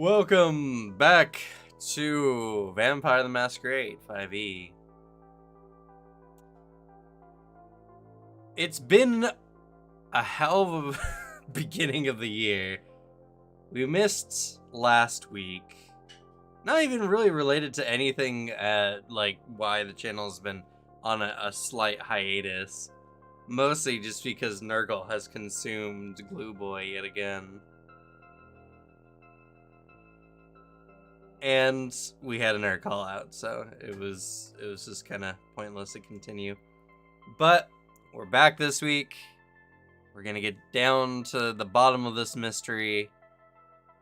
Welcome back to Vampire the Masquerade 5e. It's been a hell of a beginning of the year. We missed last week. Not even really related to anything like why the channel's been on a slight hiatus. Mostly just because Nurgle has consumed Glue Boy yet again. And we had an air call out, so it was just kind of pointless to continue. But we're back this week. We're gonna get down to the bottom of this mystery,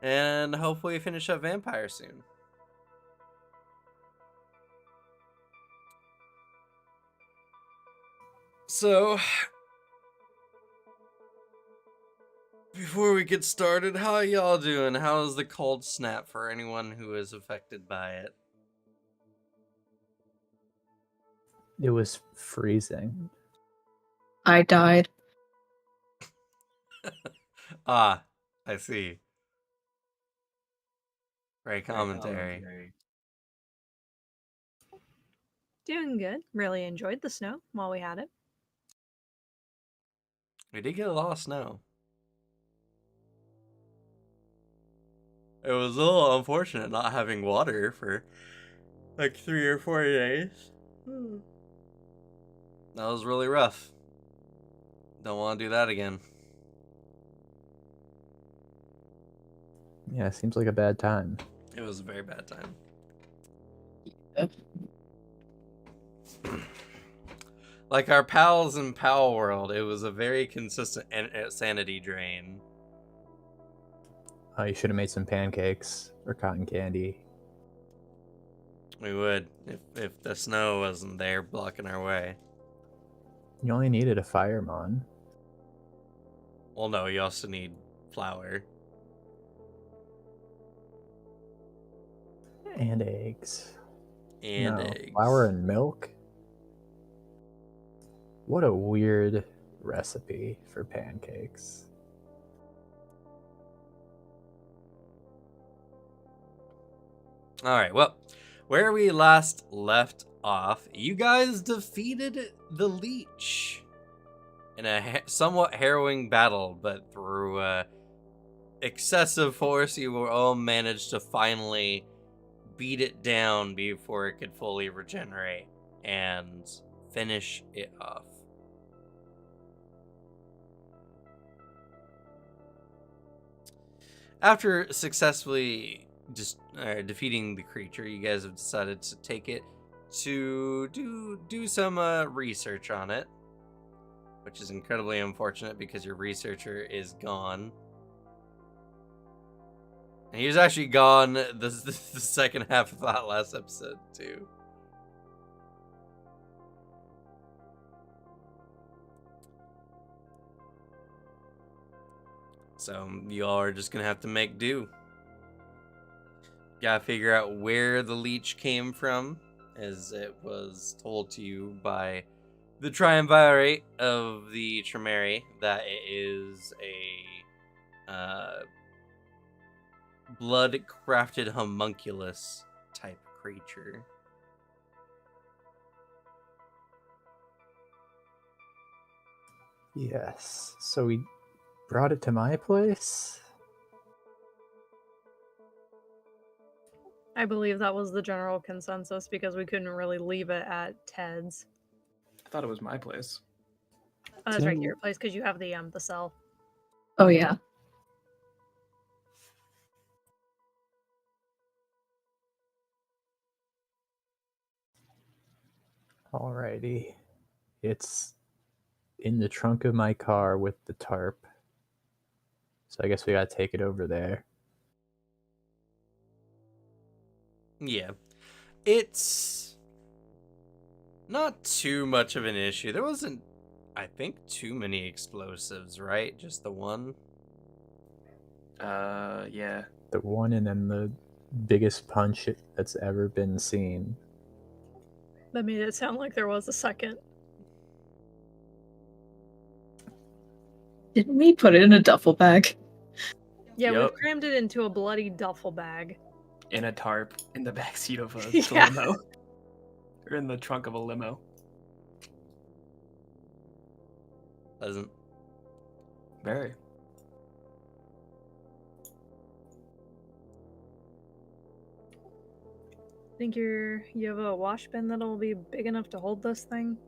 and hopefully finish up Vampire soon. So, before we get started, how are y'all doing? How's the cold snap for anyone who is affected by it? It was freezing. I died. Ah, I see. Great commentary. Doing good. Really enjoyed the snow while we had it. We did get a lot of snow. It was a little unfortunate not having water for like 3 or 4 days. That was really rough. Don't want to do that again. Yeah, it seems like a bad time. It was a very bad time. Like our pals in Pal World, it was a very consistent sanity drain. Oh, you should have made some pancakes or cotton candy. We would, if the snow wasn't there blocking our way. You only needed a fireman. Well, no, you also need flour. And eggs. And No, eggs. flour and milk? What a weird recipe for pancakes. Alright, well, where we last left off, you guys defeated the Leech in a somewhat harrowing battle, but through excessive force, you all managed to finally beat it down before it could fully regenerate and finish it off. After successfully defeating the creature, you guys have decided to take it to do some research on it, which is incredibly unfortunate because your researcher is gone. And he was actually gone the second half of that last episode too. So y'all are just gonna have to make do. Gotta figure out where the leech came from, as it was told to you by the triumvirate of the Tremere that it is a blood-crafted homunculus type creature. Yes, so we brought it to my place? I believe that was the general consensus because we couldn't really leave it at Ted's. I thought it was my place. Oh, that's right, your place because you have the cell. Oh yeah. Alrighty. It's in the trunk of my car with the tarp. So I guess we gotta take it over there. Yeah. It's not too much of an issue. There wasn't, I think, too many explosives, right? Just the one? Yeah. The one and then the biggest punch that's ever been seen. That made it sound like there was a second. Didn't we put it in a duffel bag? Yeah, Yup. we've crammed it into a bloody duffel bag. In a tarp in the backseat of a Yeah. limo. Or in the trunk of a limo. Pleasant. Very. Think you have a wash bin that'll be big enough to hold this thing?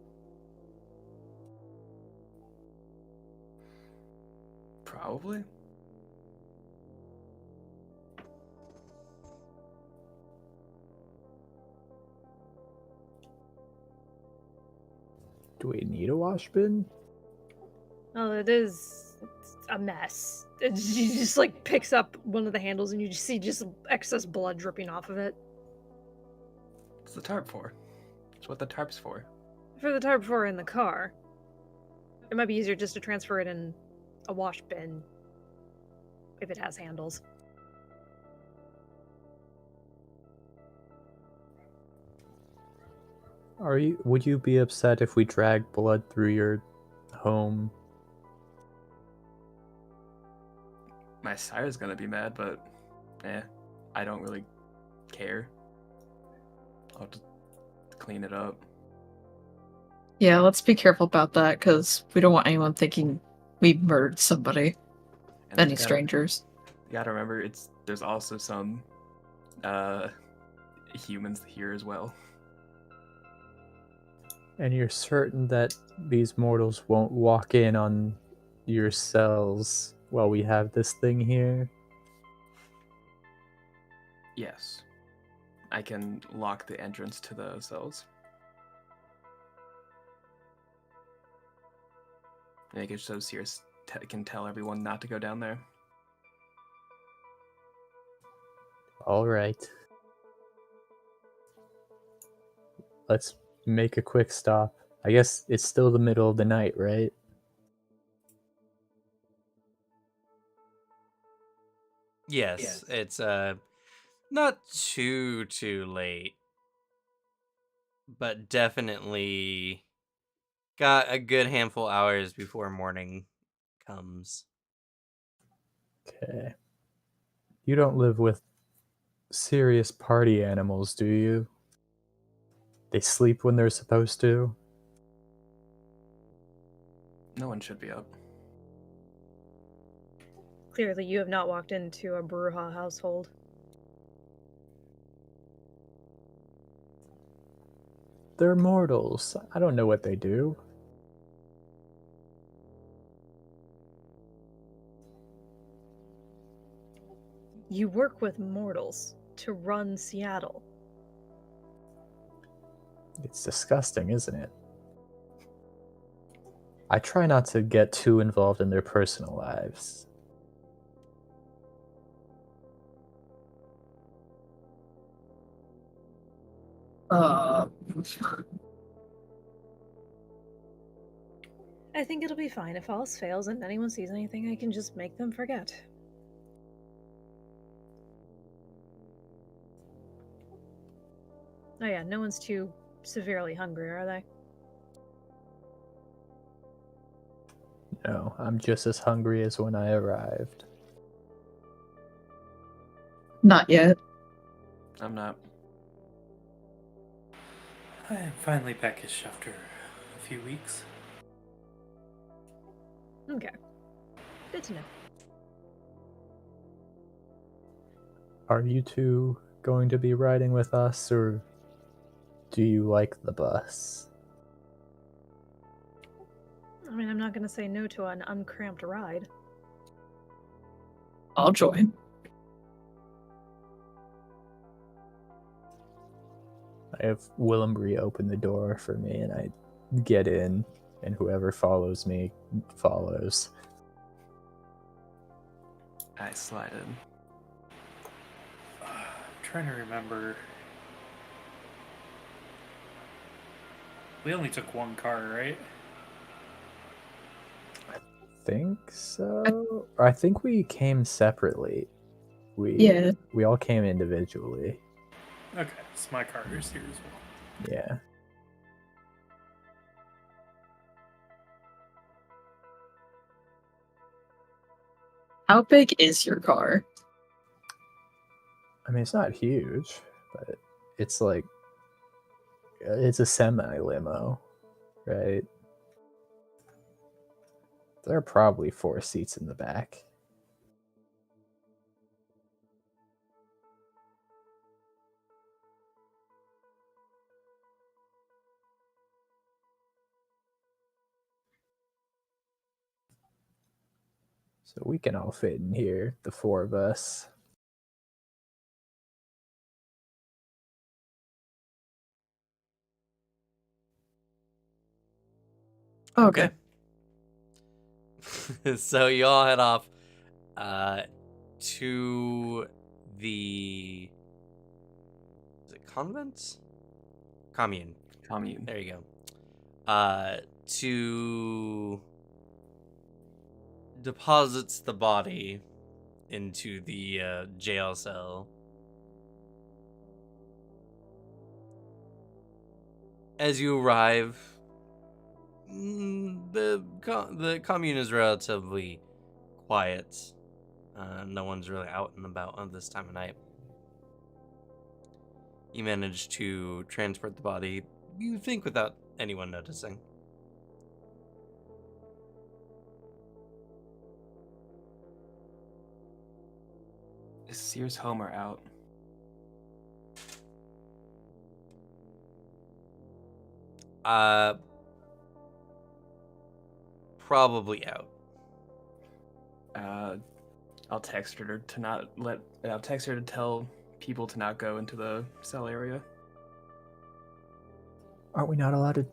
Probably. Do we need a wash bin? Oh, it is a mess. She just like picks up one of the handles and you just see just excess blood dripping off of it. What's the tarp for? It's what the tarp's for. For the tarp for in the car. It might be easier just to transfer it in a wash bin if it has handles. Would you be upset if we drag blood through your home? My sire's gonna be mad, but I don't really care. I'll just clean it up. Yeah, let's be careful about that because we don't want anyone thinking we murdered somebody. And Any you gotta- strangers. You gotta remember, there's also some humans here as well. And you're certain that these mortals won't walk in on your cells while we have this thing here? Yes. I can lock the entrance to the cells. Make it so Sears can tell everyone not to go down there. All right. Let's make a quick stop. I guess it's still the middle of the night, right? Yes, it's not too late, but definitely got a good handful hours before morning comes. Okay. You don't live with serious party animals, do you? They sleep when they're supposed to? No one should be up. Clearly, you have not walked into a Bruja household. They're mortals. I don't know what they do. You work with mortals to run Seattle. It's disgusting, isn't it? I try not to get too involved in their personal lives. I think it'll be fine. If all else fails and anyone sees anything, I can just make them forget. Oh yeah, no one's too severely hungry, are they? No, I'm just as hungry as when I arrived. Not yet. I'm not. I am finally backish after a few weeks. Okay. Good to know. Are you two going to be riding with us, or do you like the bus? I mean, I'm not going to say no to an uncramped ride. I'll join. I have Willembree open the door for me, and I get in, and whoever follows me follows. I slide in. I'm trying to remember. We only took one car, right? Think so? Or I think we came separately. Yeah. We all came individually. Okay, so my car is here as well. Yeah. How big is your car? I mean, it's not huge, but it's like it's a semi limo, right? There are probably 4 seats in the back. So we can all fit in here, the 4 of us. Okay. So you all head off to the is it convent? Commune. Commune. There you go. To deposits the body into the jail cell. As you arrive, the commune is relatively quiet. No one's really out and about at this time of night. You manage to transport the body, you think, without anyone noticing. Is Sears home or out? Probably out. I'll text her to not let. I'll text her to tell people to not go into the cell area. Aren't we not allowed to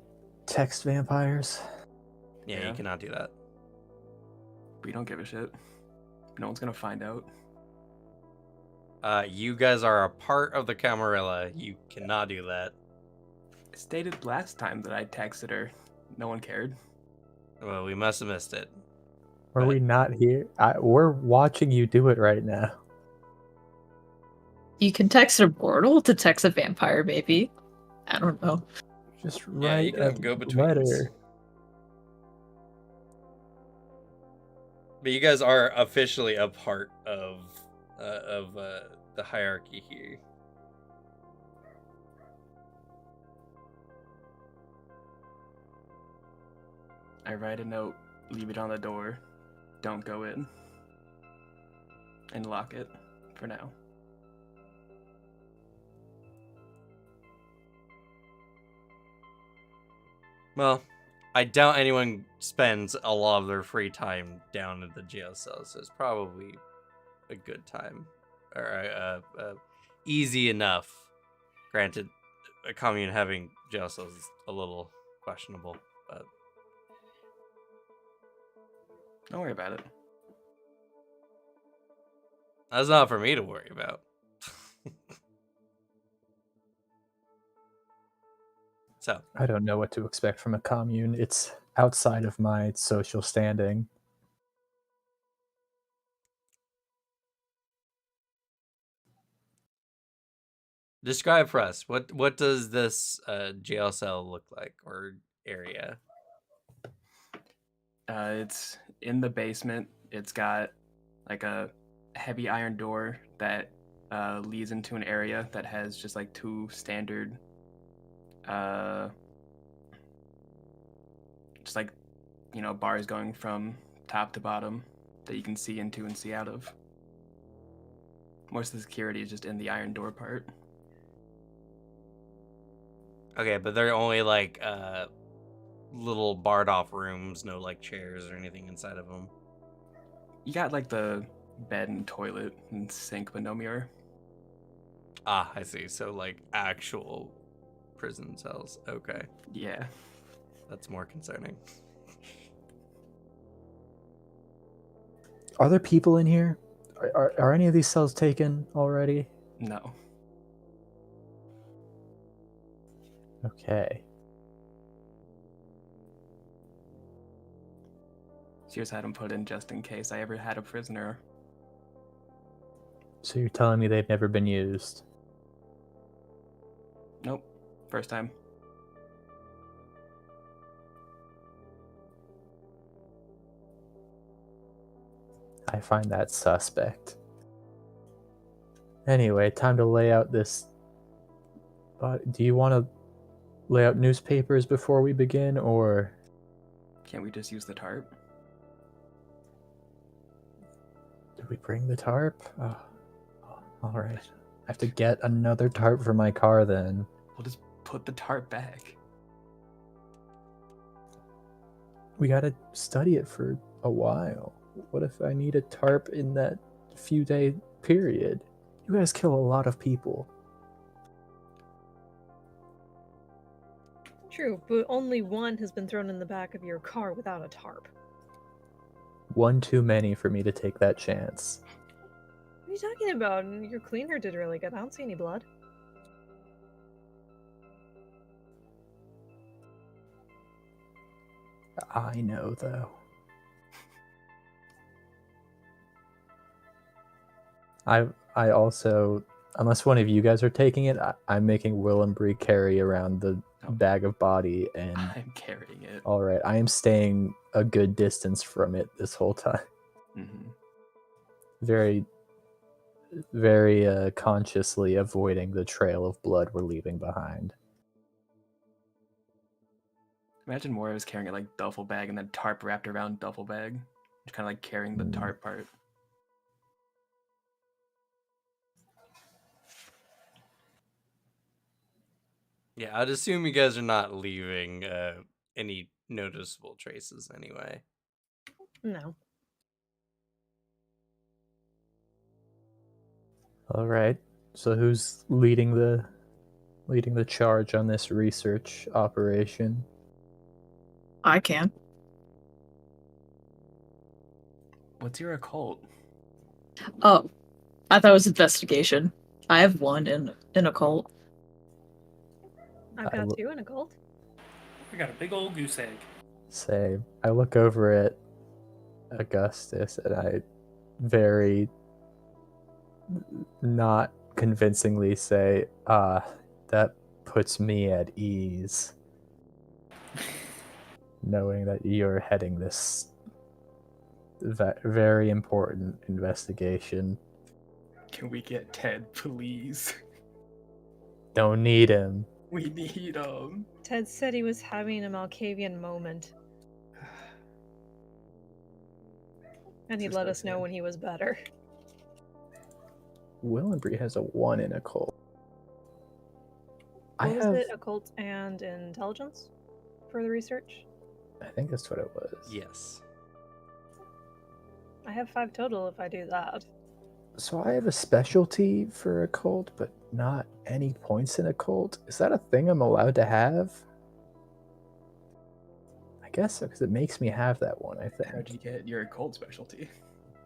text vampires? Yeah, Yeah. you cannot do that. We don't give a shit. No one's gonna find out. You guys are a part of the Camarilla. You cannot do that. I stated last time that I texted her. No one cared. Well, we must have missed it. Are But- we not here? We're watching you do it right now. You can text a mortal to text a vampire, maybe. I don't know. Just Yeah, you write can a have go-betweens. letter. But you guys are officially a part of the hierarchy here. I write a note, leave it on the door, don't go in, and lock it for now. Well, I doubt anyone spends a lot of their free time down in the jail cell, so it's probably a good time, or easy enough. Granted, a commune having jail cells is a little questionable, but Don't worry about it. that's not for me to worry about. So, I don't know what to expect from a commune. It's outside of my social standing. describe for us what does this jail cell look like, or area? It's in the basement. It's got like a heavy iron door that leads into an area that has just like 2 standard, just like, bars going from top to bottom that you can see into and see out of. Most of the security is just in the iron door part. Okay, but they're only like little barred off rooms, no like chairs or anything inside of them. You got like the bed and toilet and sink, but no mirror. Ah, I see. So like actual prison cells. Okay, Yeah. that's more concerning. Are there people in here? Are any of these cells taken already? No. Okay. Sears had him put in just in case I ever had a prisoner. So you're telling me they've never been used? Nope. First time. I find that suspect. Anyway, time to lay out this. Do you want to lay out newspapers before we begin, or Can't we just use the tarp? did we bring the tarp? Oh, all right. I have to get another tarp for my car then. We'll just put the tarp back. We gotta study it for a while. What if I need a tarp in that few day period? You guys kill a lot of people. True, but only one has been thrown in the back of your car without a tarp. One too many for me to take that chance. What are you talking about? Your cleaner did really good. I don't see any blood. I know, though. I also, unless one of you guys are taking it, I'm making Will and Bree carry around the bag of body, and I'm carrying it. all right, I am staying a good distance from it this whole time. Mm-hmm. Very, very consciously avoiding the trail of blood we're leaving behind. Imagine Moira was carrying it like duffel bag and then tarp wrapped around duffel bag. Just kind of like carrying the tarp part. Yeah, I'd assume you guys are not leaving any noticeable traces anyway. No. All right. So who's leading the charge on this research operation? I can. What's your occult? Oh, I thought it was investigation. I have one in occult. I've got two in a gold. I got a big old goose egg. Same. I look over at Augustus and I very not convincingly say, that puts me at ease. Knowing that you're heading this very important investigation. Can we get Ted, please? Don't need him. We need him. Ted said he was having a Malkavian moment. And he'd Just let us us know then. when he was better. Will and Bree has a 1 in occult. What was it? Occult and intelligence for the research? I think that's what it was. Yes. I have 5 total if I do that. So I have a specialty for occult, but not any points in occult. Is that a thing I'm allowed to have? I guess so, because it makes me have that one, I think. How'd you get your occult specialty?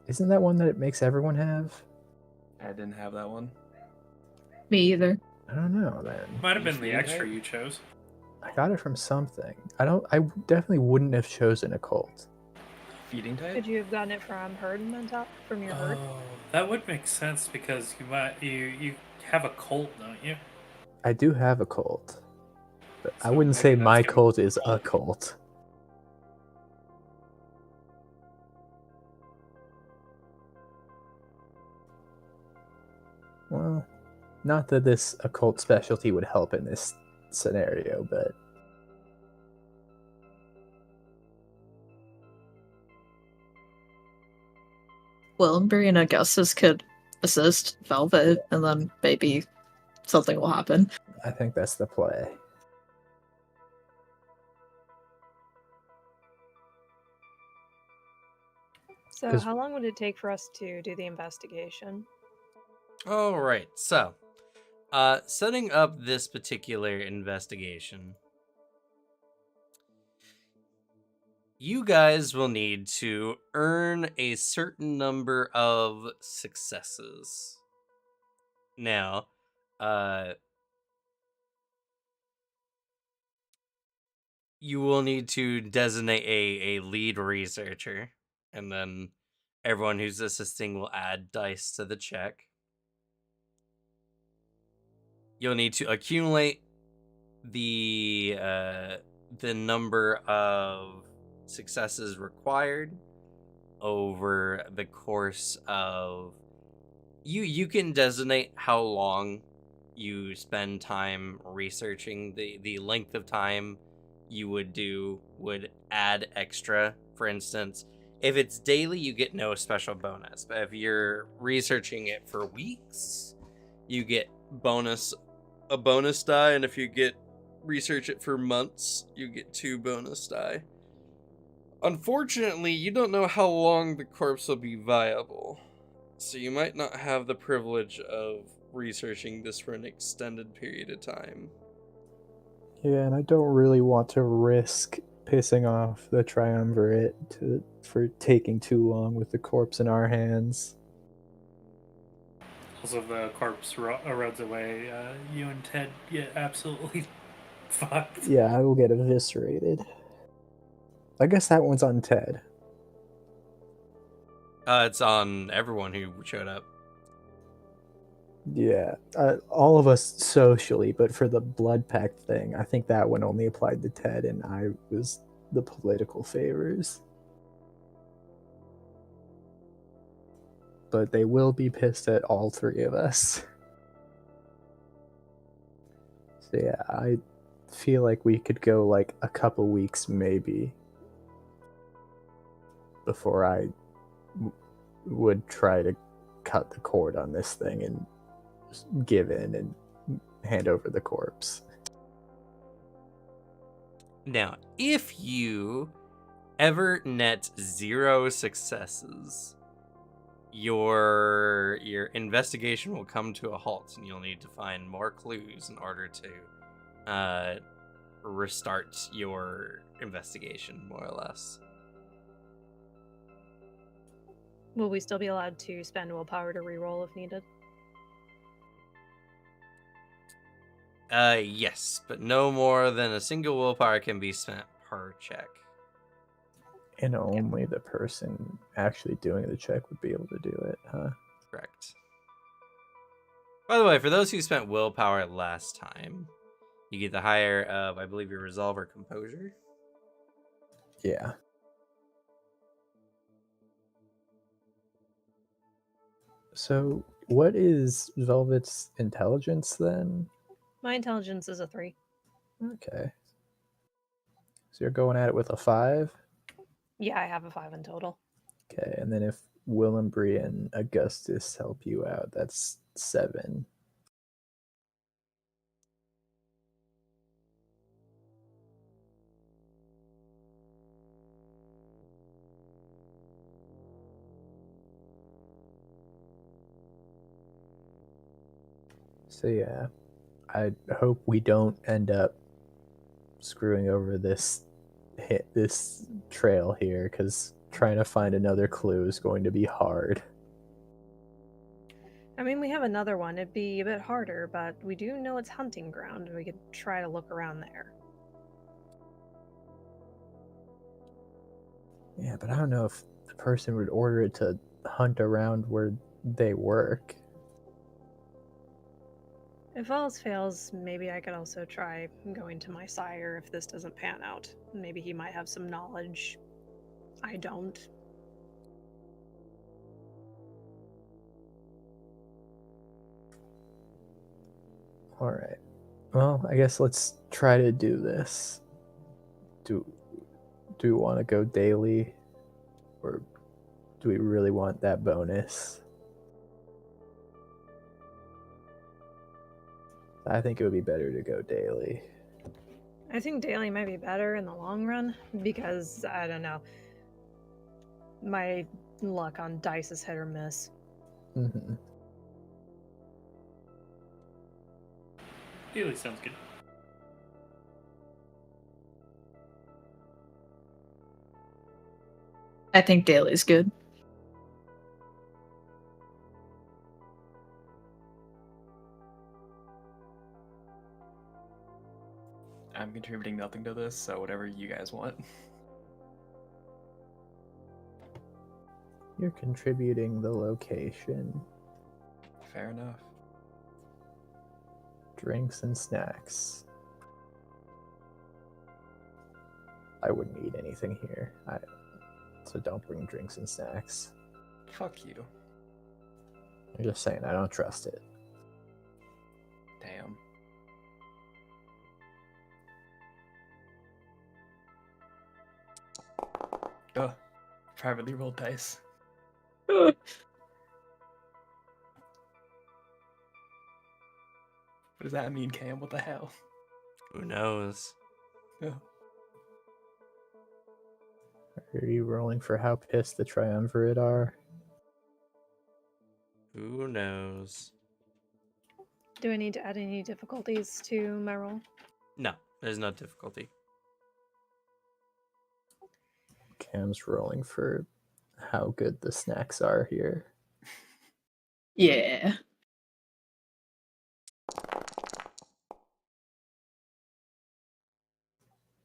Isn't that one that it makes everyone have? I didn't have that one. Me either. I don't know, then. Might have been the Feeding extra type? you chose. I got it from something. I definitely wouldn't have chosen occult. Feeding type? Could you have gotten it from herd mental from your herd? Oh, that would make sense because you have a cult, don't you? I do have a cult. But I So wouldn't maybe say that's my gonna cult be is a cult. cult. Well, not that this occult specialty would help in this scenario, but Willenbury and Augustus could assist Velvet, and then maybe something will happen. I think that's the play. So 'Cause- how long would it take for us to do the investigation? All right. So, setting up this particular investigation, you guys will need to earn a certain number of successes. Now, you will need to designate a lead researcher, and then everyone who's assisting will add dice to the check. You'll need to accumulate the number of successes required over the course of you can designate how long you spend time researching. The length of time you would add extra. For instance, if it's daily, you get no special bonus, but if you're researching it for weeks, you get a bonus die, and if you research it for months, you get 2 bonus die. Unfortunately, you don't know how long the corpse will be viable, so you might not have the privilege of researching this for an extended period of time. Yeah, and I don't really want to risk pissing off the Triumvirate for taking too long with the corpse in our hands. Also, if the corpse erodes away, you and Ted get absolutely fucked. Yeah, I will get eviscerated. I guess that one's on Ted. It's on everyone who showed up. Yeah, all of us socially, but for the blood pact thing, I think that one only applied to Ted, and I was the political favors. But they will be pissed at all 3 of us. So yeah, I feel like we could go like a couple weeks maybe before I would try to cut the cord on this thing and just give in and hand over the corpse. Now, if you ever net 0 successes, your investigation will come to a halt, and you'll need to find more clues in order to restart your investigation, more or less. Will we still be allowed to spend willpower to reroll if needed? Yes, but no more than a single willpower can be spent per check. And only the person actually doing the check would be able to do it, huh? Correct. By the way, for those who spent willpower last time, you get the higher of, I believe, your resolve or composure. Yeah. So, what is Velvet's intelligence then? My intelligence is a 3. Okay. So you're going at it with a 5? Yeah, I have a 5 in total. Okay, and then if Willem, Bree, and Augustus help you out, that's 7. So yeah, I hope we don't end up screwing over this trail here, because trying to find another clue is going to be hard. I mean, we have another one. It'd be a bit harder, but we do know it's hunting ground, and we could try to look around there. Yeah, but I don't know if the person would order it to hunt around where they work. If all else fails, maybe I could also try going to my sire if this doesn't pan out. Maybe he might have some knowledge I don't. All right. Well, I guess let's try to do this. Do we want to go daily, or do we really want that bonus? I think it would be better to go daily. I think daily might be better in the long run because, I don't know, my luck on dice is hit or miss. Mm-hmm. Daily sounds good. I think daily's good. I'm contributing nothing to this, so whatever you guys want. You're contributing the location, Fair enough. drinks and snacks. I wouldn't eat anything here. It's also don't bring drinks and snacks. Fuck you. I'm just saying, I don't trust it. Damn. Ugh. Privately rolled dice. What does that mean, Cam? What the hell? Who knows? Ugh. Are you rolling for how pissed the triumvirate are? Who knows? Do I need to add any difficulties to my roll? No, there's no difficulty. Cam's rolling for how good the snacks are here. Yeah.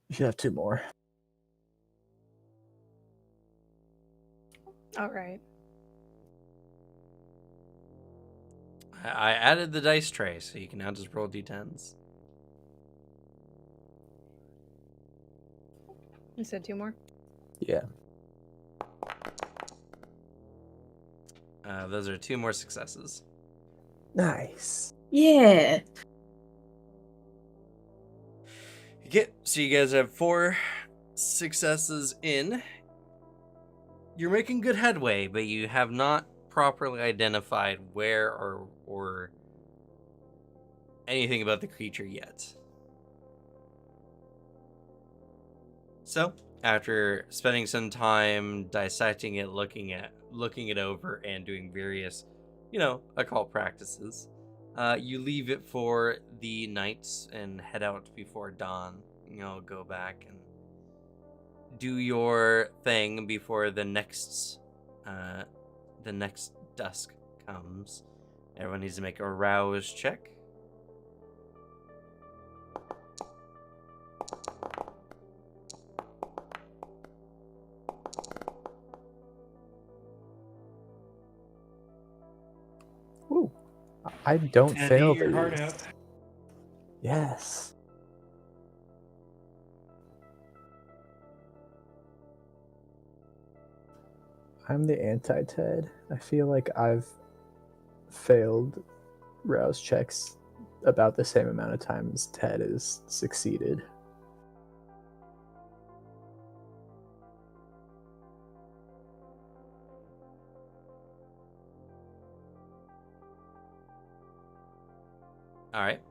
You should have 2 more. All right. I added the dice tray, so you can now just roll d10s. You said 2 more? Yeah. Those are 2 more successes. Nice. Yeah. So you guys have 4 successes in. You're making good headway, but you have not properly identified where or anything about the creature yet. So, after spending some time dissecting it, looking it over, and doing various, occult practices, you leave it for the night and head out before dawn. Go back and do your thing before the next dusk comes. Everyone needs to make a rouse check. Ooh. I don't Ted, fail eat your heart these. out. Yes. I'm the anti-Ted. I feel like I've failed rouse checks about the same amount of time as Ted has succeeded. All right.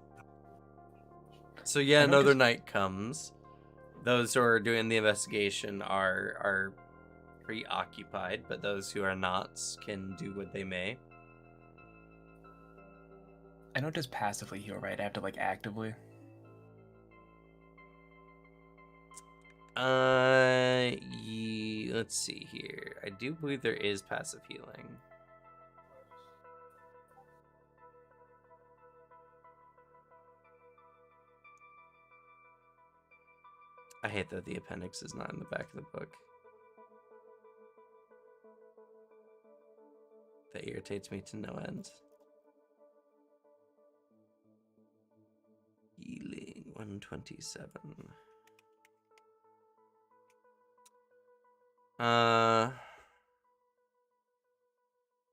So yeah, I know another just- night comes. Those who are doing the investigation are preoccupied, but those who are not can do what they may. I don't just passively heal, right? I have to actively. Let's see here. I do believe there is passive healing. I hate that the appendix is not in the back of the book. That irritates me to no end. Healing 127.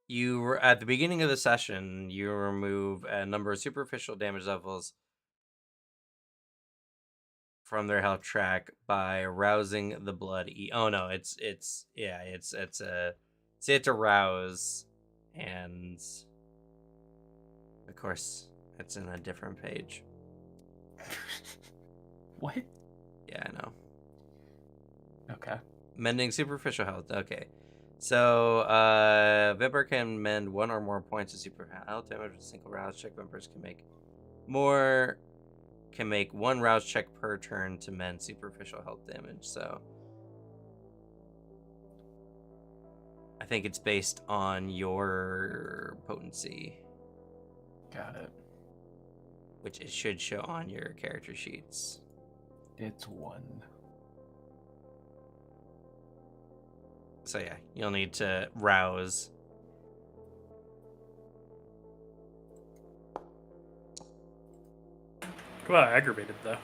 You were at the beginning of the session, you remove a number of superficial damage levels from their health track by rousing the blood. Oh no, it's a rouse, and of course it's in a different page. What? Yeah, I know. Okay. Mending superficial health. Okay. So, Vampire can mend 1 or more points of super health damage with a single rouse check. Vampires can make 1 rouse check per turn to mend superficial health damage. So, I think it's based on your potency, Got it. which it should show on your character sheets. It's 1. So yeah, you'll need to rouse. Come on, aggravated though.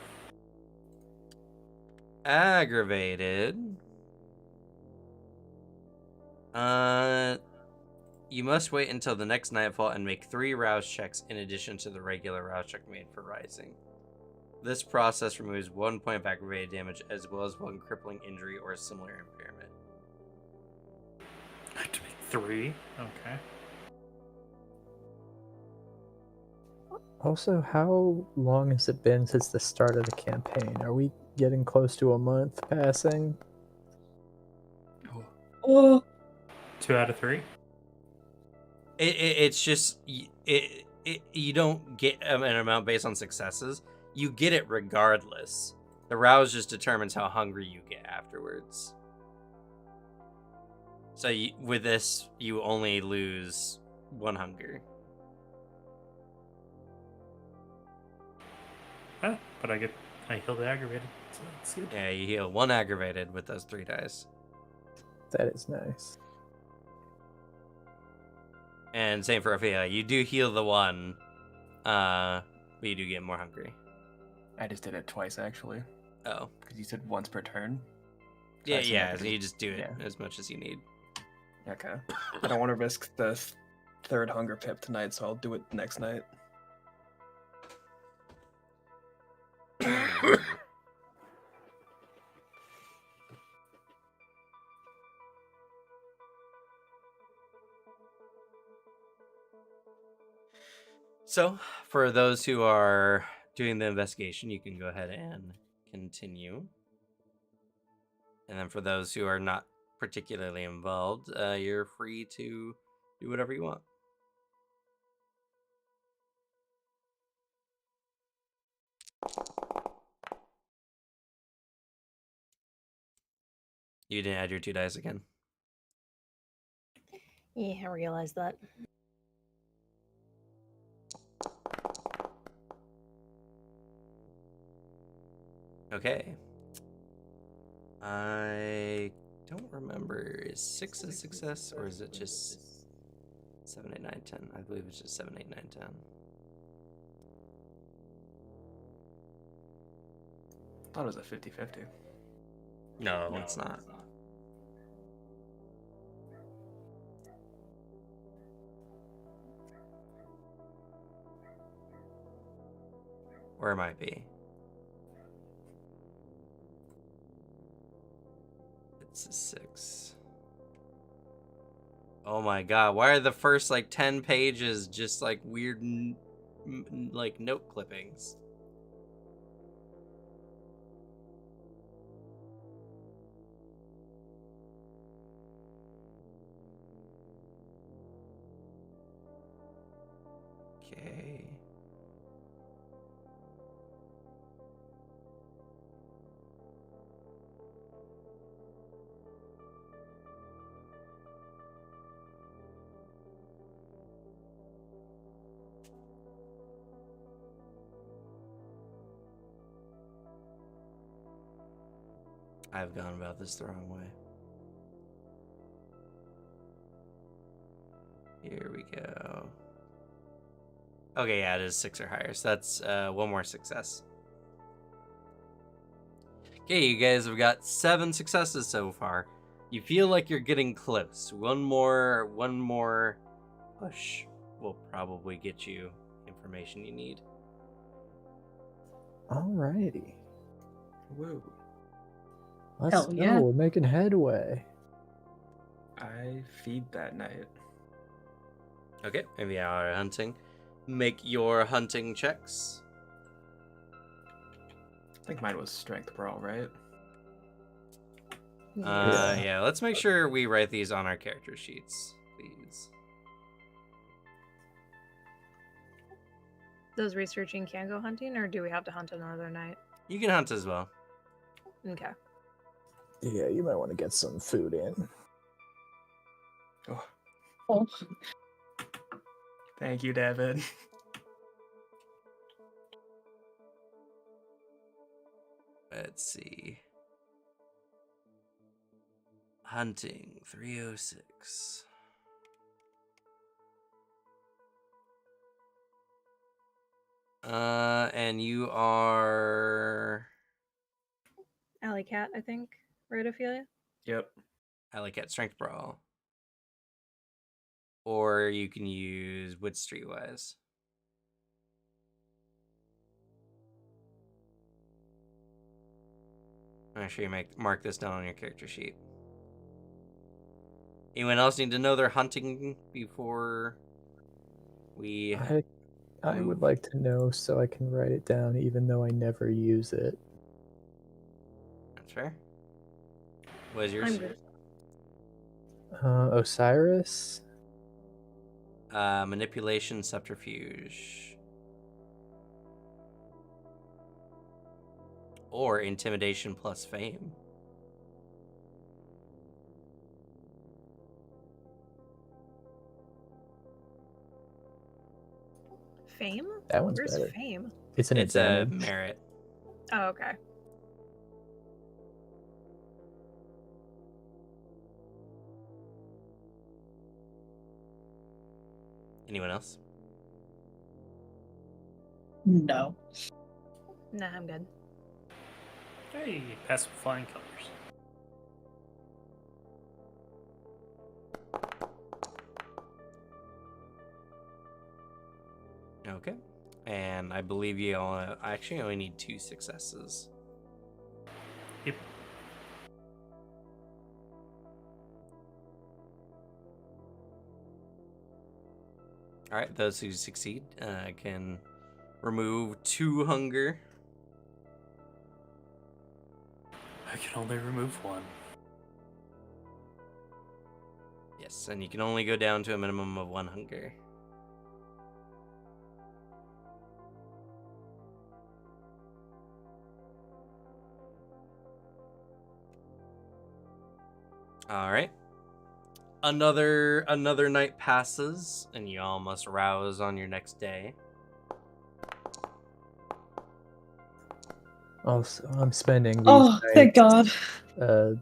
Aggravated. You must wait until the next nightfall and make 3 rouse checks in addition to the regular rouse check made for rising. This process removes 1 point of aggravated damage as well as 1 crippling injury or similar impairment. I have to make 3. Okay. Also, how long has it been since the start of the campaign? Are we getting close to a month passing? Oh, 2 out of 3. It's just you don't get an amount based on successes. You get it regardless. The rouse just determines how hungry you get afterwards. So with this, you only lose 1 hunger. Oh, but I heal the aggravated, so that's good. Yeah, you heal 1 aggravated with those 3 dice. That is nice. And same for Ophelia. You do heal the 1, but you do get more hungry. I just did it twice actually, Oh. because you said once per turn. So I Yeah, assume I yeah, could so you just do it yeah. as much as you need. Okay. I don't want to risk the 3rd hunger pip tonight, so I'll do it next night. So, for those who are doing the investigation, you can go ahead and continue. And then for those who are not particularly involved, you're free to do whatever you want. You didn't add your 2 dice again. Yeah, I realized that. Okay. I don't remember. Is 6 a success or is it just 7, 8, 9, 10? I believe it's just 7, 8, 9, 10. I thought it was a 50-50. No, it's not. Or it might be. It's a 6. Oh my god, why are the first like 10 pages just like weird like note clippings? Okay. I've gone about this the wrong way. Here we go. Okay, yeah, it is 6 or higher, so that's 1 more success. Okay, you guys have got 7 successes so far. You feel like you're getting close. One more push will probably get you information you need. Alrighty. Woo. Let's Hell go. yeah. We're making headway. I feed that night. Okay, maybe our hunting. Make your hunting checks. I think mine was strength brawl, right? Yeah, let's make sure we write these on our character sheets, please. Those researching can go hunting, or do we have to hunt another night? You can hunt as well. Okay. Yeah, you might want to get some food in. Oh, oh. thank you, David. Let's see. Hunting 306. And you are Alley Cat, I think. Right, Ophelia? Yep. I like at strength brawl. or you can use Wood Streetwise. Make sure you mark this down on your character sheet. Anyone else need to know they're hunting before we... I would like to know so I can write it down even though I never use it. That's fair. What is yours? I'm good. Osiris? Manipulation, subterfuge. Or intimidation plus fame. Fame? That one's Where's better. fame? It's an It's a advantage. merit. Oh, okay. Anyone else? No. Nah, I'm good. Hey, pass with flying colors. Okay. And I believe you all actually only need 2 successes. Yep. Alright, those who succeed can remove 2 hunger. I can only remove 1. Yes, and you can only go down to a minimum of 1 hunger. All right. Another night passes, and you all must rouse on your next day. Also, I'm spending these Oh, thank nights, God.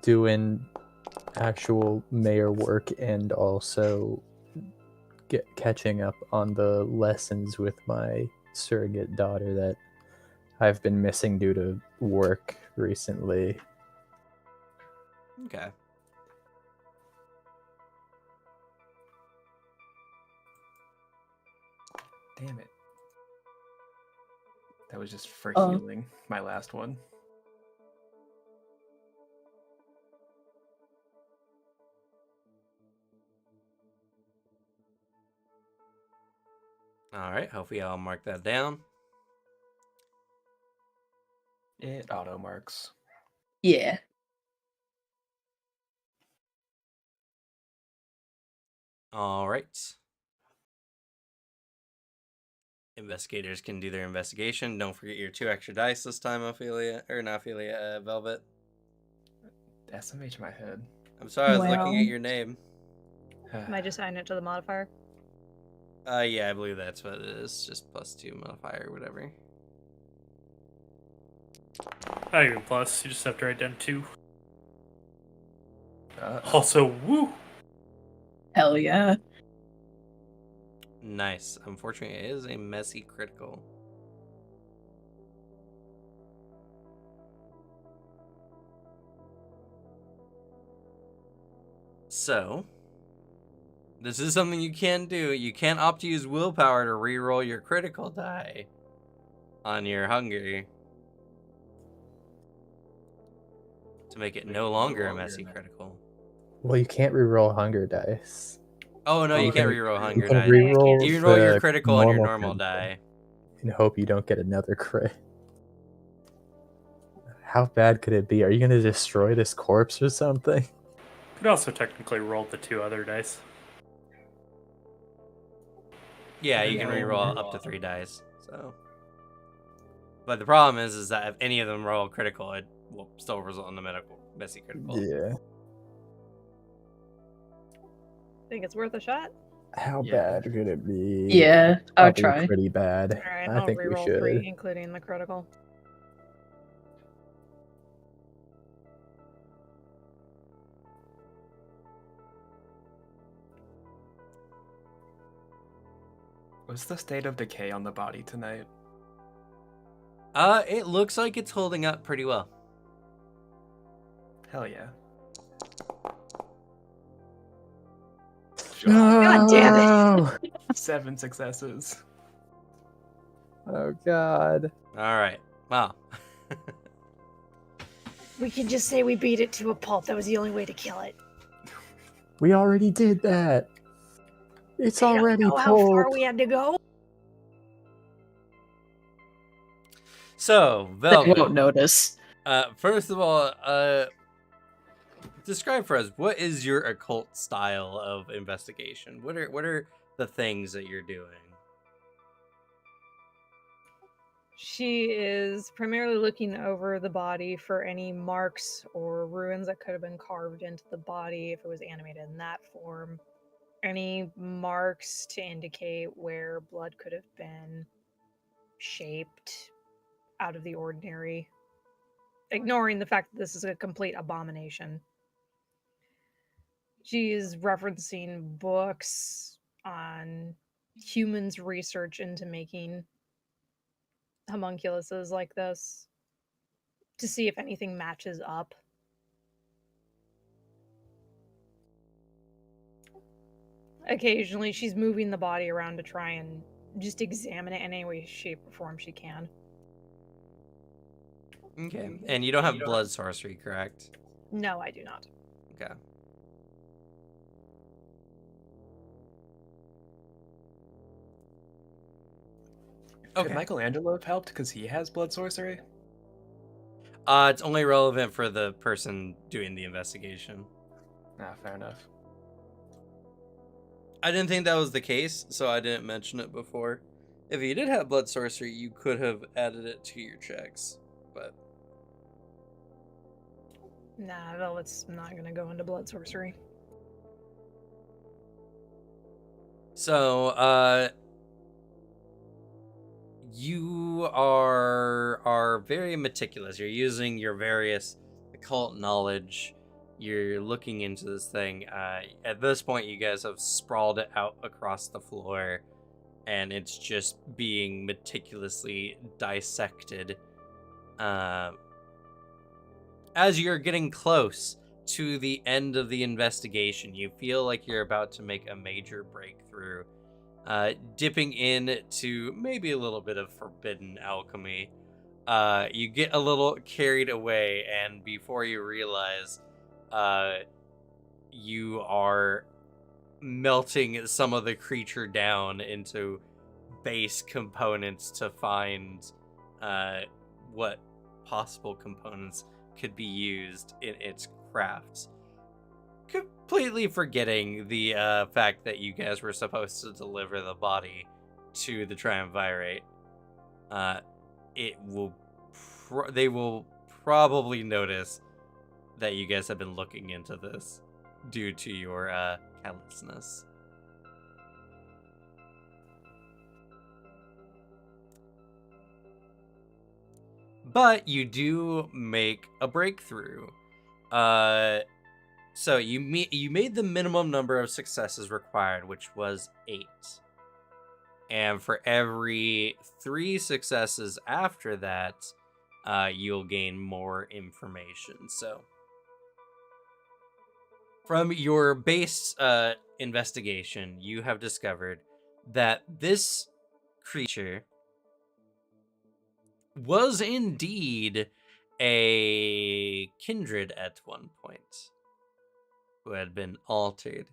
doing actual mayor work and also catching up on the lessons with my surrogate daughter that I've been missing due to work recently. Okay. Damn it. That was just for Oh. healing, my last one. All right. Hopefully, I'll mark that down. It auto marks. Yeah. All right. Investigators can do their investigation. Don't forget your 2 extra dice this time, Ophelia. Or not Ophelia, Velvet. SMH in my head. I'm sorry, I was looking Wow. at your name. Am I just adding it to the modifier? Yeah, I believe that's what it is. Just +2 modifier or whatever. Not even plus. You just have to write down 2. Uh, Also, woo! Hell yeah. Nice. Unfortunately, it is a messy critical. So, this is something you can do. You can opt to use willpower to reroll your critical die on your hunger to make it no longer a messy critical. Well, you can't reroll hunger dice. Oh no, you You can't can- reroll You hunger can die. reroll You roll your the critical on your normal critical die. and hope you don't get another crit. How bad could it be? Are you going to destroy this corpse or something? Could also technically roll the 2 other dice. Yeah, you can reroll up to 3 dice. So, but the problem is that if any of them roll critical, it will still result in the messy critical. Yeah. Think it's worth a shot? How Yeah. bad could it be? Yeah, I would Probably try. pretty bad. Alright, I I'll think we reroll should. 3, including the critical. what's the state of decay on the body tonight? It looks like it's holding up pretty well. Hell yeah. God damn No! 7 successes. Oh god. All right. Wow. We can just say we beat it to a pulp. That was the only way to kill it. We already did that. It's They don't already know how far pulp. we had to go. So, They Velvet. won't notice. First of all, describe for us, what is your occult style of investigation? What are the things that you're doing? She is primarily looking over the body for any marks or ruins that could have been carved into the body if it was animated in that form. Any marks to indicate where blood could have been shaped out of the ordinary, ignoring the fact that this is a complete abomination. She is referencing books on humans' research into making homunculuses like this to see if anything matches up. Occasionally, she's moving the body around to try and just examine it in any way, shape, or form she can. Okay. And you don't have blood sorcery, correct? No, I do not. Okay. Could Okay. Michelangelo have helped because he has blood sorcery? It's only relevant for the person doing the investigation. Ah, fair enough. I didn't think that was the case, so I didn't mention it before. If you did have blood sorcery, you could have added it to your checks, but Nah, Velvet's not going to go into blood sorcery. so you are very meticulous. You're using your various occult knowledge. You're looking into this thing. At this point, you guys have sprawled it out across the floor, and it's just being meticulously dissected. As you're getting close to the end of the investigation, you feel like you're about to make a major breakthrough, dipping into maybe a little bit of forbidden alchemy. You get a little carried away, and before you realize, you are melting some of the creature down into base components to find what possible components could be used in its crafts. Completely forgetting the fact that you guys were supposed to deliver the body to the Triumvirate. They will probably notice that you guys have been looking into this due to your callousness. But you do make a breakthrough. So you made the minimum number of successes required, which was 8. And for every 3 successes after that, you'll gain more information. So from your base investigation, you have discovered that this creature was indeed a kindred at one point who had been altered.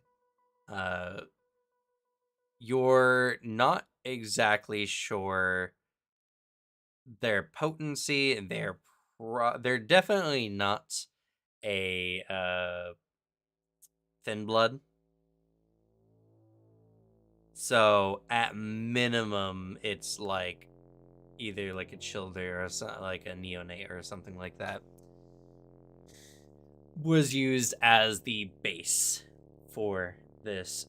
You're not exactly sure their potency. They're definitely not a thin blood. So at minimum, it's like either like a childer or like a neonate or something like that was used as the base for this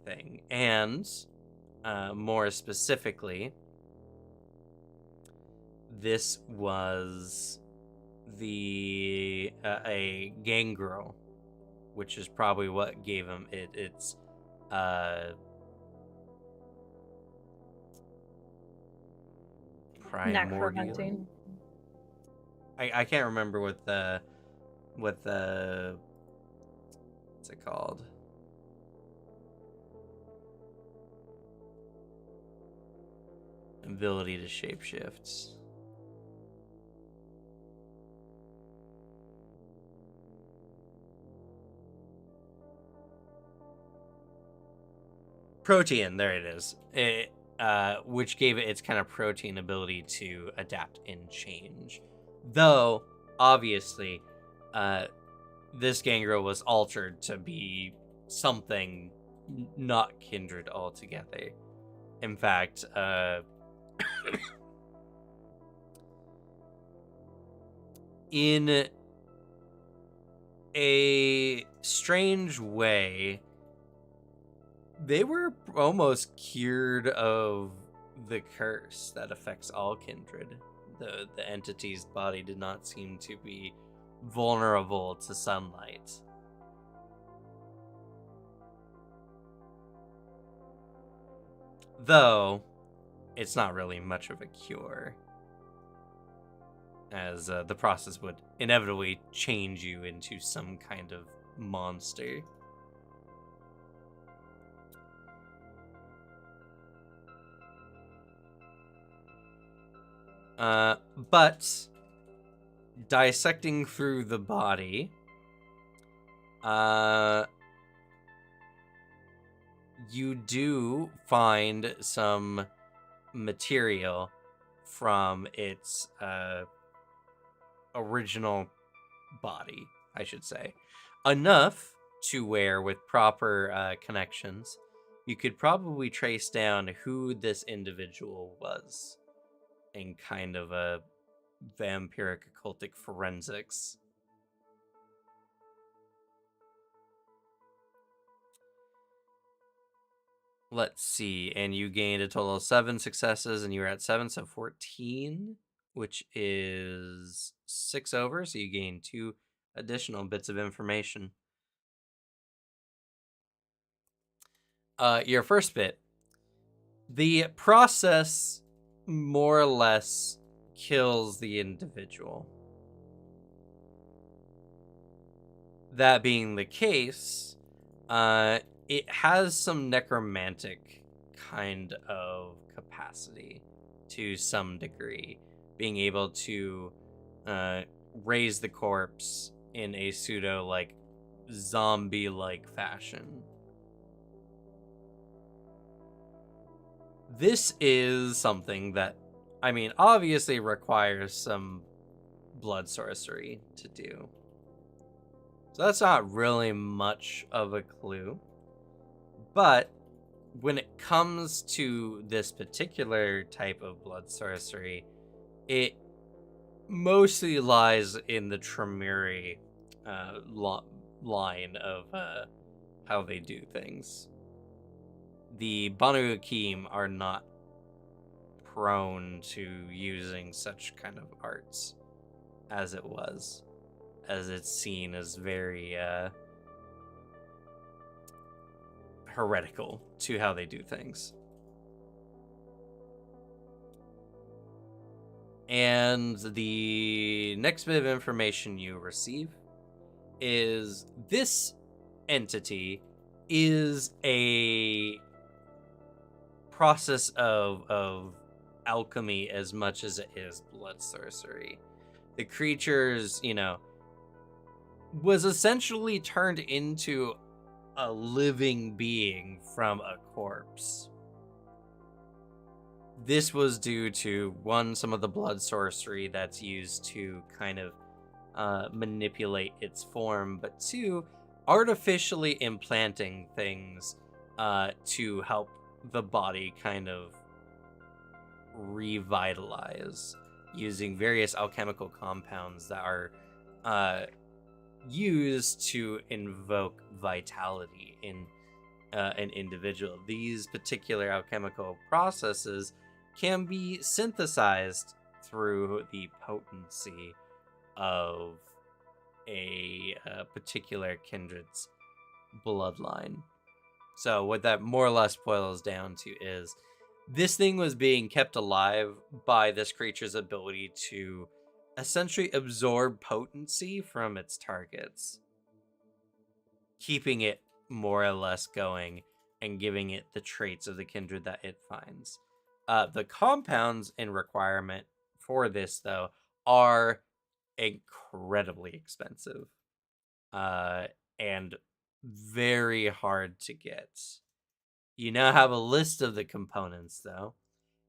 thing. And more specifically, this was a gangrel, which is probably what gave him its primordial. I can't remember what the what's it called? ability to shapeshift. Protean, there it is. Which gave it its kind of protean ability to adapt and change. Though, obviously, this gangrel was altered to be something not kindred altogether. In fact, in a strange way, they were almost cured of the curse that affects all kindred. The entity's body did not seem to be vulnerable to sunlight. Though, it's not really much of a cure, as the process would inevitably change you into some kind of monster. But dissecting through the body, you do find some material from its original body, I should say. Enough to where, with proper connections, you could probably trace down who this individual was in kind of a vampiric occultic forensics. Let's see, and you gained a total of 7 successes, and you were at 7, so 14, which is 6 over, so you gain 2 additional bits of information. Your first bit. The process more or less kills the individual. That being the case, it has some necromantic kind of capacity to some degree, being able to raise the corpse in a pseudo like zombie-like fashion. This is something that, I mean, obviously requires some blood sorcery to do. So that's not really much of a clue. But when it comes to this particular type of blood sorcery, it mostly lies in the Tremere line of how they do things. The Banu Hakim are not prone to using such kind of arts as it was, as it's seen as very heretical to how they do things. And the next bit of information you receive is this entity is a process of alchemy as much as it is blood sorcery. The creatures, was essentially turned into a living being from a corpse. This was due to, one, some of the blood sorcery that's used to kind of manipulate its form, but two, artificially implanting things to help the body kind of revitalize, using various alchemical compounds that are used to invoke vitality in an individual. These particular alchemical processes can be synthesized through the potency of a particular kindred's bloodline. So what that more or less boils down to is this thing was being kept alive by this creature's ability to essentially absorb potency from its targets, keeping it more or less going and giving it the traits of the kindred that it finds. The compounds in requirement for this, though, are incredibly expensive and very hard to get. You now have a list of the components, though.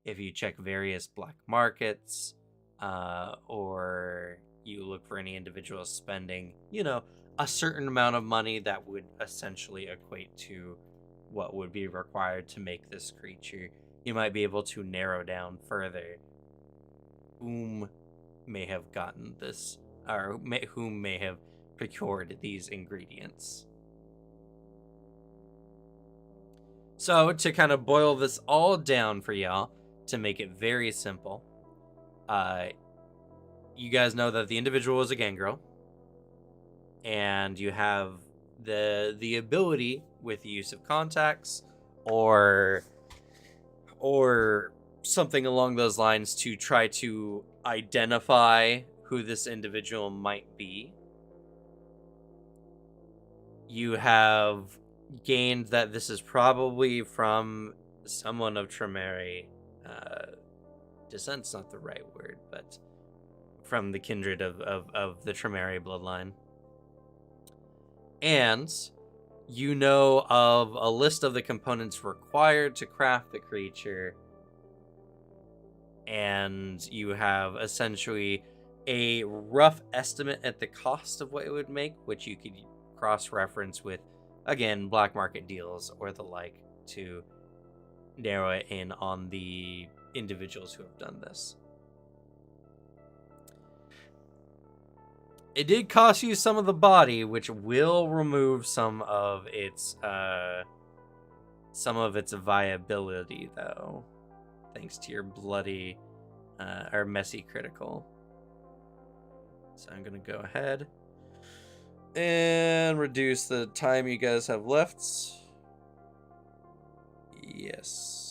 If you check various black markets, or you look for any individual spending, a certain amount of money that would essentially equate to what would be required to make this creature, you might be able to narrow down further whom may have gotten this, or whom may have procured these ingredients. So, to kind of boil this all down for y'all, to make it very simple, you guys know that the individual is a gangrel, and you have the ability with the use of contacts or something along those lines to try to identify who this individual might be. You have gained that this is probably from someone of Tremere descent's not the right word, but from the kindred of the Tremere bloodline. And you know of a list of the components required to craft the creature, and you have essentially a rough estimate at the cost of what it would make, which you could cross-reference with, again, black market deals or the like to narrow it in on the individuals who have done this. It did cost you some of the body, which will remove some of its viability, though, thanks to your bloody or messy critical. So I'm gonna go ahead and reduce the time you guys have left. Yes.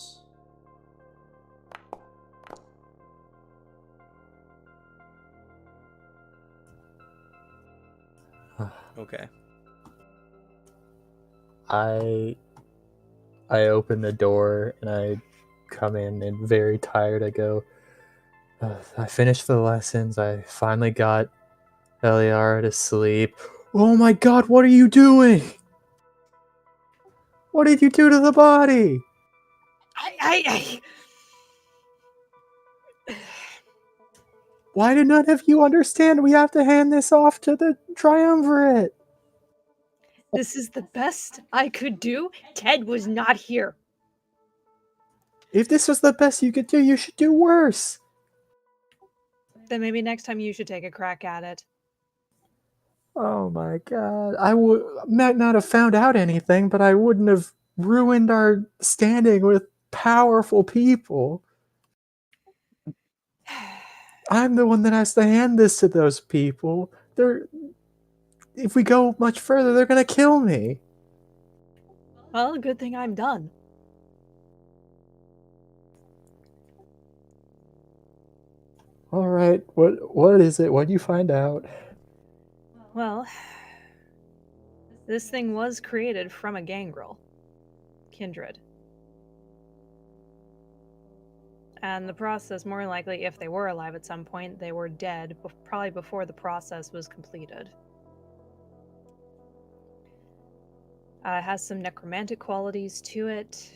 Okay. I open the door and I come in and very tired. I go, I finished the lessons. I finally got Eliara to sleep. Oh my god, what are you doing? What did you do to the body? Why did none of you understand? We have to hand this off to the triumvirate. This is the best I could do. Ted was not here. If this was the best you could do, you should do worse. Then maybe next time you should take a crack at it. Oh my god. I might not have found out anything, but I wouldn't have ruined our standing with powerful people. I'm the one that has to hand this to those people. If we go much further, they're gonna kill me. Well, good thing I'm done. All right, what is it? What do you find out? Well, this thing was created from a gangrel. Kindred. And the process, more likely, if they were alive at some point, they were dead, probably before the process was completed. It has some necromantic qualities to it.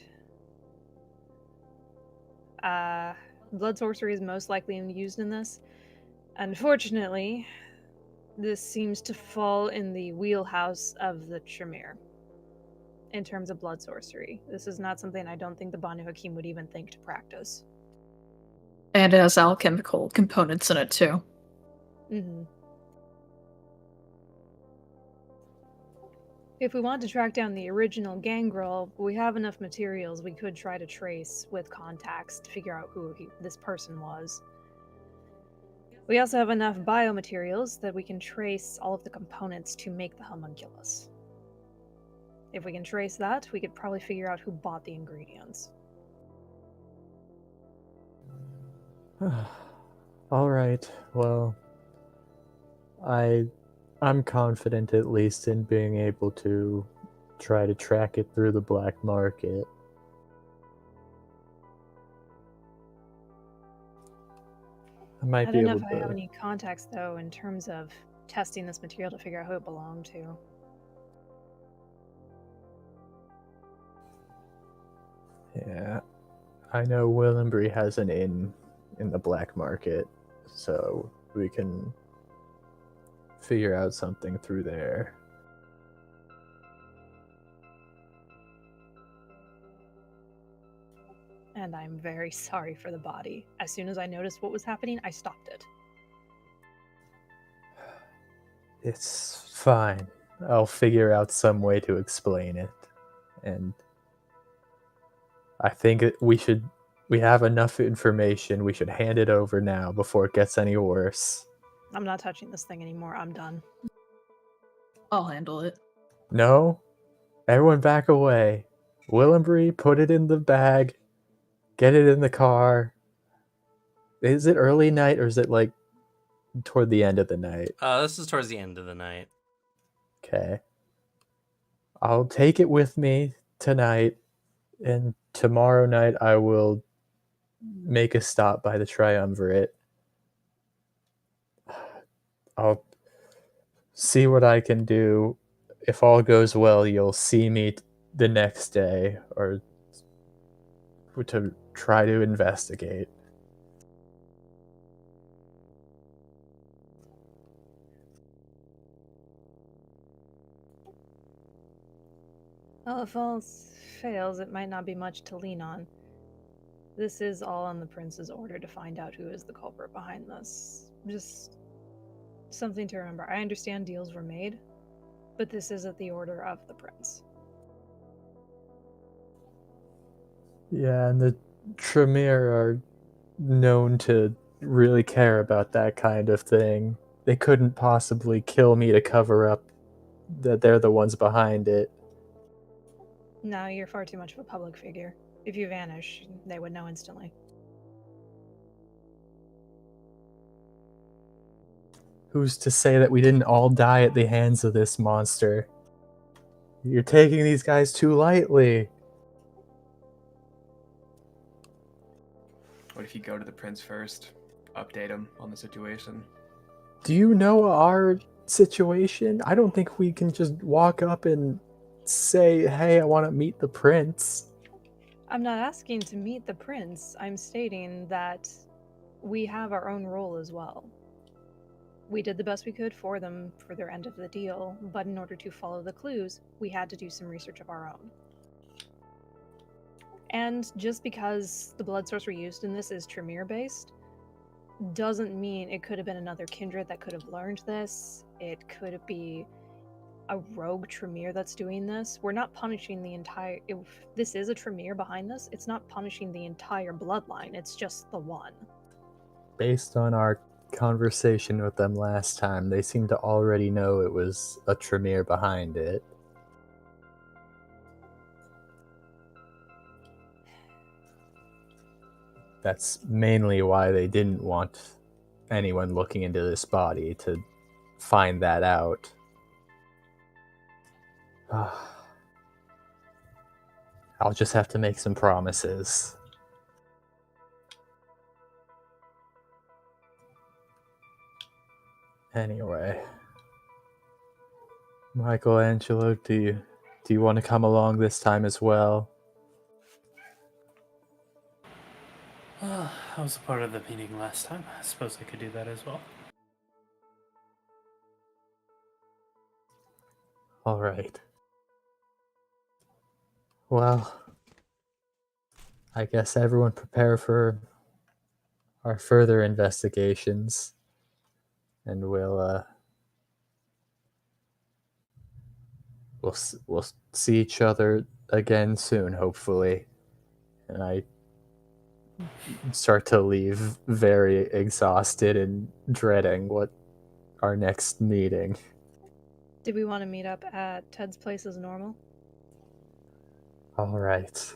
Blood sorcery is most likely used in this. Unfortunately, this seems to fall in the wheelhouse of the Tremere in terms of blood sorcery. This is not something I don't think the Banu Hakim would even think to practice. And it has alchemical components in it, too. Mm-hmm. If we want to track down the original gangrel, we have enough materials we could try to trace with contacts to figure out who this person was. We also have enough biomaterials that we can trace all of the components to make the homunculus. If we can trace that, we could probably figure out who bought the ingredients. All right. Well, I'm confident at least in being able to try to track it through the black market. I might I be don't know able if I have to. any contacts, though, in terms of testing this material to figure out who it belonged to. Yeah, I know Willenbury has an inn in the black market, so we can figure out something through there. And I'm very sorry for the body. As soon as I noticed what was happening, I stopped it. It's fine. I'll figure out some way to explain it. And I think we have enough information. We should hand it over now before it gets any worse. I'm not touching this thing anymore. I'm done. I'll handle it. No? Everyone back away. Willenbury, put it in the bag. Get it in the car. Is it early night or is it like toward the end of the night? This is towards the end of the night. Okay. I'll take it with me tonight, and tomorrow night I will make a stop by the Triumvirate. I'll see what I can do. If all goes well, you'll see me the next day or to try to investigate. Well, if all fails, it might not be much to lean on. This is all on the prince's order to find out who is the culprit behind this. Just something to remember. I understand deals were made, but this is at the order of the prince. Yeah, and the Tremere are known to really care about that kind of thing. They couldn't possibly kill me to cover up that they're the ones behind it. No, you're far too much of a public figure. If you vanish, they would know instantly. Who's to say that we didn't all die at the hands of this monster? You're taking these guys too lightly. What if you go to the prince first, update him on the situation? Do you know our situation? I don't think we can just walk up and say, hey, I want to meet the prince. I'm not asking to meet the prince. I'm stating that we have our own role as well. We did the best we could for them for their end of the deal, but in order to follow the clues, we had to do some research of our own. And just because the blood source we used in this is Tremere based, doesn't mean it could have been another kindred that could have learned this. It could be a rogue Tremere that's doing this. We're not punishing the entire... If this is a Tremere behind this, it's not punishing the entire bloodline. It's just the one. Based on our conversation with them last time, they seem to already know it was a Tremere behind it. That's mainly why they didn't want anyone looking into this body, to find that out. I'll just have to make some promises. Anyway, Michelangelo, do you want to come along this time as well? I was a part of the meeting last time. I suppose I could do that as well. All right. Well, I guess everyone prepare for our further investigations, and we'll see each other again soon, hopefully. And I start to leave very exhausted and dreading what our next meeting. Did we want to meet up at Ted's place as normal? All right.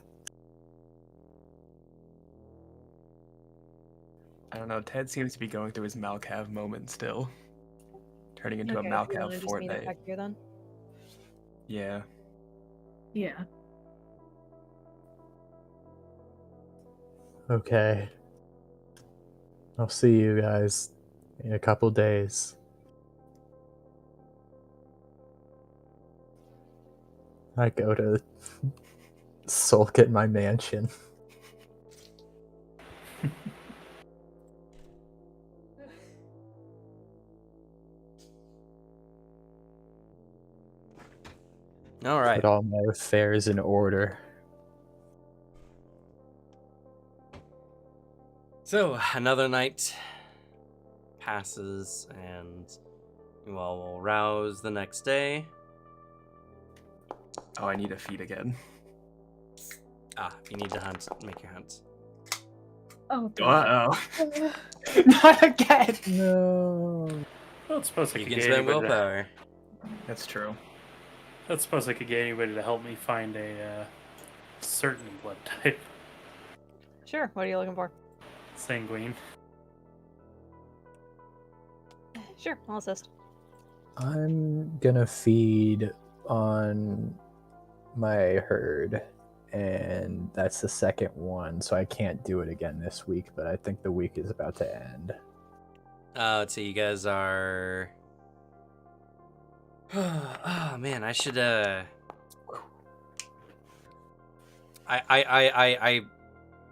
I don't know, Ted seems to be going through his Malcav moment still. Turning into Okay, a if you Malcav want to just meet up Fortnite. back here then? Yeah. Yeah. Okay. I'll see you guys in a couple days. I go to sulk at my mansion. All right. Put all my affairs in order. So another night passes, and you all will rouse the next day. Oh, I need a feed again. You need to hunt. Make your hunt. Oh, Uh-oh. Not again! No. I don't suppose I You could can get spend anybody. willpower. That's true. I don't suppose I could get anybody to help me find a certain blood type. Sure. What are you looking for? Sanguine. Sure, I'll assist. I'm gonna feed on my herd, and that's the second one, so I can't do it again this week, but I think the week is about to end. Let's see. You guys are. Oh man, I should.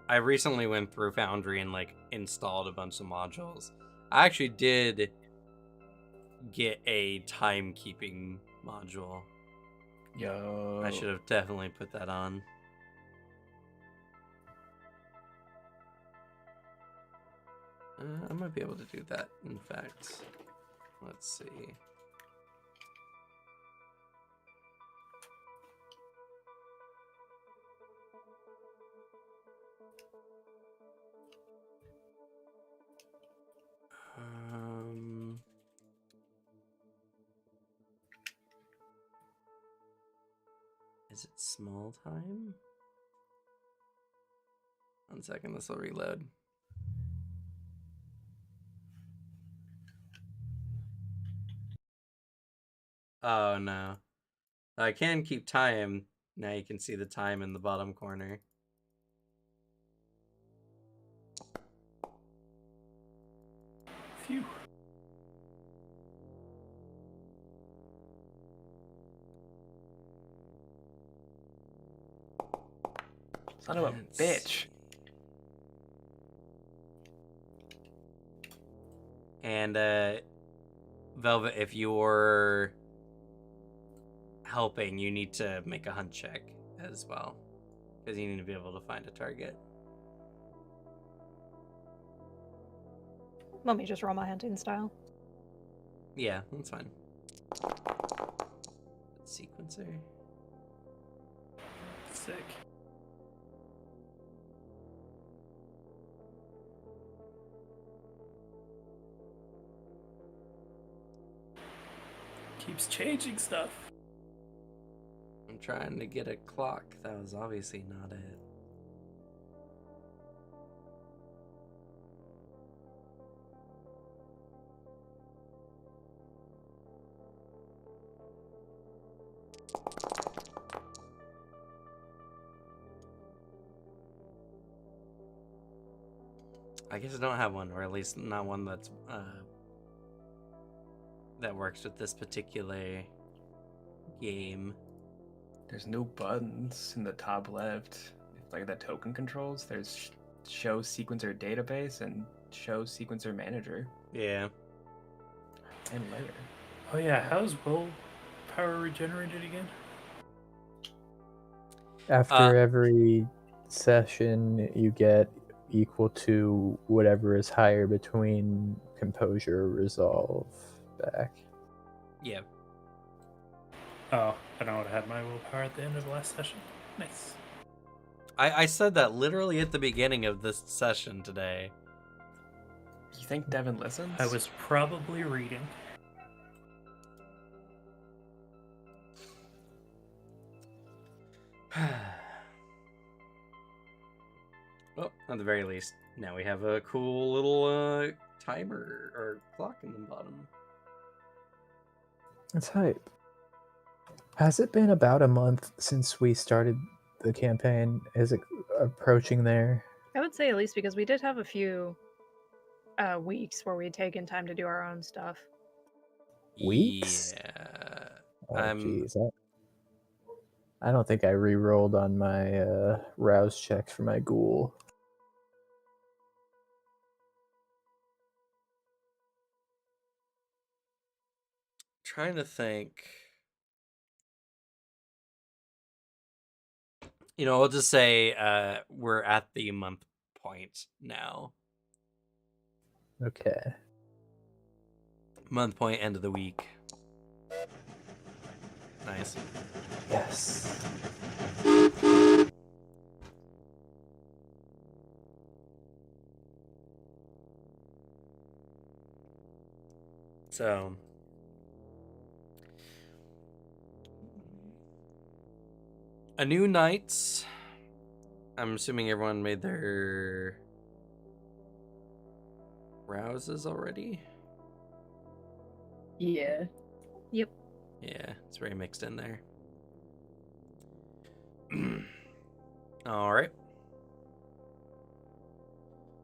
I recently went through Foundry and like installed a bunch of modules. I actually did get a timekeeping module. Yo. I should have definitely put that on. I might be able to do that, in fact. Let's see. Is it small time? 1 second, this will reload. Oh no. I can keep time. Now you can see the time in the bottom corner. Phew. Son of a Let's bitch. And Velvet, if you're helping, you need to make a hunt check as well, because you need to be able to find a target. Let me just roll my hunting style. Yeah, that's fine. Sequencer. Sick. Keeps changing stuff. I'm trying to get a clock. That was obviously not it. I guess I don't have one, or at least not one that's that works with this particular game. There's no buttons in the top left. Like the token controls, there's show sequencer database and show sequencer manager Yeah. and layer. Oh yeah, how's willpower regenerated again? After every session, you get equal to whatever is higher between composure or resolve back. Yeah. Oh, I don't know what I had my willpower at the end of the last session. Nice. I said that literally at the beginning of this session today. You think Devin listens? I was probably reading. Well, at the very least, now we have a cool little timer or clock in the bottom. That's hype. Has it been about a month since we started the campaign? Is it approaching there? I would say at least because we did have a few weeks where we'd taken time to do our own stuff. Weeks? Yeah. Oh, I'm jeez. I don't think I re-rolled on my rouse checks for my ghoul. trying to think. I'll just say we're at the month point now. Okay. Month point, end of the week. Nice. Yes. So, a new night. I'm assuming everyone made their rouses already. Yeah. Yep. Yeah, it's very mixed in there. All right.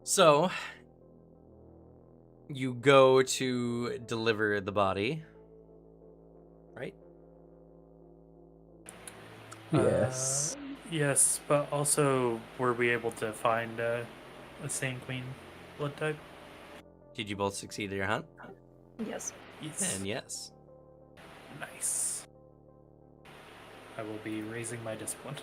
So, you go to deliver the body, right? Yes. Yes, but also, were we able to find a Sand Queen blood type? Did you both succeed at your hunt? Yes. Yes. Then yes. Nice. I will be raising my discipline.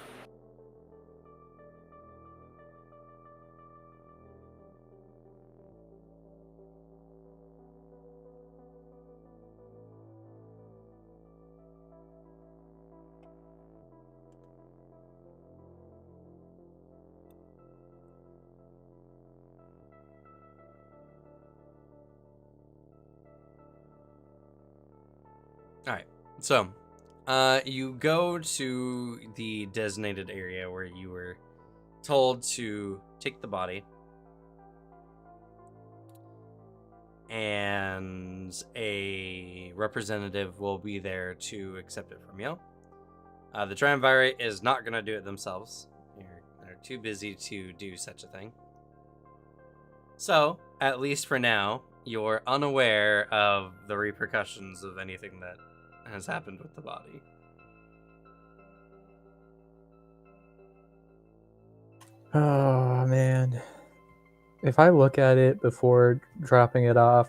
All right. So, you go to the designated area where you were told to take the body, and a representative will be there to accept it from you. The Triumvirate is not going to do it themselves. They're too busy to do such a thing. So, at least for now, you're unaware of the repercussions of anything that has happened with the body. Oh, man. If I look at it before dropping it off,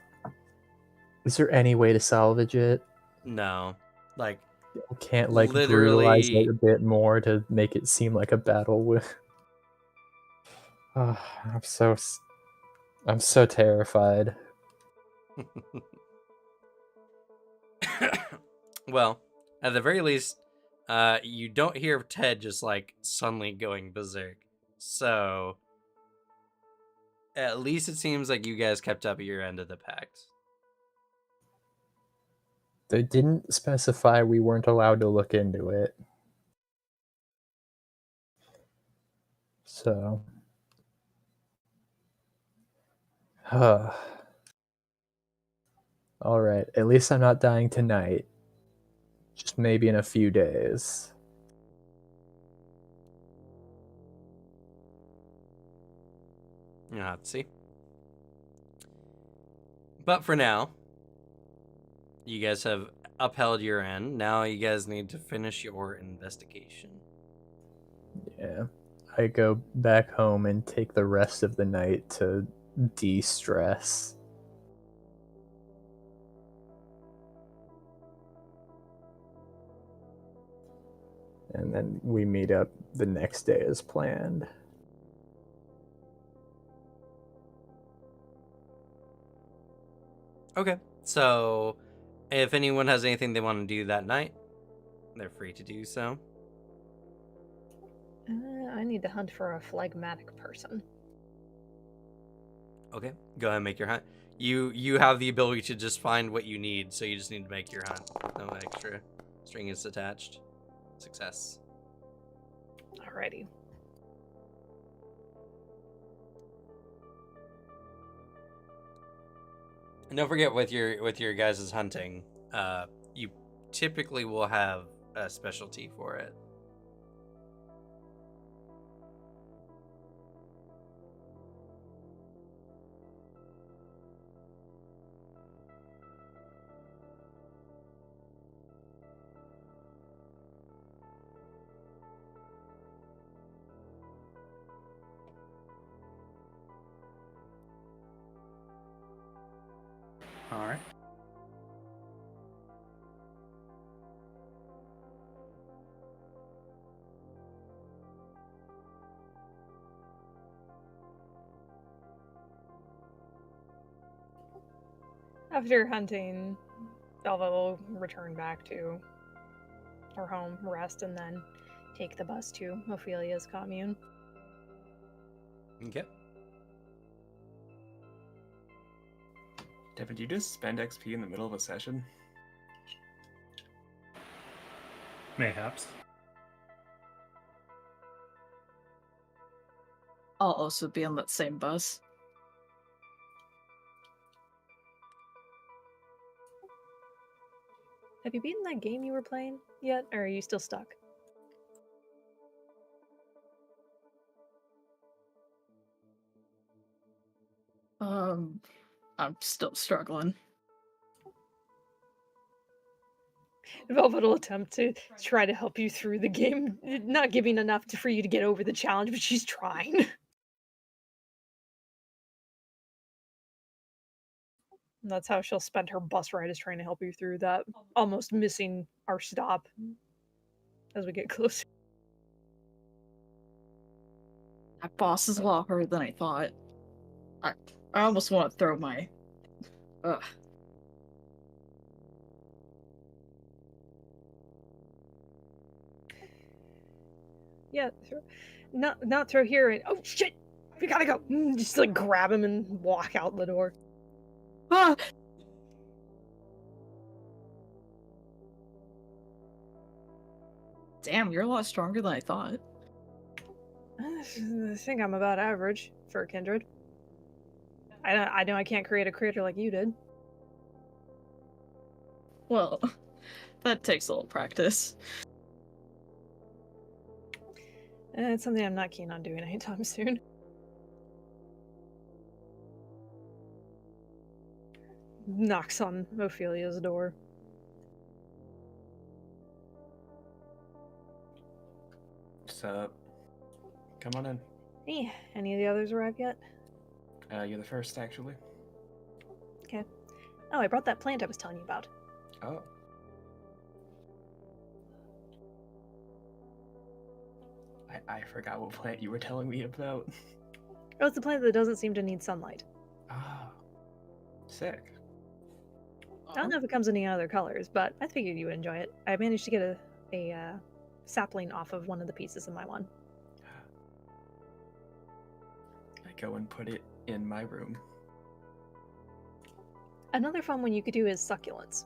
is there any way to salvage it? No. Like, Can't like brutalize literally, it a bit more to make it seem like a battle with. Oh, I'm so terrified. well, at the very least, you don't hear Ted just like suddenly going berserk. So, at least it seems like you guys kept up your end of the pact. They didn't specify we weren't allowed to look into it. So. Alright, at least I'm not dying tonight. Just maybe in a few days. You'll have to see. But for now, you guys have upheld your end. Now you guys need to finish your investigation. Yeah. I go back home and take the rest of the night to de-stress. And then we meet up the next day as planned. Okay. So, if anyone has anything they want to do that night, they're free to do so. I need to hunt for a phlegmatic person. Okay. Go ahead and make your hunt. You have the ability to just find what you need, so you just need to make your hunt. No extra string is attached. Success. Alrighty. And don't forget with your guys' hunting, you typically will have a specialty for it. All right. After hunting, Belva will return back to her home, rest, and then take the bus to Ophelia's commune. Okay. Devin, do you just spend XP in the middle of a session? Mayhaps. I'll also be on that same bus. Have you beaten that game you were playing yet, or are you still stuck? I'm still struggling. Velvet will attempt to try to help you through the game, not giving enough for you to get over the challenge, but she's trying. That's how she'll spend her bus ride, is trying to help you through that, almost missing our stop as we get closer. That boss is a lot harder than I thought. I almost want to throw my... Ugh. Yeah, not throw here and oh shit, we gotta go. Just like grab him and walk out the door. Ah! Damn, you're a lot stronger than I thought. I think I'm about average for a kindred. I know I can't create a creature like you did. Well, that takes a little practice. It's something I'm not keen on doing anytime soon. Knocks on Ophelia's door. What's up? Come on in. Hey, any of the others arrived yet? You're the first, actually. Okay. Oh, I brought that plant I was telling you about. Oh. I forgot what plant you were telling me about. Oh, it's the plant that doesn't seem to need sunlight. Ah. Sick. I don't know if it comes in any other colors, but I figured you would enjoy it. I managed to get a sapling off of one of the pieces of my one. I go and put it in my room. Another fun one you could do is succulents.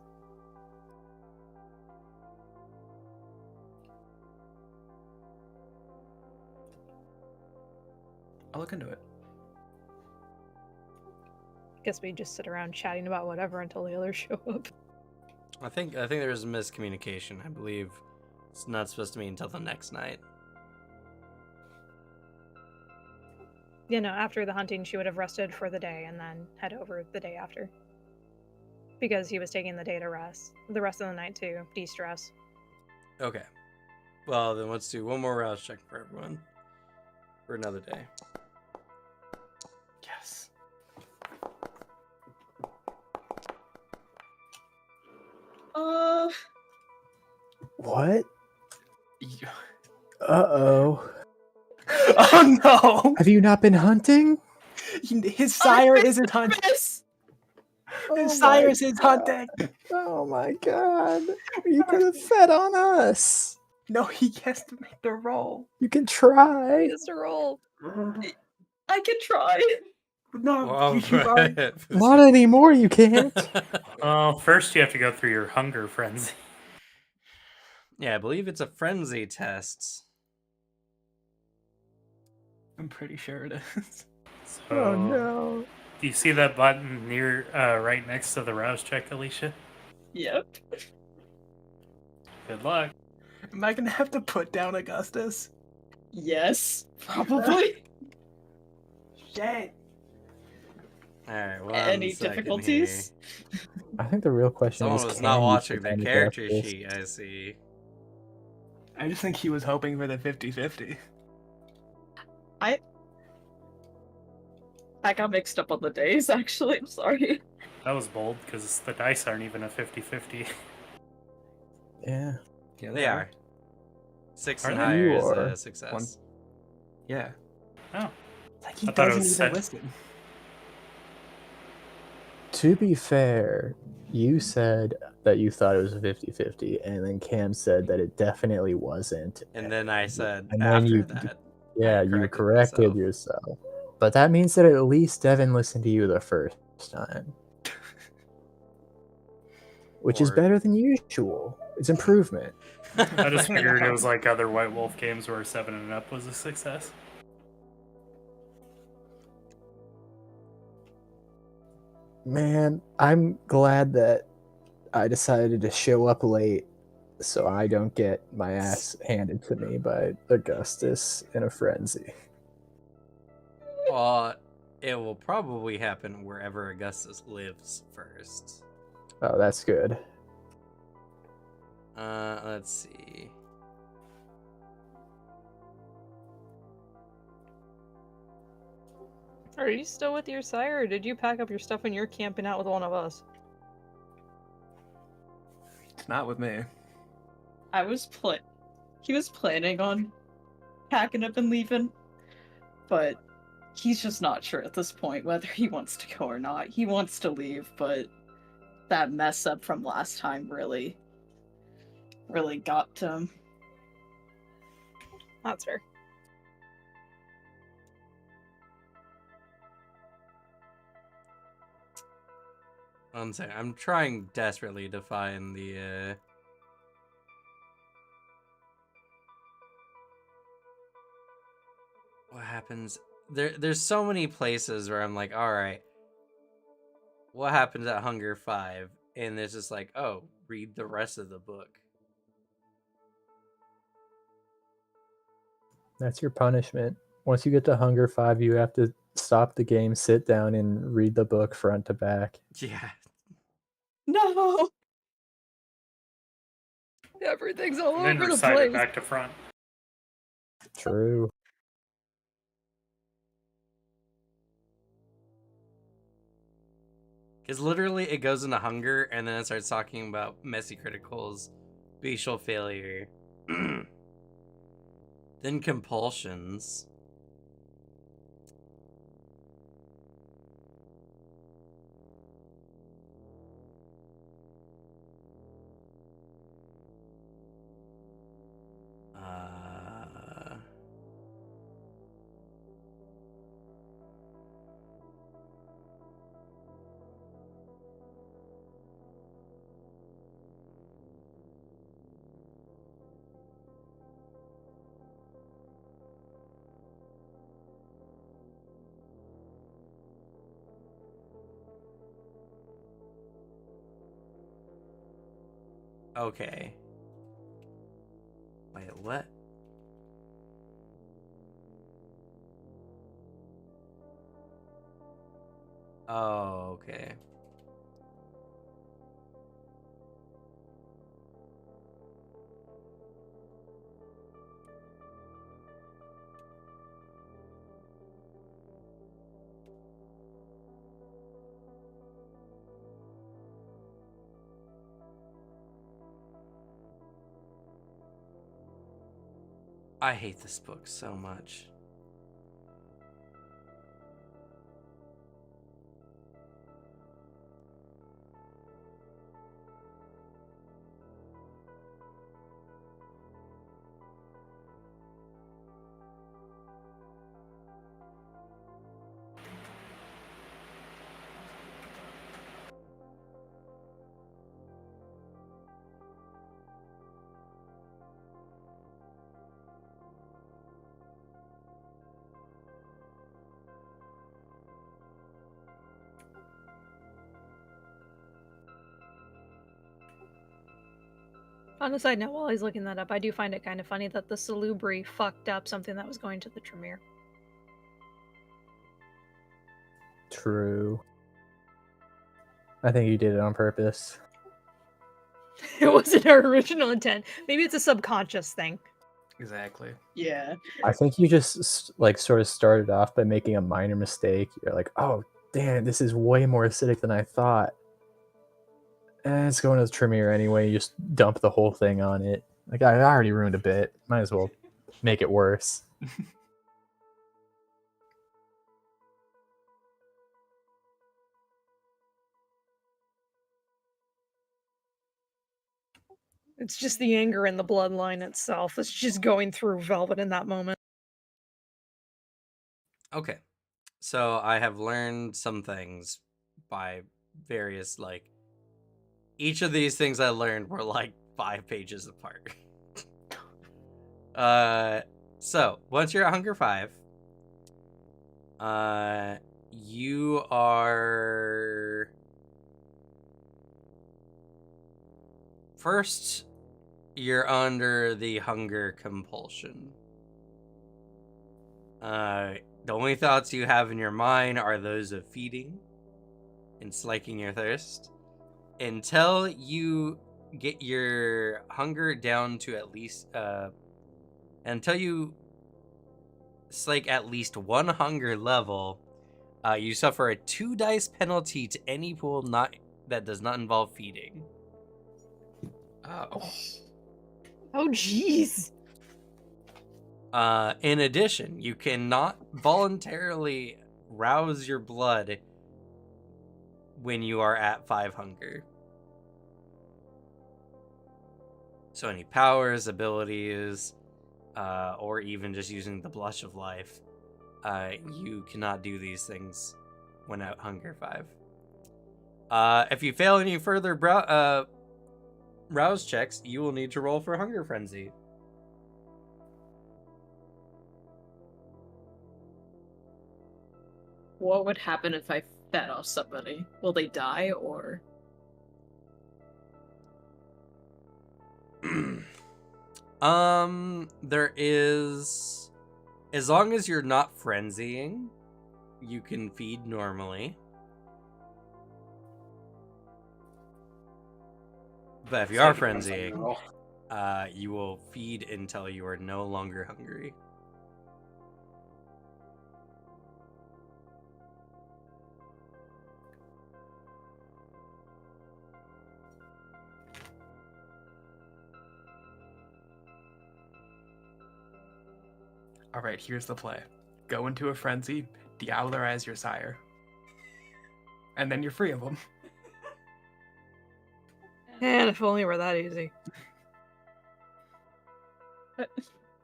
I'll look into it. Guess we just sit around chatting about whatever until the others show up. I think there's a miscommunication. I believe it's not supposed to be until the next night. You know, after the hunting, she would have rested for the day and then head over the day after. Because he was taking the day to rest. The rest of the night to de-stress. Okay. Well, then let's do one more rouse check for everyone. For another day. Yes. What? Yeah. Uh-oh. Oh no! Have you not been hunting? His sire isn't hunting. His sire is hunting. Oh my god. You could have fed on us. No, he has to make the roll. You can try. Mr. Roll. I can try. No, Well, you are. Not anymore, you can't. Well, first you have to go through your hunger frenzy. Yeah, I believe it's a frenzy test. I'm pretty sure it is. So, Oh no. do you see that button near, right next to the rouse check, Alicia? Yep. Good luck. Am I gonna have to put down Augustus? Yes, probably. Shit. Alright, one Any second difficulties? here. I think the real question Someone is was can not you watching put the down character Augustus? sheet, I see. I just think he was hoping for the 50-50. I got mixed up on the days, actually. I'm sorry. That was bold because the dice aren't even a 50-50. Yeah. Yeah, They are. 6 Are and they? higher You is are. a success. Yeah. Oh, Like he I thought it doesn't was even set. listen. To be fair, you said that you thought it was a 50-50, and then Cam said that it definitely wasn't. And then I said And then after you, that, yeah, I you corrected corrected myself. yourself. But that means that at least Devin listened to you the first time, which is Or- better than usual. It's improvement. I just Fair figured it enough. was like other White Wolf games where 7 and up was a success. Man, I'm glad that I decided to show up late so I don't get my ass handed to me by Augustus in a frenzy. Well, it will probably happen wherever Augustus lives first. Oh, that's good. Let's see. Are you still with your sire, or did you pack up your stuff and you're camping out with one of us? It's not with me. He was planning on packing up and leaving, but he's just not sure at this point whether he wants to go or not. He wants to leave, but that mess up from last time really got to him. That's fair. One second. I'm trying desperately to find the what happens. There's so many places where I'm like, all right, what happens at Hunger 5? And it's just like, oh, read the rest of the book. That's your punishment. Once you get to Hunger 5, you have to stop the game, sit down, and read the book front to back. Yeah. No! Everything's all And then over the recite it place. back to front. True. Because literally it goes into Hunger and then it starts talking about messy criticals, facial failure, then compulsions. Okay. Wait, what? Oh, okay. I hate this book so much. On a side note, while he's looking that up, I do find it kind of funny that the Salubri fucked up something that was going to the Tremere. True. I think you did it on purpose. It wasn't our original intent. Maybe it's a subconscious thing. Exactly. Yeah. I think you just like sort of started off by making a minor mistake. You're like, oh, damn, this is way more acidic than I thought. It's going to the Tremere anyway. You just dump the whole thing on it. Like, I already ruined a bit. Might as well make it worse. It's just the anger in the bloodline itself. It's just going through Velvet in that moment. Okay. So I have learned some things by various, like, each of these things I learned were like 5 pages apart. So once you're at Hunger 5, you are first, you're under the hunger compulsion. The only thoughts you have in your mind are those of feeding and slaking your thirst until you get your hunger down to at least until you slake at least 1 hunger level. You suffer a 2 dice penalty to any pool that does not involve feeding. Oh. Oh, jeez. In addition, you cannot voluntarily rouse your blood when you are at 5 hunger. So any powers, abilities, or even just using the Blush of Life, you cannot do these things when at Hunger 5. If you fail any further rouse checks, you will need to roll for Hunger Frenzy. What would happen if I fed off somebody? Will they die or? There is, as long as you're not frenzying, you can feed normally. But if you are frenzying, you will feed until you are no longer hungry. All right, here's the play. Go into a frenzy, deoularize your sire. And then you're free of them. And if only it were that easy.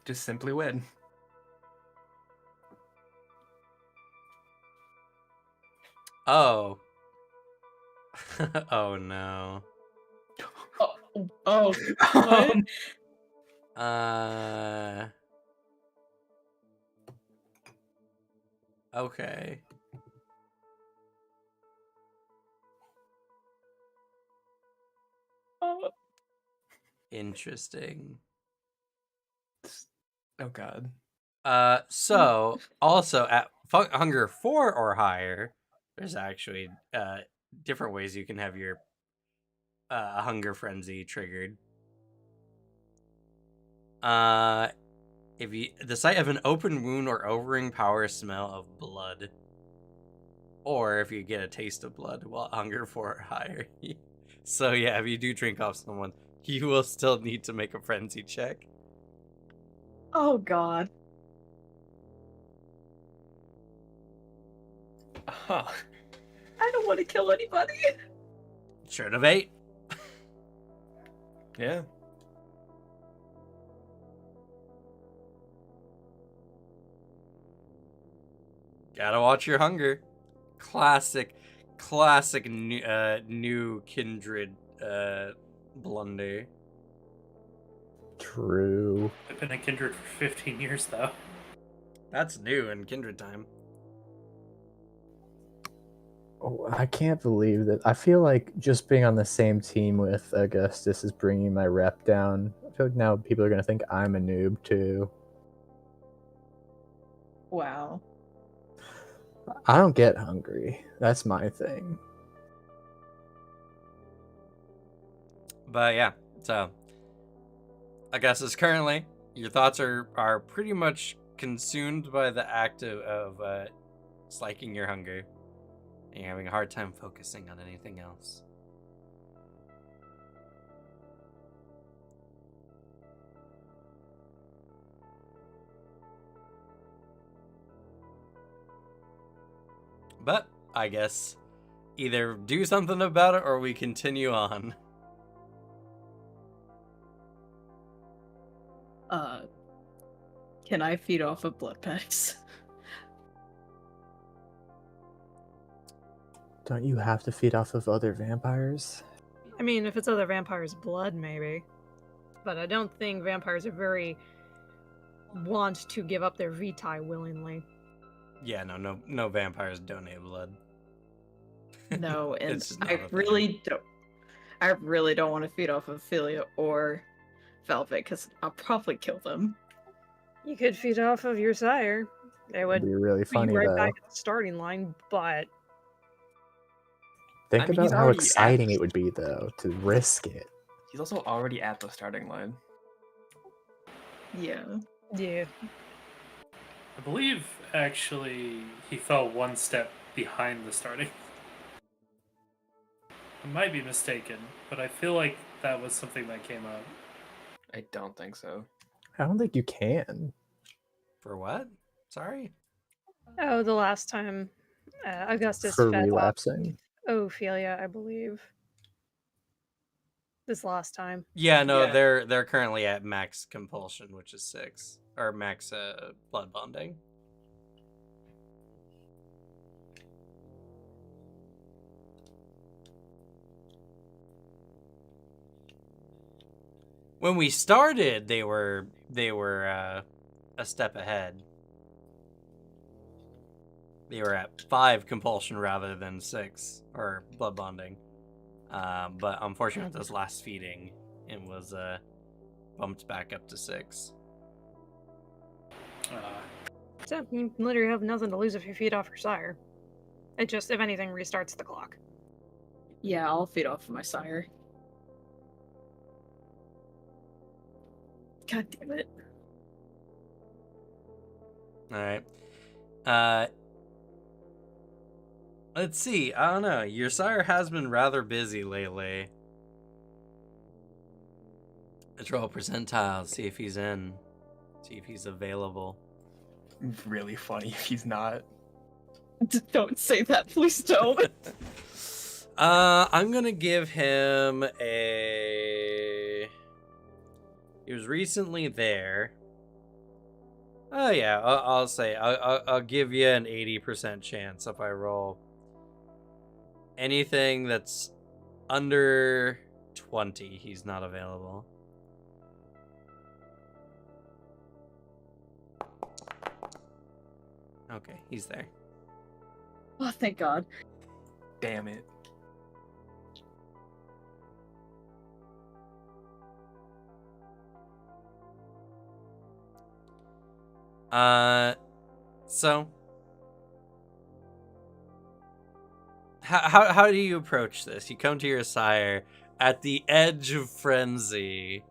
Just simply win. Oh. Oh no. Oh, what? Okay. Interesting. Oh god. So also at Hunger 4 or higher, there's actually different ways you can have your hunger frenzy triggered. If you the sight of an open wound or overpowering smell of blood, or if you get a taste of blood while Hunger 4 or higher. So yeah, if you do drink off someone, you will still need to make a frenzy check. Oh god. Huh. I don't want to kill anybody. Short of 8. Yeah. Gotta watch your hunger. Classic new kindred blunder. True. I've been a kindred for 15 years, though. That's new in kindred time. Oh, I can't believe that. I feel like just being on the same team with Augustus is bringing my rep down. I feel like now people are going to think I'm a noob too. Wow. I don't get hungry. That's my thing. But yeah, so I guess it's currently your thoughts are pretty much consumed by the act of slaking your hunger. And you're having a hard time focusing on anything else. But I guess either do something about it or we continue on. Can I feed off of blood packs? Don't you have to feed off of other vampires? I mean, if it's other vampires' blood, maybe. But I don't think vampires are very want to give up their vitae willingly. Yeah, no vampires donate blood. No, and It's just not I a thing. really don't want to feed off of Ophelia or Velvet because I'll probably kill them. You could feed off of your sire. They would It'd be really put funny you right though. back at the starting line, but Think I mean, about he's how already exciting it would be though to risk it. He's also already at the starting line. Yeah. yeah. I believe, actually, he fell one step behind the starting. I might be mistaken, but I feel like that was something that came up. I don't think so. I don't think you can. For what? Sorry? Oh, the last time Augustus For fed off relapsing. Ophelia, I believe. This last time. Yeah, no, Yeah. they're currently at max compulsion, which is 6. Or max blood bonding. When we started, they were a step ahead. They were at 5 compulsion rather than 6, or blood bonding. But unfortunately, this last feeding, it was bumped back up to 6. So you literally have nothing to lose if you feed off your sire. It just, if anything, restarts the clock. Yeah, I'll feed off of my sire. God damn it. All right. Let's see. I don't know. Your sire has been rather busy lately. Let's roll percentiles. See if he's in. See if he's available. Really funny if he's not. Don't say that, please don't. I'm gonna give him a. He was recently there. Oh yeah, I'll say I'll give you an 80% chance if I roll. Anything that's under 20, he's not available. Okay, he's there. Oh, thank God. Damn it. So how do you approach this? You come to your sire at the edge of frenzy.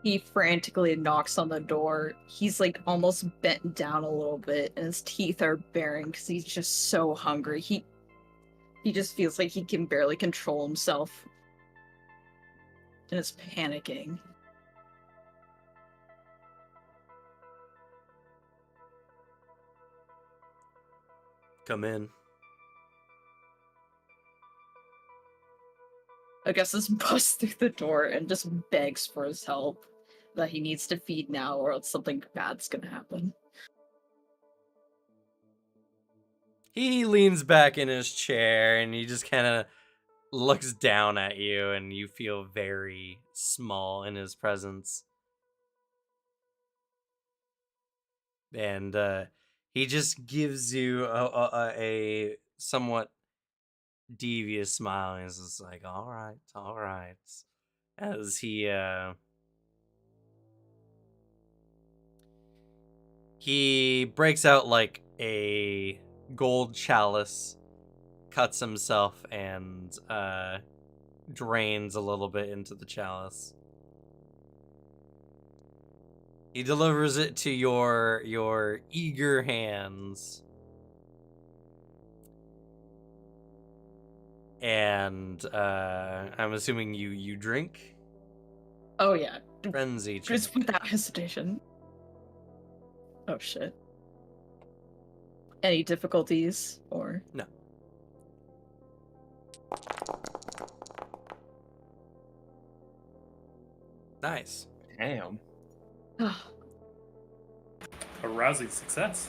He frantically knocks on the door. He's like almost bent down a little bit, and his teeth are baring because he's just so hungry. He just feels like he can barely control himself, and is panicking. Come in. Augustus busts through the door and just begs for his help. That he needs to feed now, or else something bad's gonna happen. He leans back in his chair and he just kind of looks down at you, and you feel very small in his presence. And he just gives you a somewhat devious smile. He's just like, all right. As he breaks out like a gold chalice, cuts himself, and drains a little bit into the chalice. He delivers it to your eager hands. And I'm assuming you drink? Oh yeah, Frenzy check. just without hesitation. Oh shit. Any difficulties or? No. Nice. Damn. A rousing success.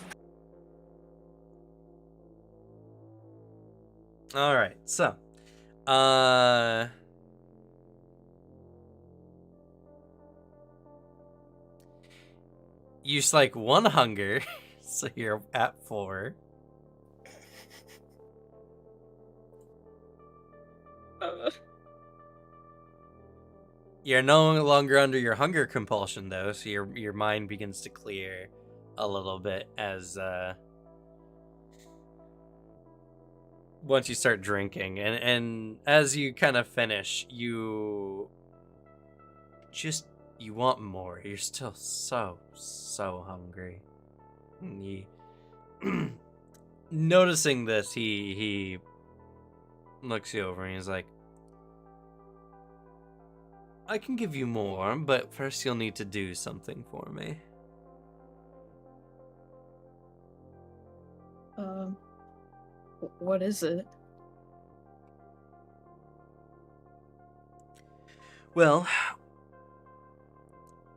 All right. So, you like one hunger, so you're at 4. You're no longer under your hunger compulsion though, so your mind begins to clear a little bit as once you start drinking, and as you kind of finish, you want more. You're still so hungry. And noticing this, he looks you over and he's like, I can give you more, but first you'll need to do something for me. What is it? Well,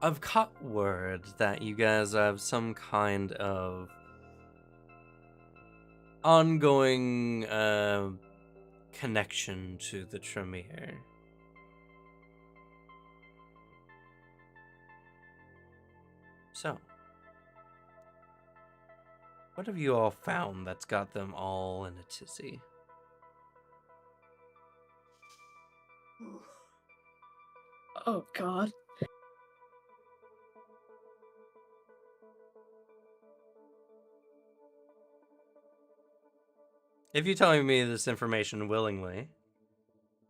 I've caught word that you guys have some kind of ongoing connection to the Tremere. So, what have you all found that's got them all in a tizzy? Oh god. If you tell me this information willingly,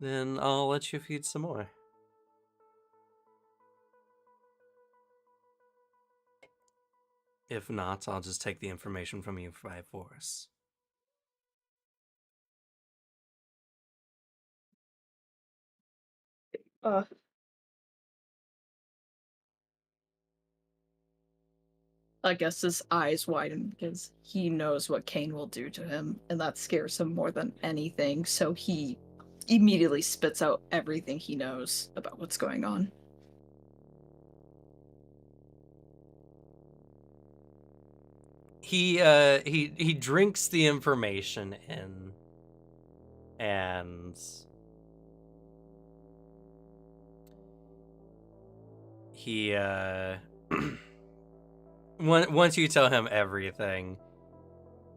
then I'll let you feed some more. If not, I'll just take the information from you by force. I guess his eyes widen because he knows what Kane will do to him, and that scares him more than anything, so he immediately spits out everything he knows about what's going on. He drinks the information in, and he once you tell him everything,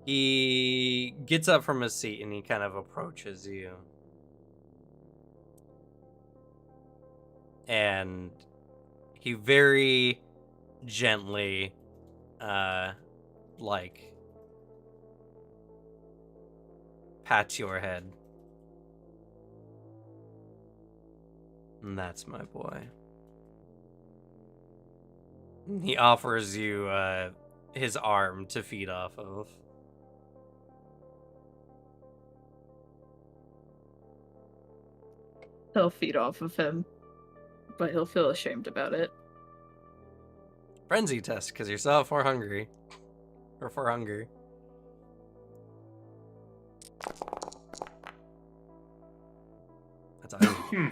he gets up from his seat and he kind of approaches you, and he very gently like pats your head. And that's my boy. He offers you his arm to feed off of. He'll feed off of him, but he'll feel ashamed about it. Frenzy test, because you're still for hungry. Or for hunger. That's ugly.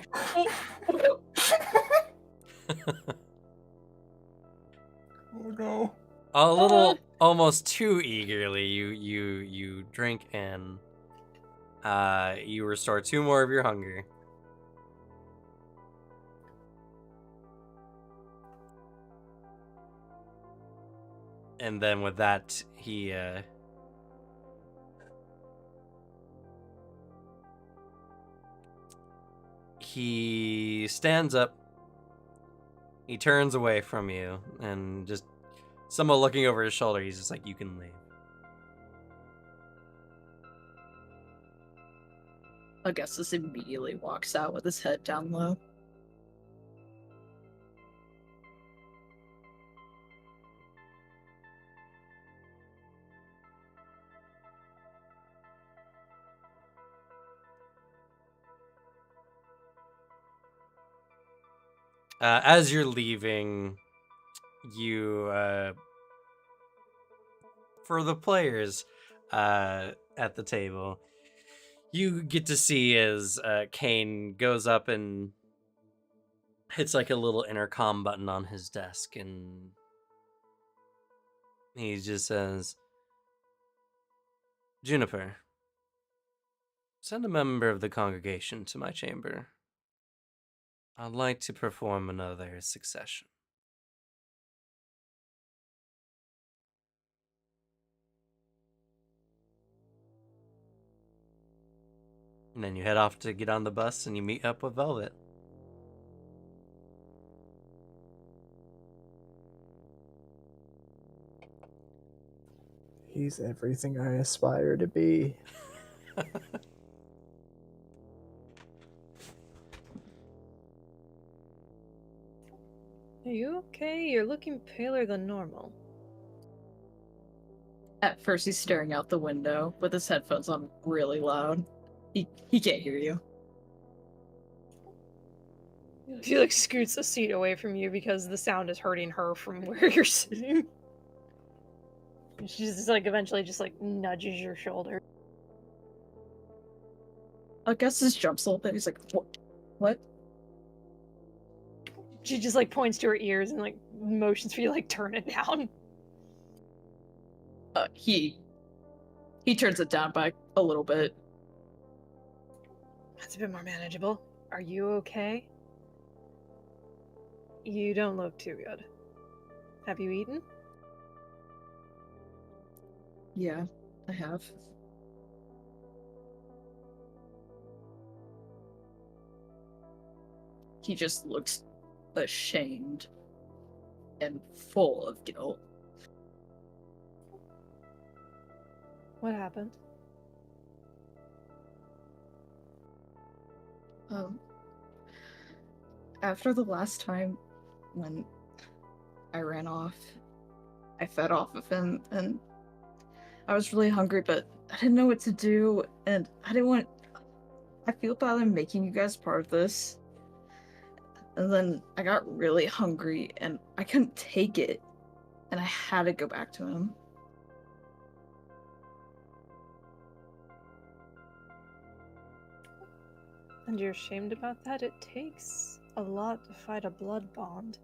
Oh no. A little, almost too eagerly, you drink and you restore 2 more of your hunger. And then with that, he stands up. He turns away from you and just someone looking over his shoulder. He's just like, you can leave. Augustus immediately walks out with his head down low. As you're leaving, you, for the players at the table, you get to see as Kane goes up and hits like a little intercom button on his desk, and he just says, Juniper, send a member of the congregation to my chamber. I'd like to perform another succession. And then you head off to get on the bus and you meet up with Velvet. He's everything I aspire to be. Are you okay? You're looking paler than normal. At first, he's staring out the window with his headphones on really loud. He can't hear you. She like scoots a seat away from you because the sound is hurting her from where you're sitting. She's just like eventually just like nudges your shoulder. Augustus jumps a little bit. He's like, What? She just like points to her ears and like motions for you to like turn it down. He turns it down by a little bit. That's a bit more manageable. Are you okay? You don't look too good. Have you eaten? Yeah, I have. He just looks ashamed and full of guilt. What happened? After the last time when I ran off, I fed off of him, and I was really hungry, but I didn't know what to do, and I feel bad I'm making you guys part of this. And then I got really hungry, and I couldn't take it, and I had to go back to him. And you're ashamed about that? It takes a lot to fight a blood bond.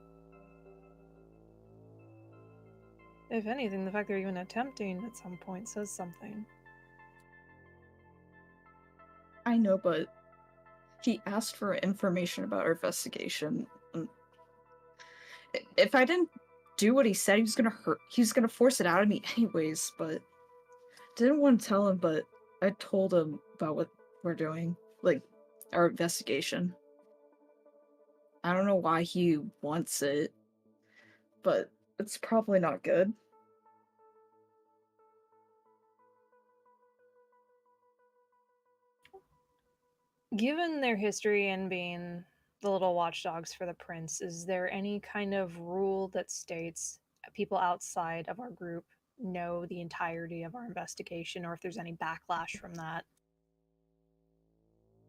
If anything, the fact they're even attempting at some point says something. I know, but he asked for information about our investigation. If I didn't do what he said, he was gonna force it out of me anyways, but didn't want to tell him, but I told him about what we're doing, like our investigation. I don't know why he wants it, but it's probably not good. Given their history and being the little watchdogs for the prince, is there any kind of rule that states people outside of our group know the entirety of our investigation, or if there's any backlash from that?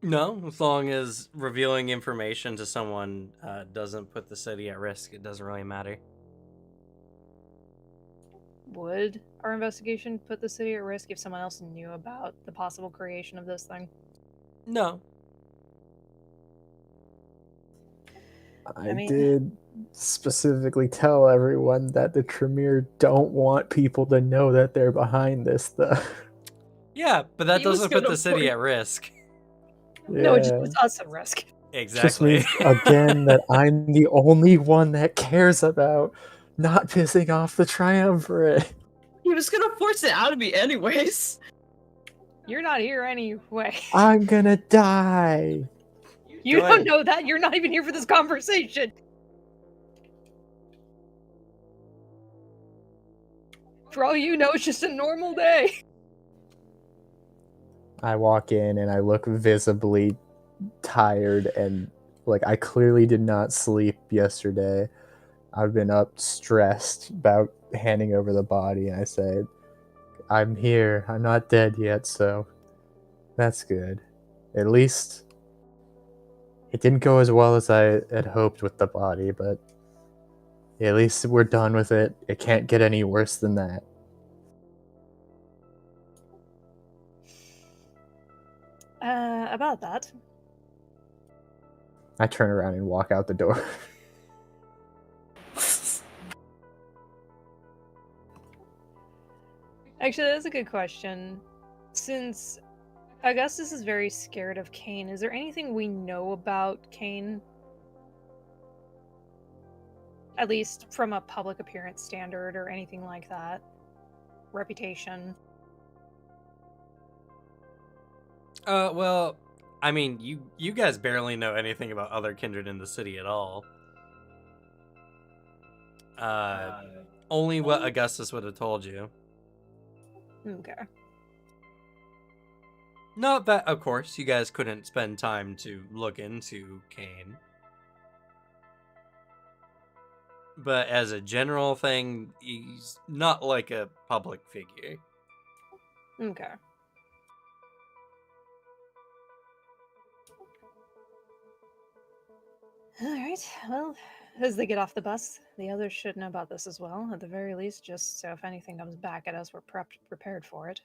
No, as long as revealing information to someone doesn't put the city at risk, it doesn't really matter. Would our investigation put the city at risk if someone else knew about the possible creation of this thing? No. I mean- did specifically tell everyone that the Tremere don't want people to know that they're behind this, though. Yeah, but that He was doesn't put gonna the city put- at risk. No, it just Yeah. puts us at risk. Just Exactly. means, again, that I'm the only one that cares about not pissing off the Triumvirate. He was gonna force it out of me anyways. You're not here anyway. I'm gonna die. You Go don't ahead. know that. You're not even here for this conversation. For all you know, it's just a normal day. I walk in and I look visibly tired and like I clearly did not sleep yesterday. I've been up stressed about handing over the body, and I say, I'm here. I'm not dead yet, so that's good. At least It didn't go as well as I had hoped with the body, but at least we're done with it. It can't get any worse than that. About that. I turn around and walk out the door. Actually, that's a good question. Since Augustus is very scared of Cain, is there anything we know about Cain? At least from a public appearance standard or anything like that? Reputation? Well, I mean, you guys barely know anything about other kindred in the city at all. Only what Augustus would have told you. Okay. Not that, of course, you guys couldn't spend time to look into Cain. But as a general thing, he's not like a public figure. Okay. Alright, well, as they get off the bus, the others should know about this as well, at the very least, just so if anything comes back at us, we're prepared for it.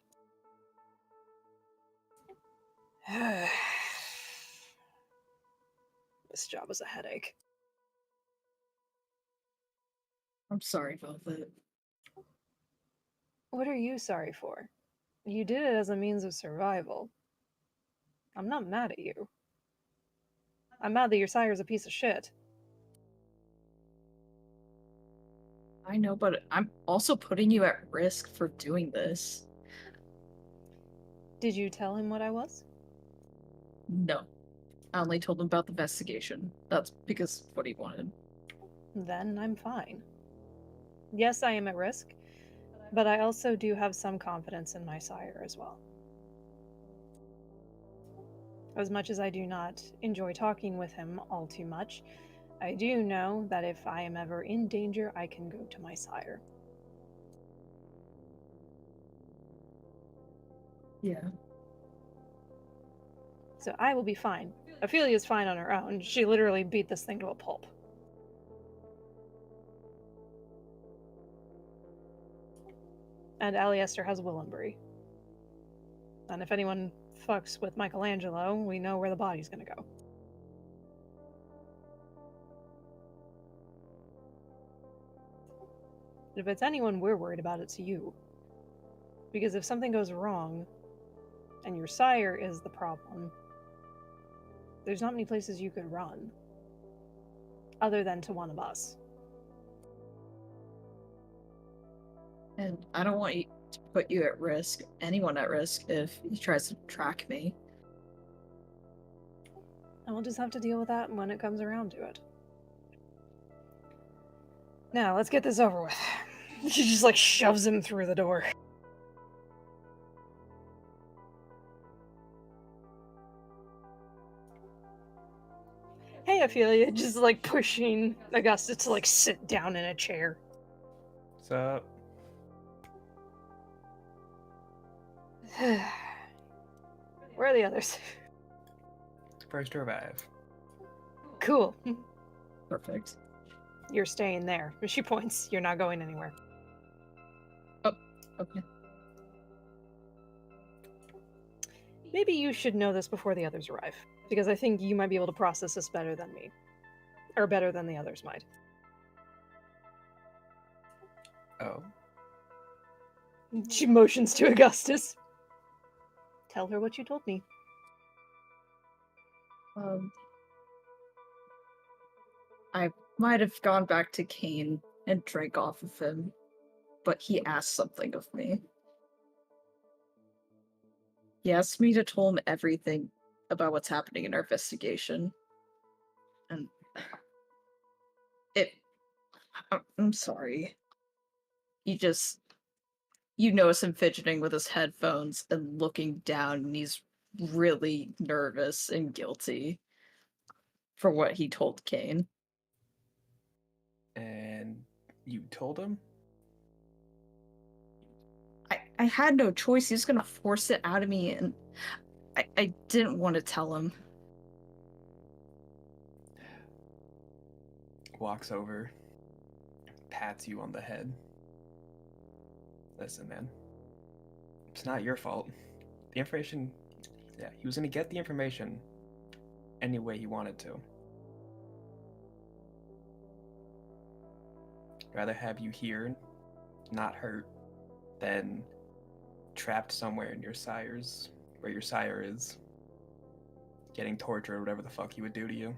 This job was a headache. I'm sorry about that. What are you sorry for? You did it as a means of survival. I'm not mad at you. I'm mad that your sire's a piece of shit. I know, but I'm also putting you at risk for doing this. Did you tell him what I was? No. I only told him about the investigation. That's because what he wanted. Then I'm fine. Yes, I am at risk, but I also do have some confidence in my sire as well. As much as I do not enjoy talking with him all too much, I do know that if I am ever in danger, I can go to my sire. Yeah. So I will be fine. Ophelia's fine on her own. She literally beat this thing to a pulp. And Aliester has Willenbury. And if anyone fucks with Michelangelo, we know where the body's gonna go. If it's anyone we're worried about, it's you. Because if something goes wrong, and your sire is the problem, there's not many places you could run. Other than to one of us. And I don't want you to put you at risk, anyone at risk, if he tries to track me. And we'll just have to deal with that when it comes around to it. Now, let's get this over with. She just like shoves him through the door. Hey, Ophelia, just like pushing Augusta to like sit down in a chair. What's up? Where are the others? First to revive. Cool. Perfect. You're staying there. She points. You're not going anywhere. Okay. Maybe you should know this before the others arrive, because I think you might be able to process this better than me. Or better than the others might. Oh. She motions to Augustus. Tell her what you told me. I might have gone back to Cain and drank off of him, but he asked something of me. He asked me to tell him everything about what's happening in our investigation. And I'm sorry. You notice him fidgeting with his headphones and looking down, and he's really nervous and guilty for what he told Cain. And you told him? I had no choice. He was gonna force it out of me, and I didn't want to tell him. walks over, pats you on the head. Listen, man. It's not your fault. The information... Yeah, he was going to get the information any way he wanted to. Rather have you here, not hurt, than trapped somewhere in your sire's... where your sire is. Getting tortured or whatever the fuck he would do to you.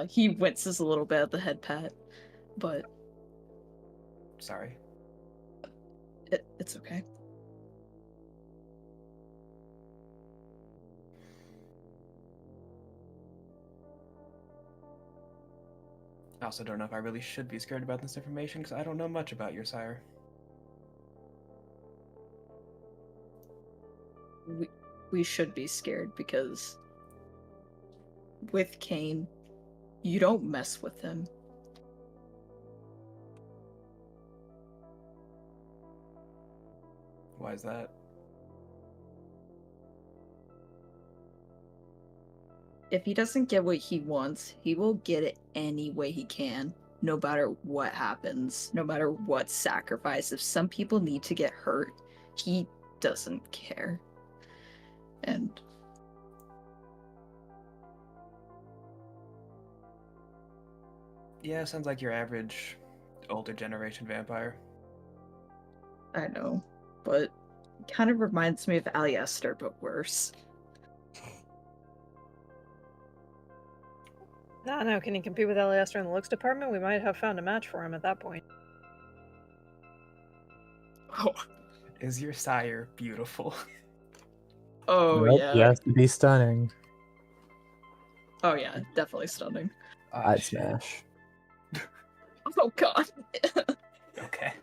He winces a little bit at the head pat, but Sorry. it's okay. I also don't know if I really should be scared about this information because I don't know much about your sire. We should be scared because with Kane, you don't mess with him. Why is that? If he doesn't get what he wants, he will get it any way he can, no matter what happens, no matter what sacrifice. If some people need to get hurt, he doesn't care. And Yeah, sounds like your average older generation vampire. I know, but it kind of reminds me of Aliester, but worse. No, can he compete with Eliaster in the looks department? We might have found a match for him at that point. Oh, Is your sire beautiful? Nope, yeah. he has to be stunning. Oh yeah, definitely stunning. I'd smash. Oh god. Okay.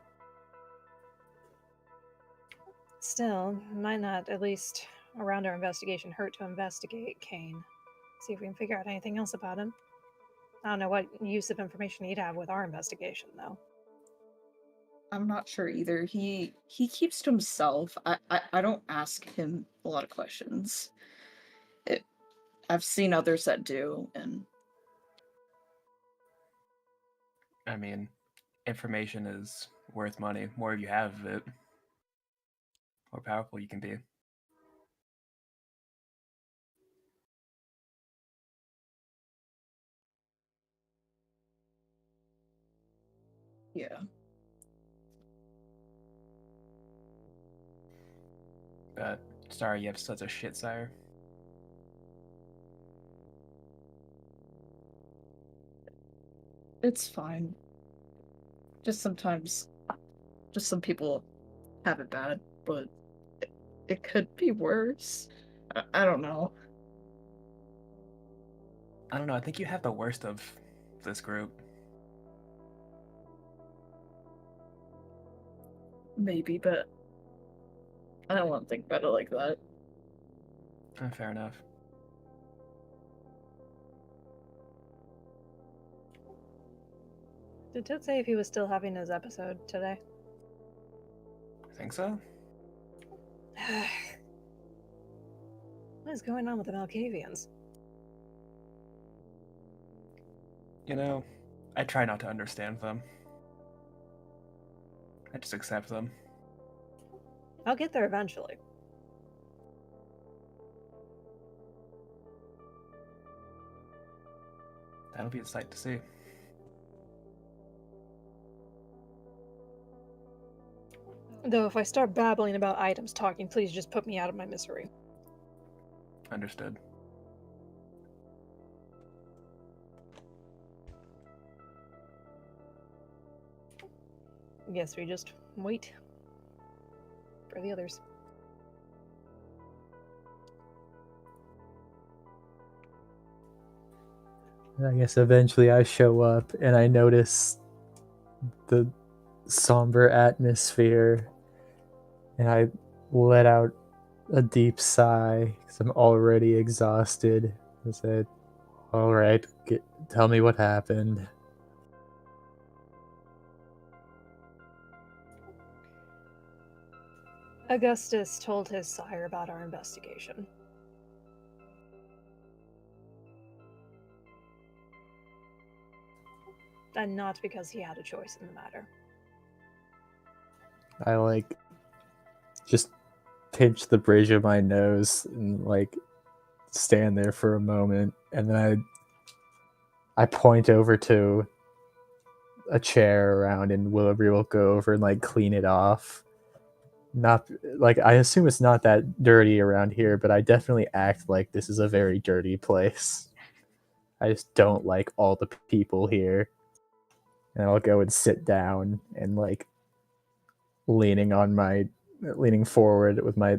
Still, might not, at least around our investigation, hurt to investigate Kane. See if we can figure out anything else about him. I don't know what use of information he'd have with our investigation, though. I'm not sure either. He keeps to himself. I don't ask him a lot of questions. I've seen others that do, and I mean, information is worth money. More you have of it, more powerful you can be. yeah. But sorry you have such a shit sire. It's fine. Just sometimes, just some people have it bad, but it could be worse. I don't know. I don't know, I think you have the worst of this group. Maybe, but I don't want to think about it like that. Fair enough. Did Ted say if he was still having his episode today? I think so. What is going on with the Malkavians? You know, I try not to understand them. I just accept them. I'll get there eventually. That'll be a sight to see. Though if I start babbling about items talking, please just put me out of my misery. Understood. Guess we just wait for the others. I guess eventually I show up and I notice the somber atmosphere and I let out a deep sigh because I'm already exhausted. I said, all right, tell me what happened. Augustus told his sire about our investigation. and not because he had a choice in the matter. I like just pinch the bridge of my nose and like stand there for a moment, and then I point over to a chair around, and Willoughby will go over and like clean it off. Not like, I assume it's not that dirty around here, but I definitely act like this is a very dirty place. I just don't like all the people here. And I'll go and sit down and like leaning forward with my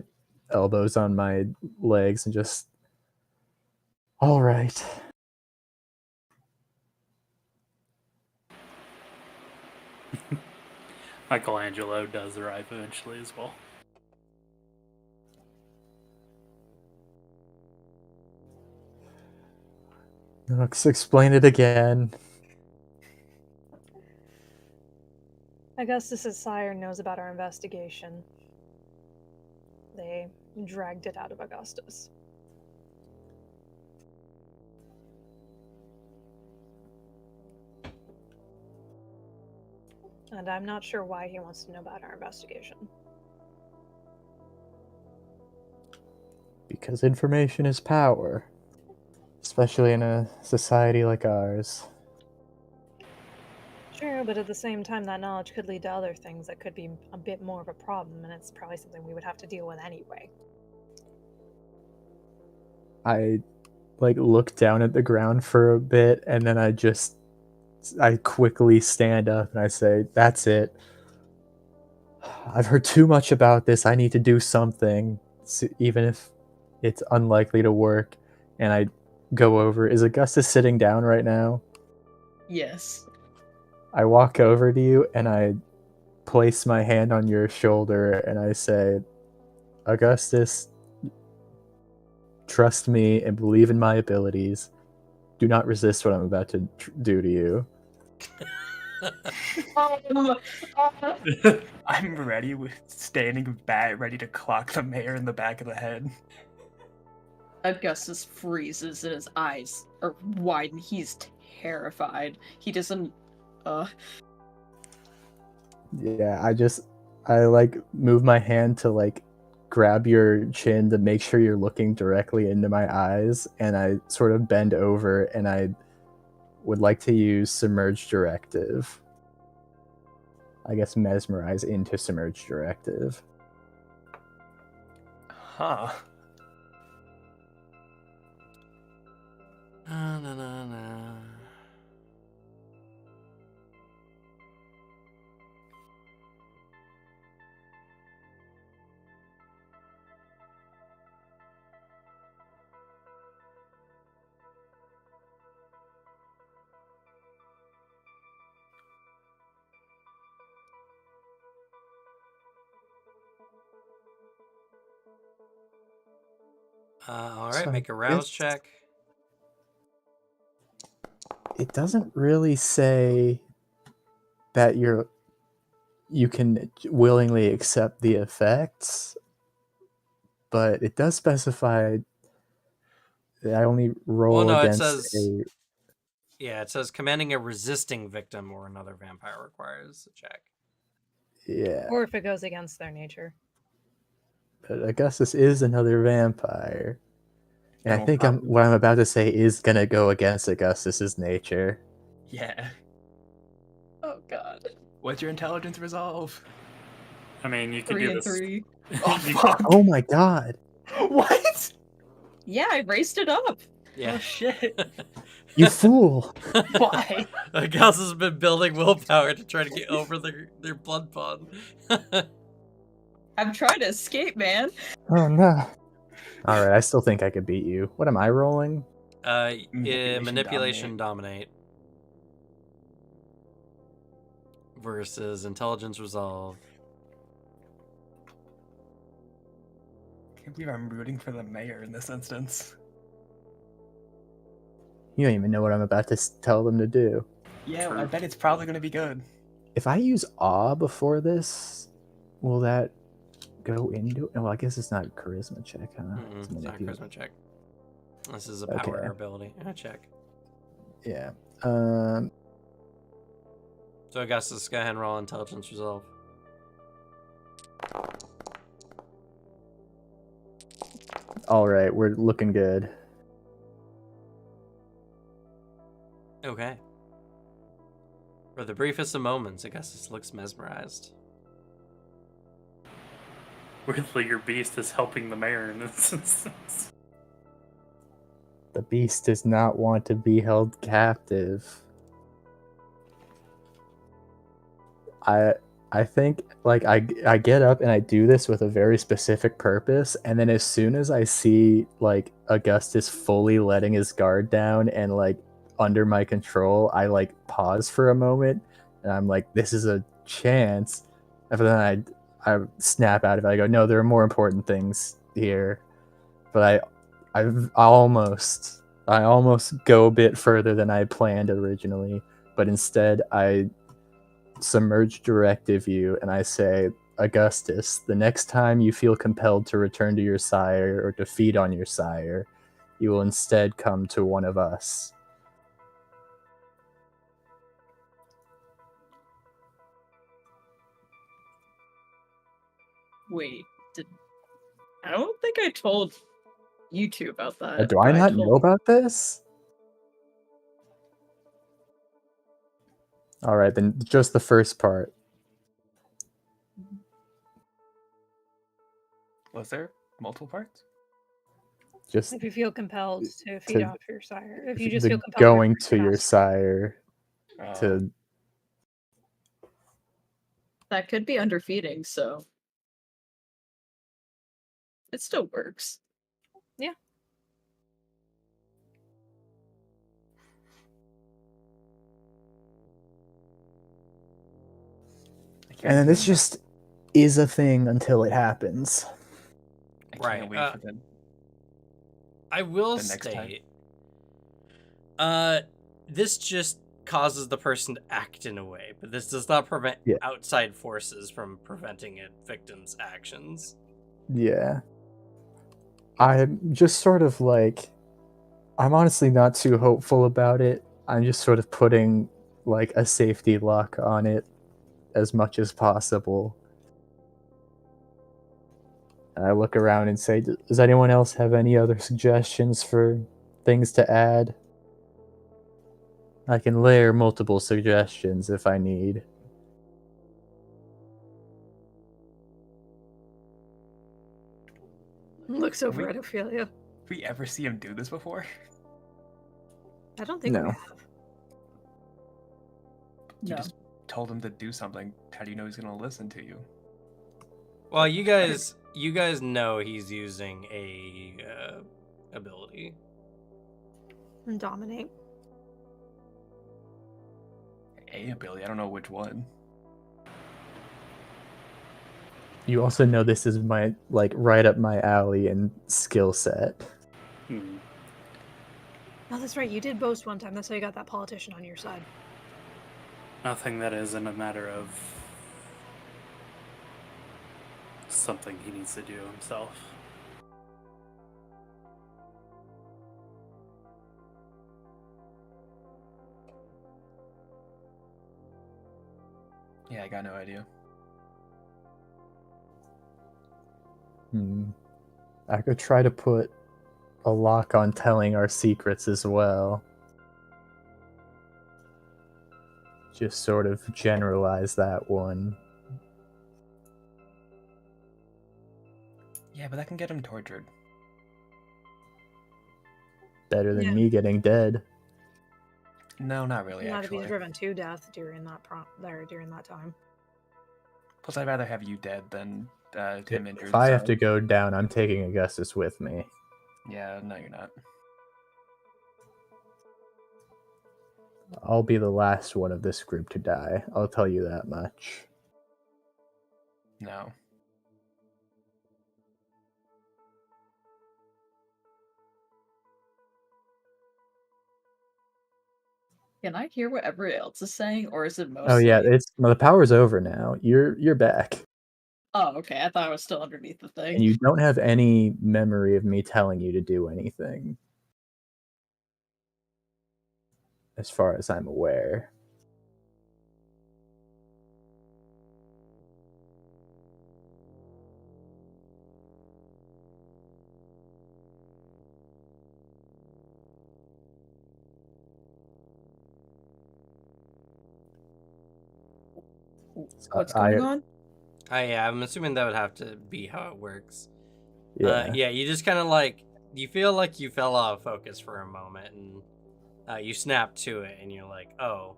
elbows on my legs and just, all right. Michelangelo does arrive eventually as well. Let's explain it again. Augustus's sire knows about our investigation. They dragged it out of Augustus. And I'm not sure why he wants to know about our investigation. Because information is power. Especially in a society like ours. Sure, but at the same time, that knowledge could lead to other things that could be a bit more of a problem, and it's probably something we would have to deal with anyway. I like look down at the ground for a bit, and then I quickly stand up and I say, that's it. I've heard too much about this. I need to do something, even if it's unlikely to work. And I go over. Is Augustus sitting down right now? Yes. I walk over to you and I place my hand on your shoulder and I say, Augustus, trust me and believe in my abilities. Do not resist what I'm about to do to you. I'm ready with standing bat, ready to clock the mayor in the back of the head. Augustus freezes and his eyes are wide and he's terrified. He doesn't Yeah, I like move my hand to like grab your chin to make sure you're looking directly into my eyes, and I sort of bend over and I would like to use Submerge Directive. I guess Mesmerize into Submerge Directive. Huh. Na, na, na, na. All right, So make a I rouse guess check. It doesn't really say that you can willingly accept the effects, but it does specify that I only roll Well, no, it against says a. yeah, it says commanding a resisting victim or another vampire requires a check. Yeah, Or if it goes against their nature. but Augustus is another vampire. And I It'll think probably- what I'm about to say is going to go against Augustus's nature. Yeah. Oh god. What's your intelligence resolve? I mean, you could 3 do and this. 3. Oh, You- fuck. Oh my god! What? Yeah, I raised it up. Yeah. Oh, shit. You fool! Why? Gauss has been building willpower to try to get over their blood bond. I'm trying to escape, man. Oh no. Alright, I still think I could beat you. What am I rolling? Manipulation dominate. Versus intelligence resolve. I can't believe I'm rooting for the mayor in this instance. You don't even know what I'm about to tell them to do. Yeah, True. I bet it's probably going to be good. If I use awe before this, will that go into it? Well, I guess it's not a charisma check, huh? It's not a manipulation. charisma check. This is a power Okay. ability. Check. Yeah. So Augustus, go ahead and roll intelligence resolve. All right, we're looking good. Okay. For the briefest of moments, Augustus looks mesmerized. Weirdly, your beast is helping the mayor in this instance. The beast does not want to be held captive. I think like I get up and I do this with a very specific purpose, and then as soon as I see like Augustus fully letting his guard down and like under my control, I like pause for a moment and I'm like, this is a chance. And then I snap out of it. I go, no, there are more important things here. But I almost go a bit further than I planned originally, but instead I submerge directive you and I say, Augustus, the next time you feel compelled to return to your sire or to feed on your sire, you will instead come to one of us. Wait, I don't think I told you two about that. Do I but not told- know about this? All right, then just the first part. Was there multiple parts? Just If you feel compelled to feed off your sire. If you just the feel compelled going to return your us. sire Oh. to That could be under feeding, so it still works. Yeah. I can't and then this even- just is a thing until it happens. I can't Right, wait for the I will The next time. state, this just causes the person to act in a way, but this does not prevent Yeah. outside forces from preventing a victim's actions. Yeah. I'm just sort of like, I'm honestly not too hopeful about it. I'm just sort of putting like a safety lock on it as much as possible. And I look around and say, does anyone else have any other suggestions for things to add? I can layer multiple suggestions if I need. Looks over We- at Ophelia. Did we ever see him do this before? I don't think we No. have. You No. just told him to do something. How do you know he's gonna listen to you? Well, you guys know he's using a ability. And dominate. A ability. I don't know which one. You also know this is my like right up my alley and skill set. Hmm. Oh, that's right. You did boast one time. That's how you got that politician on your side. Nothing that isn't a matter of something he needs to do himself. Yeah, I got no idea. I could try to put a lock on telling our secrets as well. Just sort of generalize that one. Yeah, but that can get him tortured. Better than Yeah. me getting dead. No, not really. Not if actually. he's driven to death during that during that time. Plus, I'd rather have you dead than him injured. If I have so- to go down, I'm taking Augustus with me. Yeah, no, you're not. I'll be the last one of this group to die. I'll tell you that much. No. Can I hear what everybody else is saying, or is it mostly? Oh yeah, the power's over now. You're back. Oh, okay. I thought I was still underneath the thing. And you don't have any memory of me telling you to do anything. As far as I'm aware. What's I- going on? Yeah, I'm assuming that would have to be how it works. Yeah. Yeah, you just kind of like, you feel like you fell out of focus for a moment, and you snap to it, and you're like, oh,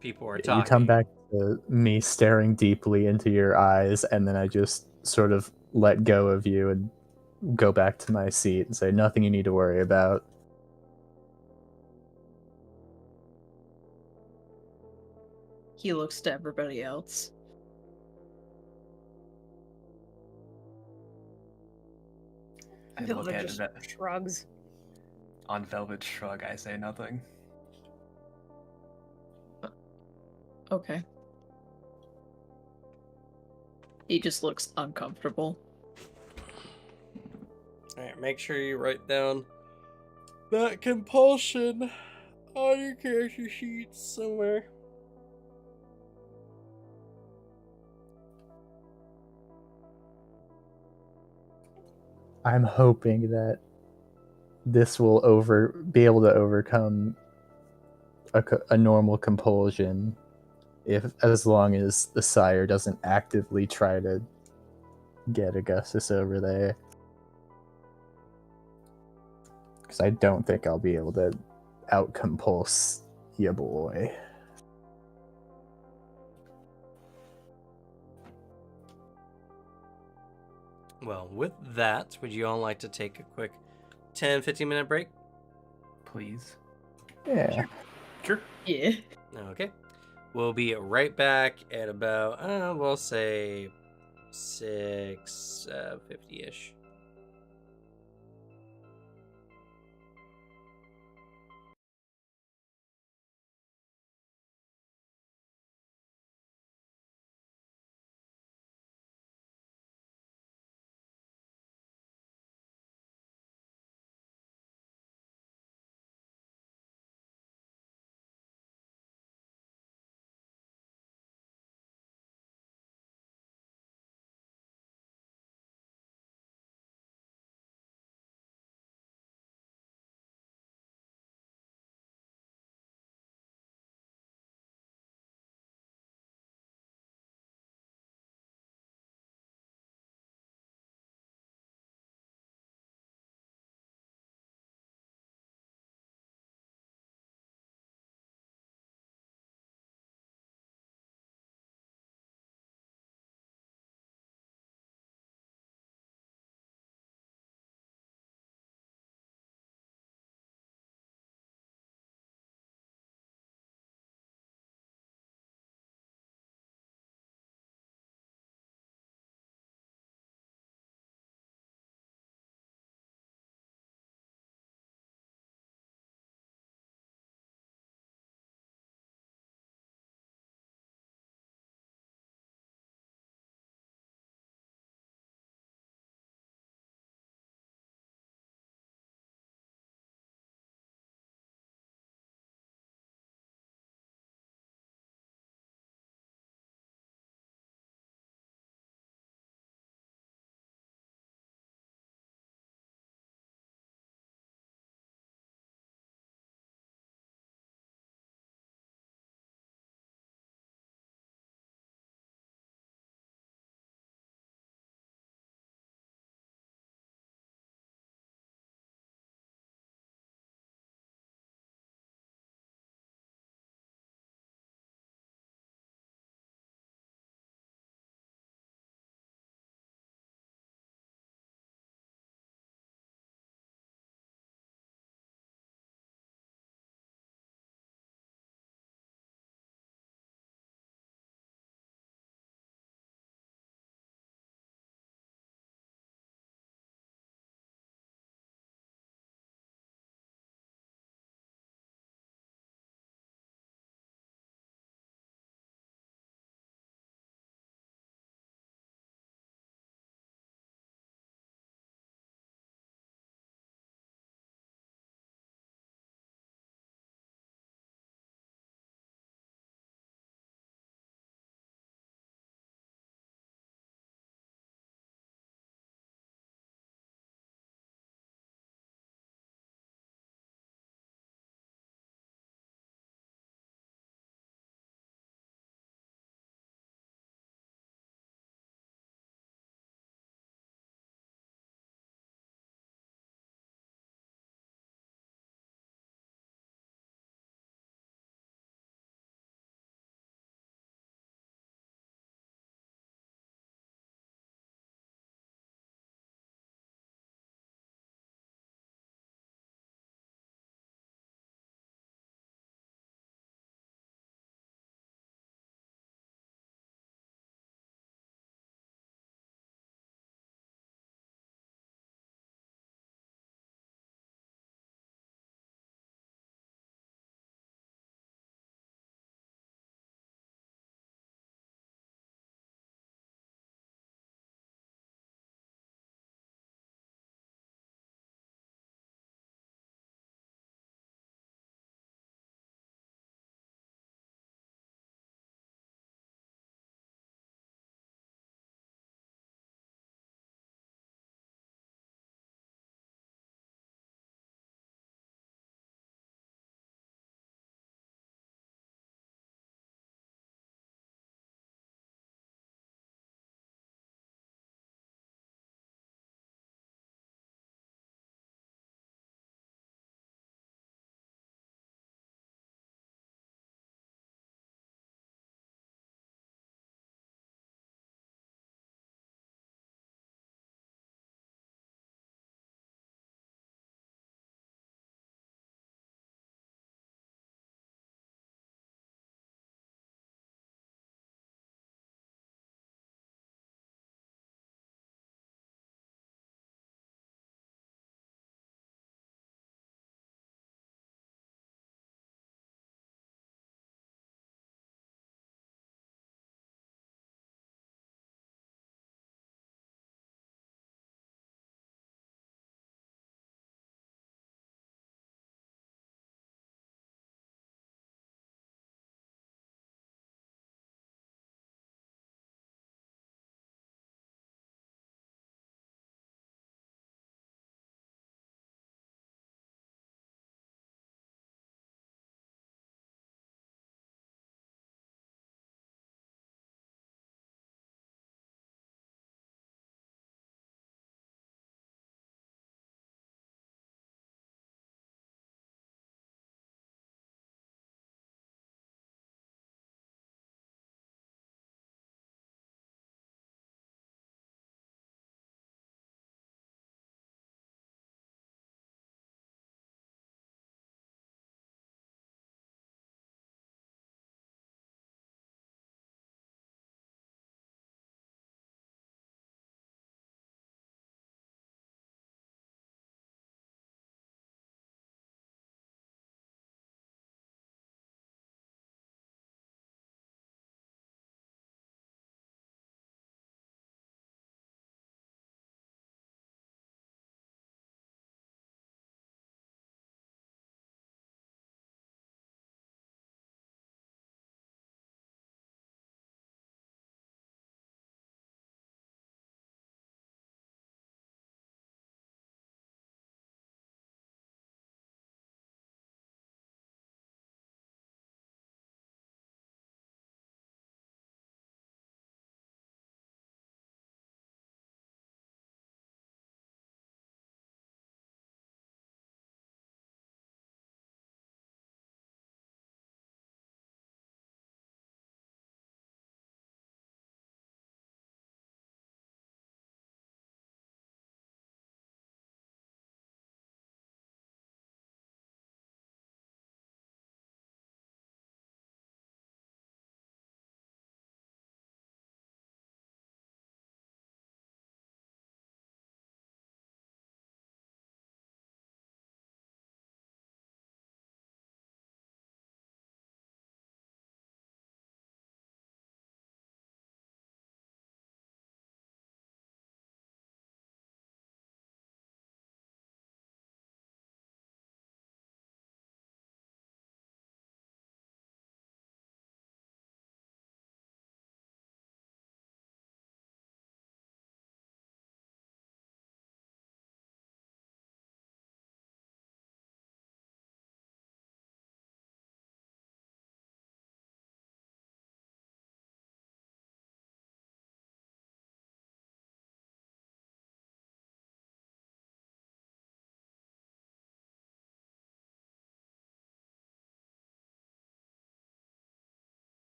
people are talking. You come back to me staring deeply into your eyes, and then I just sort of let go of you and go back to my seat and say, nothing you need to worry about. He looks to everybody else. I look Velvet at just it shrugs. on Velvet's shrug. I say nothing. Okay. He just looks uncomfortable. Alright, make sure you write down that compulsion on your character sheets somewhere. I'm hoping that this will be able to overcome a normal compulsion, as long as the sire doesn't actively try to get Augustus over there. Because I don't think I'll be able to out-compulse ya boy. Well, with that, would you all like to take a quick 10-15 minute break? Please. Yeah. Sure. Yeah. Okay. We'll be right back at about, we'll say 6:50-ish.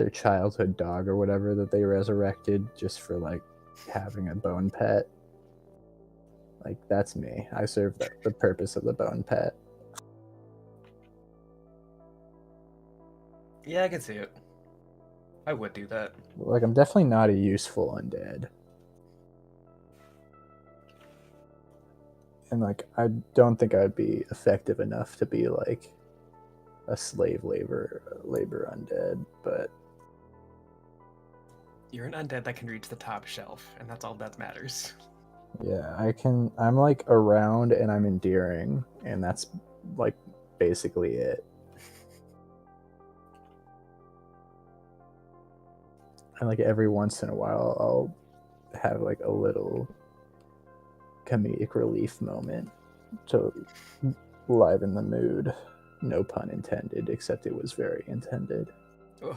their childhood dog or whatever that they resurrected just for like having a bone pet. Like that's me. I serve the purpose of the bone pet. Yeah, I can see it. I would do that. Like I'm definitely not a useful undead. And like I don't think I'd be effective enough to be like a slave labor undead, but You're an undead that can reach the top shelf, and that's all that matters. yeah, I'm like around and I'm endearing, and that's like basically it. And like every once in a while I'll have like a little comedic relief moment to liven the mood. No pun intended, except it was very intended. Ugh.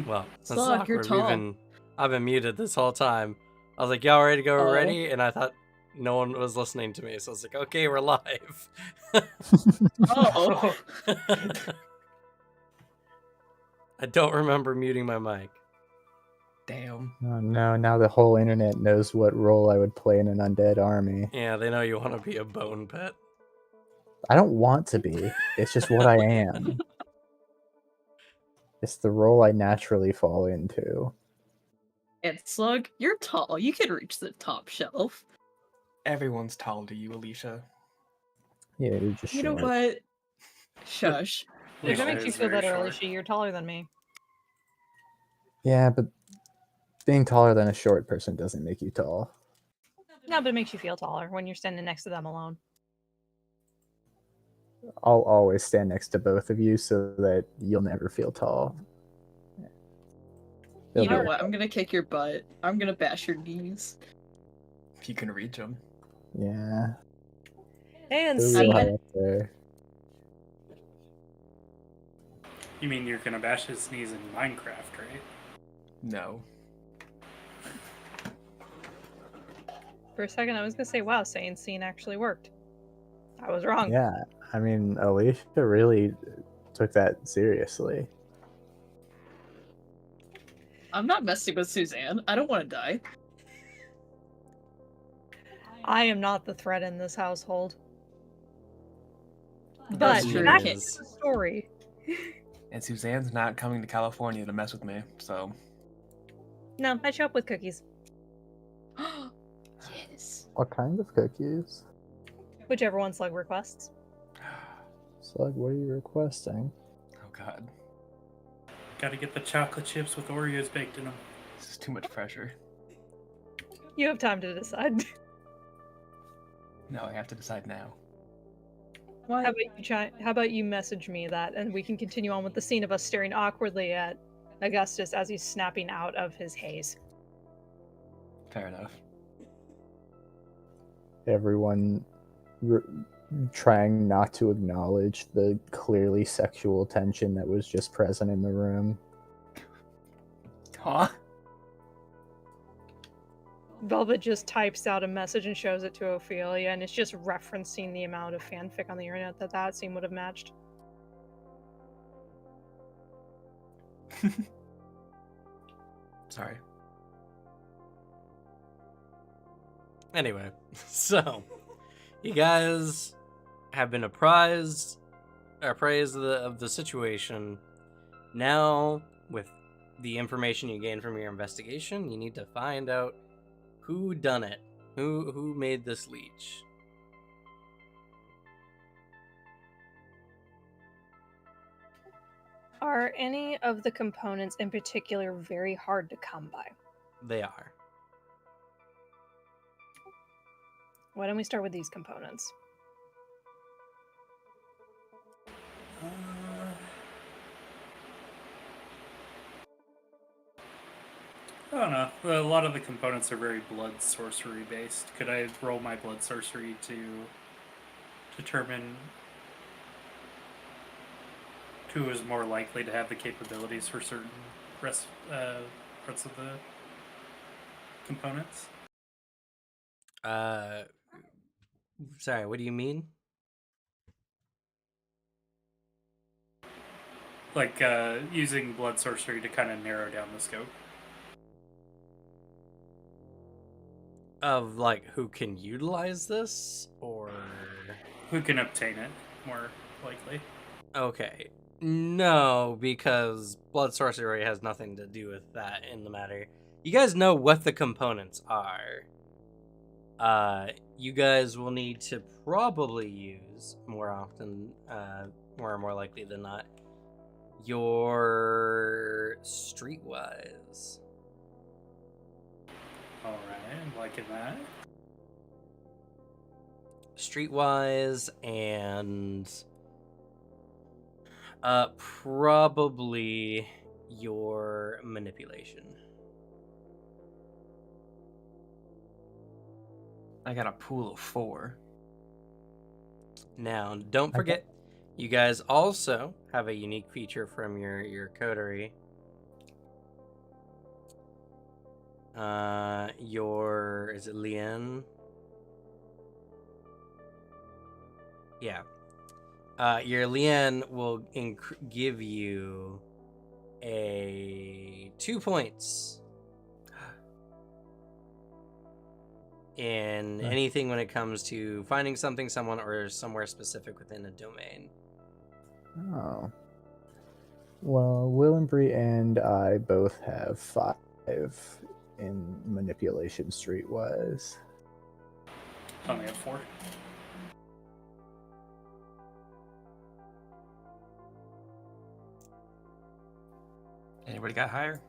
Well, that's Slug, you're awkward. I've been muted this whole time. I was like, y'all ready to go? We're Oh. ready? And I thought no one was listening to me. So I was like, okay, we're live. Oh. I don't remember muting my mic. Damn. Oh no, now the whole internet knows what role I would play in an undead army. Yeah, they know you want to be a bone pet. I don't want to be. It's just what I am. It's the role I naturally fall into. And Slug, you're tall. You can reach the top shelf. Everyone's tall to you, Alicia. Yeah, you're just You know short. what? Shush. If that Alicia makes you is feel very better, short. Alicia, you're taller than me. Yeah, but being taller than a short person doesn't make you tall. No, but it makes you feel taller when you're standing next to them alone. I'll always stand next to both of you so that you'll never feel tall. You It'll know be- what? I'm gonna kick your butt. I'm gonna bash your knees. If you can reach them. Yeah, And they're see, real high up there. You mean you're gonna bash his knees in Minecraft, right? No. for a second I was gonna say, wow, saying scene actually worked. I was wrong. Yeah, I mean, Alicia really took that seriously. I'm not messing with Suzanne. I don't want to die. I am not the threat in this household. But That's true. back It to is. the story. And Suzanne's not coming to California to mess with me, so No, I show up with cookies. Yes. What kind of cookies? Whichever one Slug requests. Slug, what are you requesting? oh god. Gotta get the chocolate chips with Oreos baked in them. This is too much pressure. You have time to decide. No, I have to decide now. What? How about you message me that, and we can continue on with the scene of us staring awkwardly at Augustus as he's snapping out of his haze. Fair enough. Everyone trying not to acknowledge the clearly sexual tension that was just present in the room. Huh? Velvet just types out a message and shows it to Ophelia, and it's just referencing the amount of fanfic on the internet that scene would have matched. Sorry. Anyway, so you guys have been appraised of the situation. Now, with the information you gained from your investigation, you need to find out who done it. Who made this leech? Are any of the components in particular very hard to come by? They are. Why don't we start with these components? I don't know. A lot of the components are very blood sorcery based. Could I roll my blood sorcery to determine who is more likely to have the capabilities for certain parts of the components? Sorry, what do you mean? Like using blood sorcery to kind of narrow down the scope. Of like who can utilize this, or Who can obtain it, more likely. okay, no, because blood sorcery has nothing to do with that in the matter. You guys know what the components are. You guys will need to probably use more often, more likely than not, your streetwise. All right, I'm liking that. Streetwise and probably your manipulation. I got a pool of 4. Now, don't forget, you guys also have a unique feature from your coterie. Is it Lien? Yeah. Your Lien will give you a 2 points in anything when it comes to finding something, someone, or somewhere specific within a domain. Oh. Well, Willenbury and I both have 5 in manipulation streetwise. Only have 4. Anybody got higher?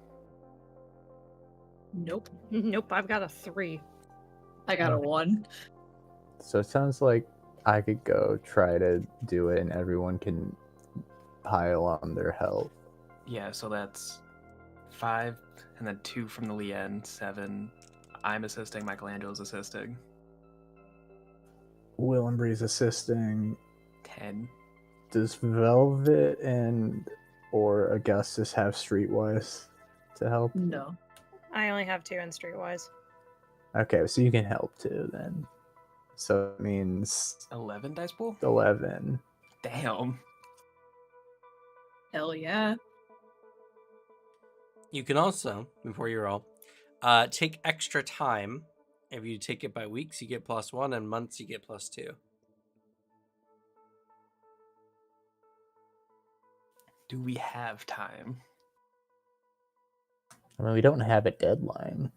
Nope. Nope, I've got a 3. I got a 1. So it sounds like I could go try to do it and everyone can pile on their help. Yeah, so that's 5, and then 2 from the Lien, 7. I'm assisting, Michelangelo's assisting. Willenbury's assisting. 10. Does Velvet and or Augustus have streetwise to help? No. I only have 2 in streetwise. Okay, so you can help too then. So it means 11 dice pool? 11. Damn. Hell yeah. You can also, before you roll, take extra time. If you take it by weeks, you get +1, and months, you get +2. Do we have time? I mean, we don't have a deadline.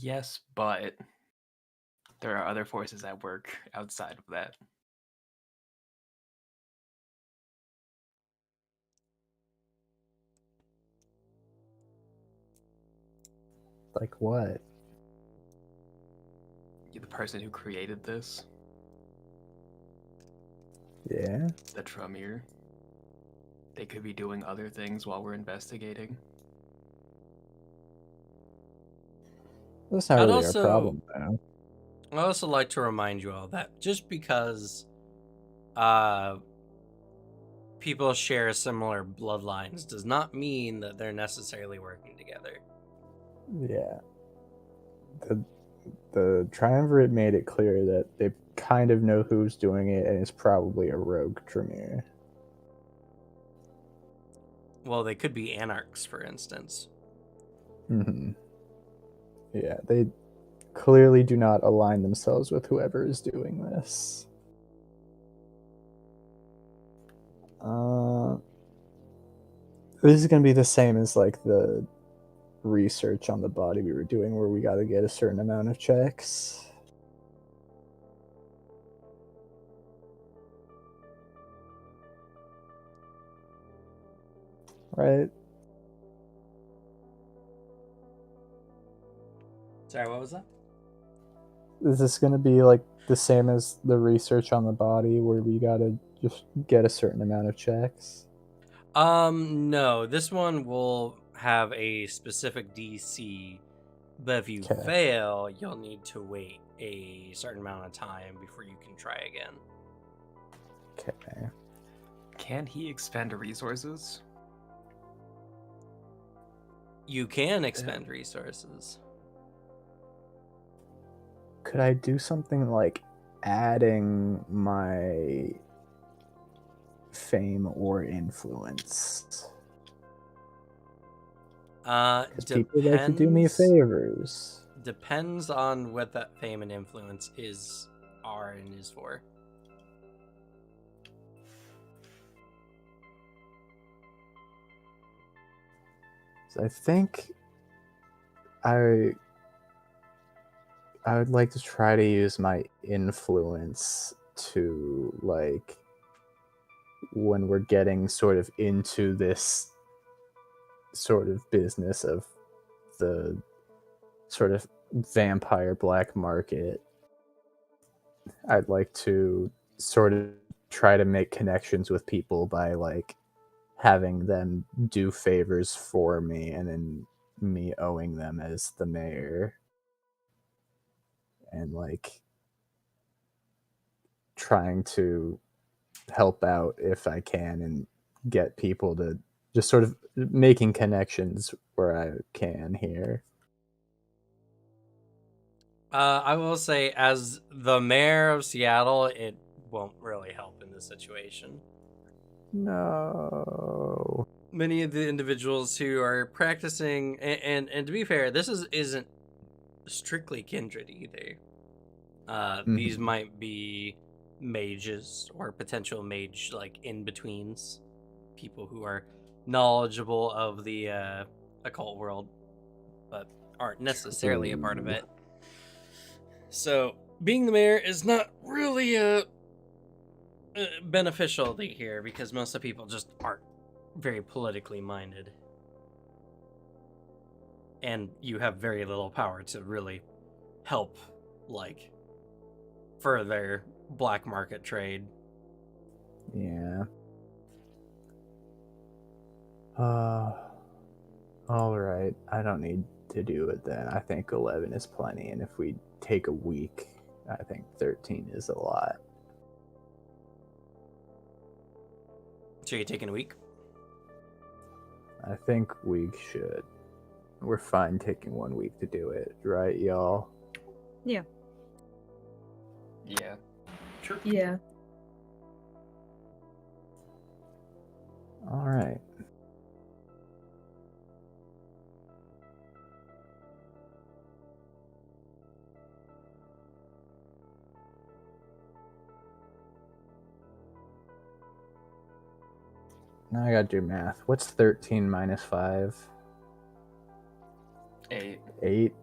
Yes, but there are other forces at work outside of that. Like what? You're the person who created this, Yeah? the Trumir. They could be doing other things while we're investigating. That's not I'd really also- our problem, though. I'd also like to remind you all that just because people share similar bloodlines does not mean that they're necessarily working together. Yeah. The Triumvirate made it clear that they kind of know who's doing it, and it's probably a rogue Tremere. Well, they could be anarchs, for instance. Mm-hmm. Yeah, they clearly do not align themselves with whoever is doing this. This is going to be the same as like the research on the body we were doing where we got to get a certain amount of checks. Right? Sorry, what was that? Is this going to be like the same as the research on the body where we got to just get a certain amount of checks? No. This one will have a specific DC, but if you Okay. fail, you'll need to wait a certain amount of time before you can try again. Okay. Can he expend resources? You can expend resources. Could I do something like adding my fame or influence? Because Because people like to do me favors. Depends on what that fame and influence are and is for. So I think I would like to try to use my influence to, like, when we're getting sort of into this sort of business of the sort of vampire black market, I'd like to sort of try to make connections with people by, like, having them do favors for me and then me owing them as the mayor. And, like, trying to help out if I can and get people to just sort of making connections where I can here. I will say, as the mayor of Seattle, it won't really help in this situation. No. Many of the individuals who are practicing, and to be fair, this isn't strictly kindred either. These might be mages or potential mage, like, in-betweens, people who are knowledgeable of the occult world but aren't necessarily a part of it. So being the mayor is not really beneficial here, because most of the people just aren't very politically minded, and you have very little power to really help, like, further black market trade. Yeah. All right. I don't need to do it then. I think 11 is plenty, and if we take a week, I think 13 is a lot. So you're taking a week? I think we should. We're fine taking 1 week to do it, right, y'all? Yeah. Sure. Yeah. All right. Now I gotta do math. What's 13 minus 5? 8. 8?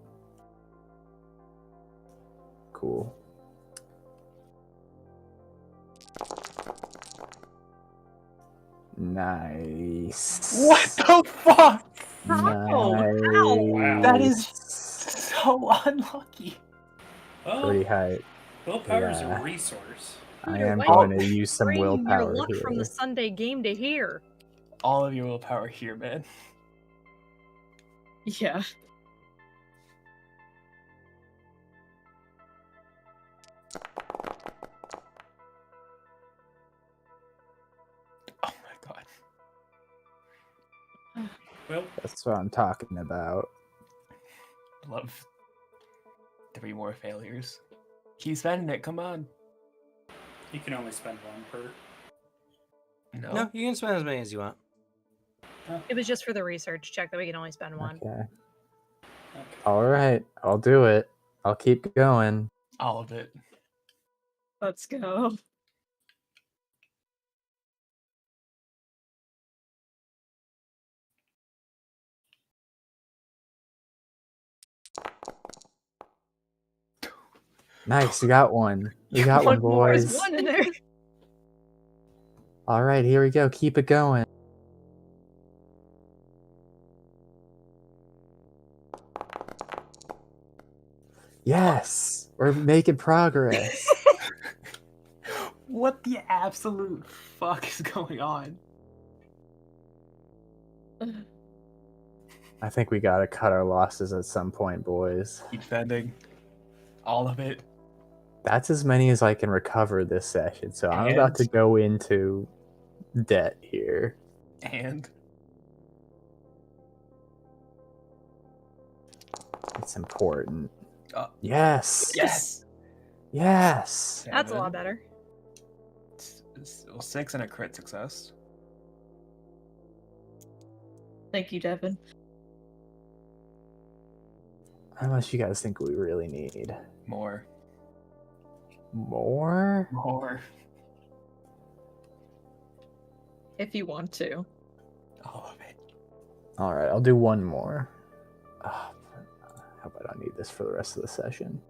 Cool. Nice. What the fuck? Nice. Wow. That is so unlucky. Well, Pretty high. willpower's Yeah. a resource. I Peter, am why going are to you use some bringing your willpower luck here. from the Sunday game to here? All of your willpower here, man. Yeah. Oh my god. Well, That's what I'm talking about. Love 3 more failures. Keep spending it, come on. you can only spend 1 per. No. No, you can spend as many as you want. It was just for the research check that we can only spend 1. Okay. Okay. All right. I'll do it. I'll keep going. All of it. Let's go. Nice. You got one. You got one, One more. boys. There's 1 in there. All right. Here we go. Keep it going. Yes. We're making progress. What the absolute fuck is going on? I think we gotta cut our losses at some point, boys. Keep spending. All of it. That's as many as I can recover this session, so I'm about to And- go into debt here. And It's important. Yes. Yes. That's a lot 7, better. Well, 6 and a crit success. Thank you, Devin. How much you guys think we really need? More. More? More. If you want to. All of it. All right, I'll do one more. How about I need this for the rest of the session?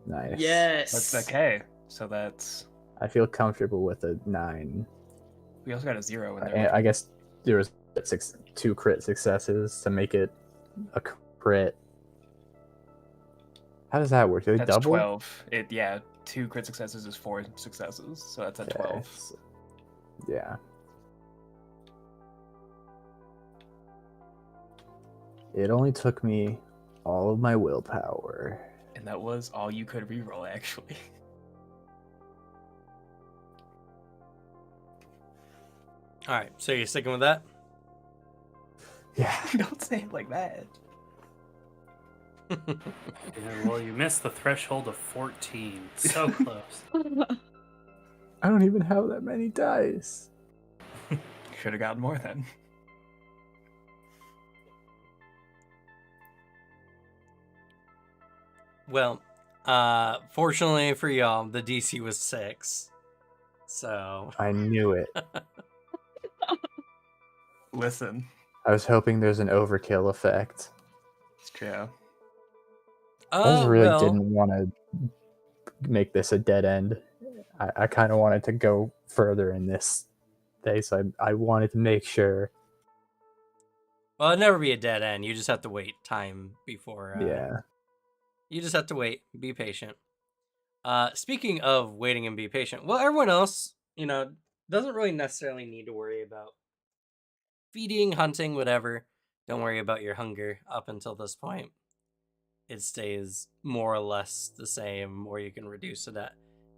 Nice. Yes. That's okay. So that's. I feel comfortable with a 9. We also got a 0 in there. I guess there was 2 crit successes to make it a crit. How does that work? Do they That's double? 12. Yeah, 2 crit successes is 4 successes, so that's a 12. Okay, so- yeah. It only took me all of my willpower. And that was all you could reroll, actually. All right, so you're sticking with that? Yeah. Don't say it like that. Yeah, well, you missed the threshold of 14. So close. I don't even have that many dice. Should have gotten more then. Well, fortunately for y'all, the DC was 6. So I knew it. Listen, I was hoping there's an overkill effect. it's true. I just really well, didn't want to make this a dead end. I kind of wanted to go further in this day, so I wanted to make sure. well, it'd never be a dead end. You just have to wait time before. Yeah. You just have to wait. Be patient. Speaking of waiting and be patient, well, everyone else, doesn't really necessarily need to worry about feeding, hunting, whatever. Don't worry about your hunger up until this point. It stays more or less the same, or you can reduce it at,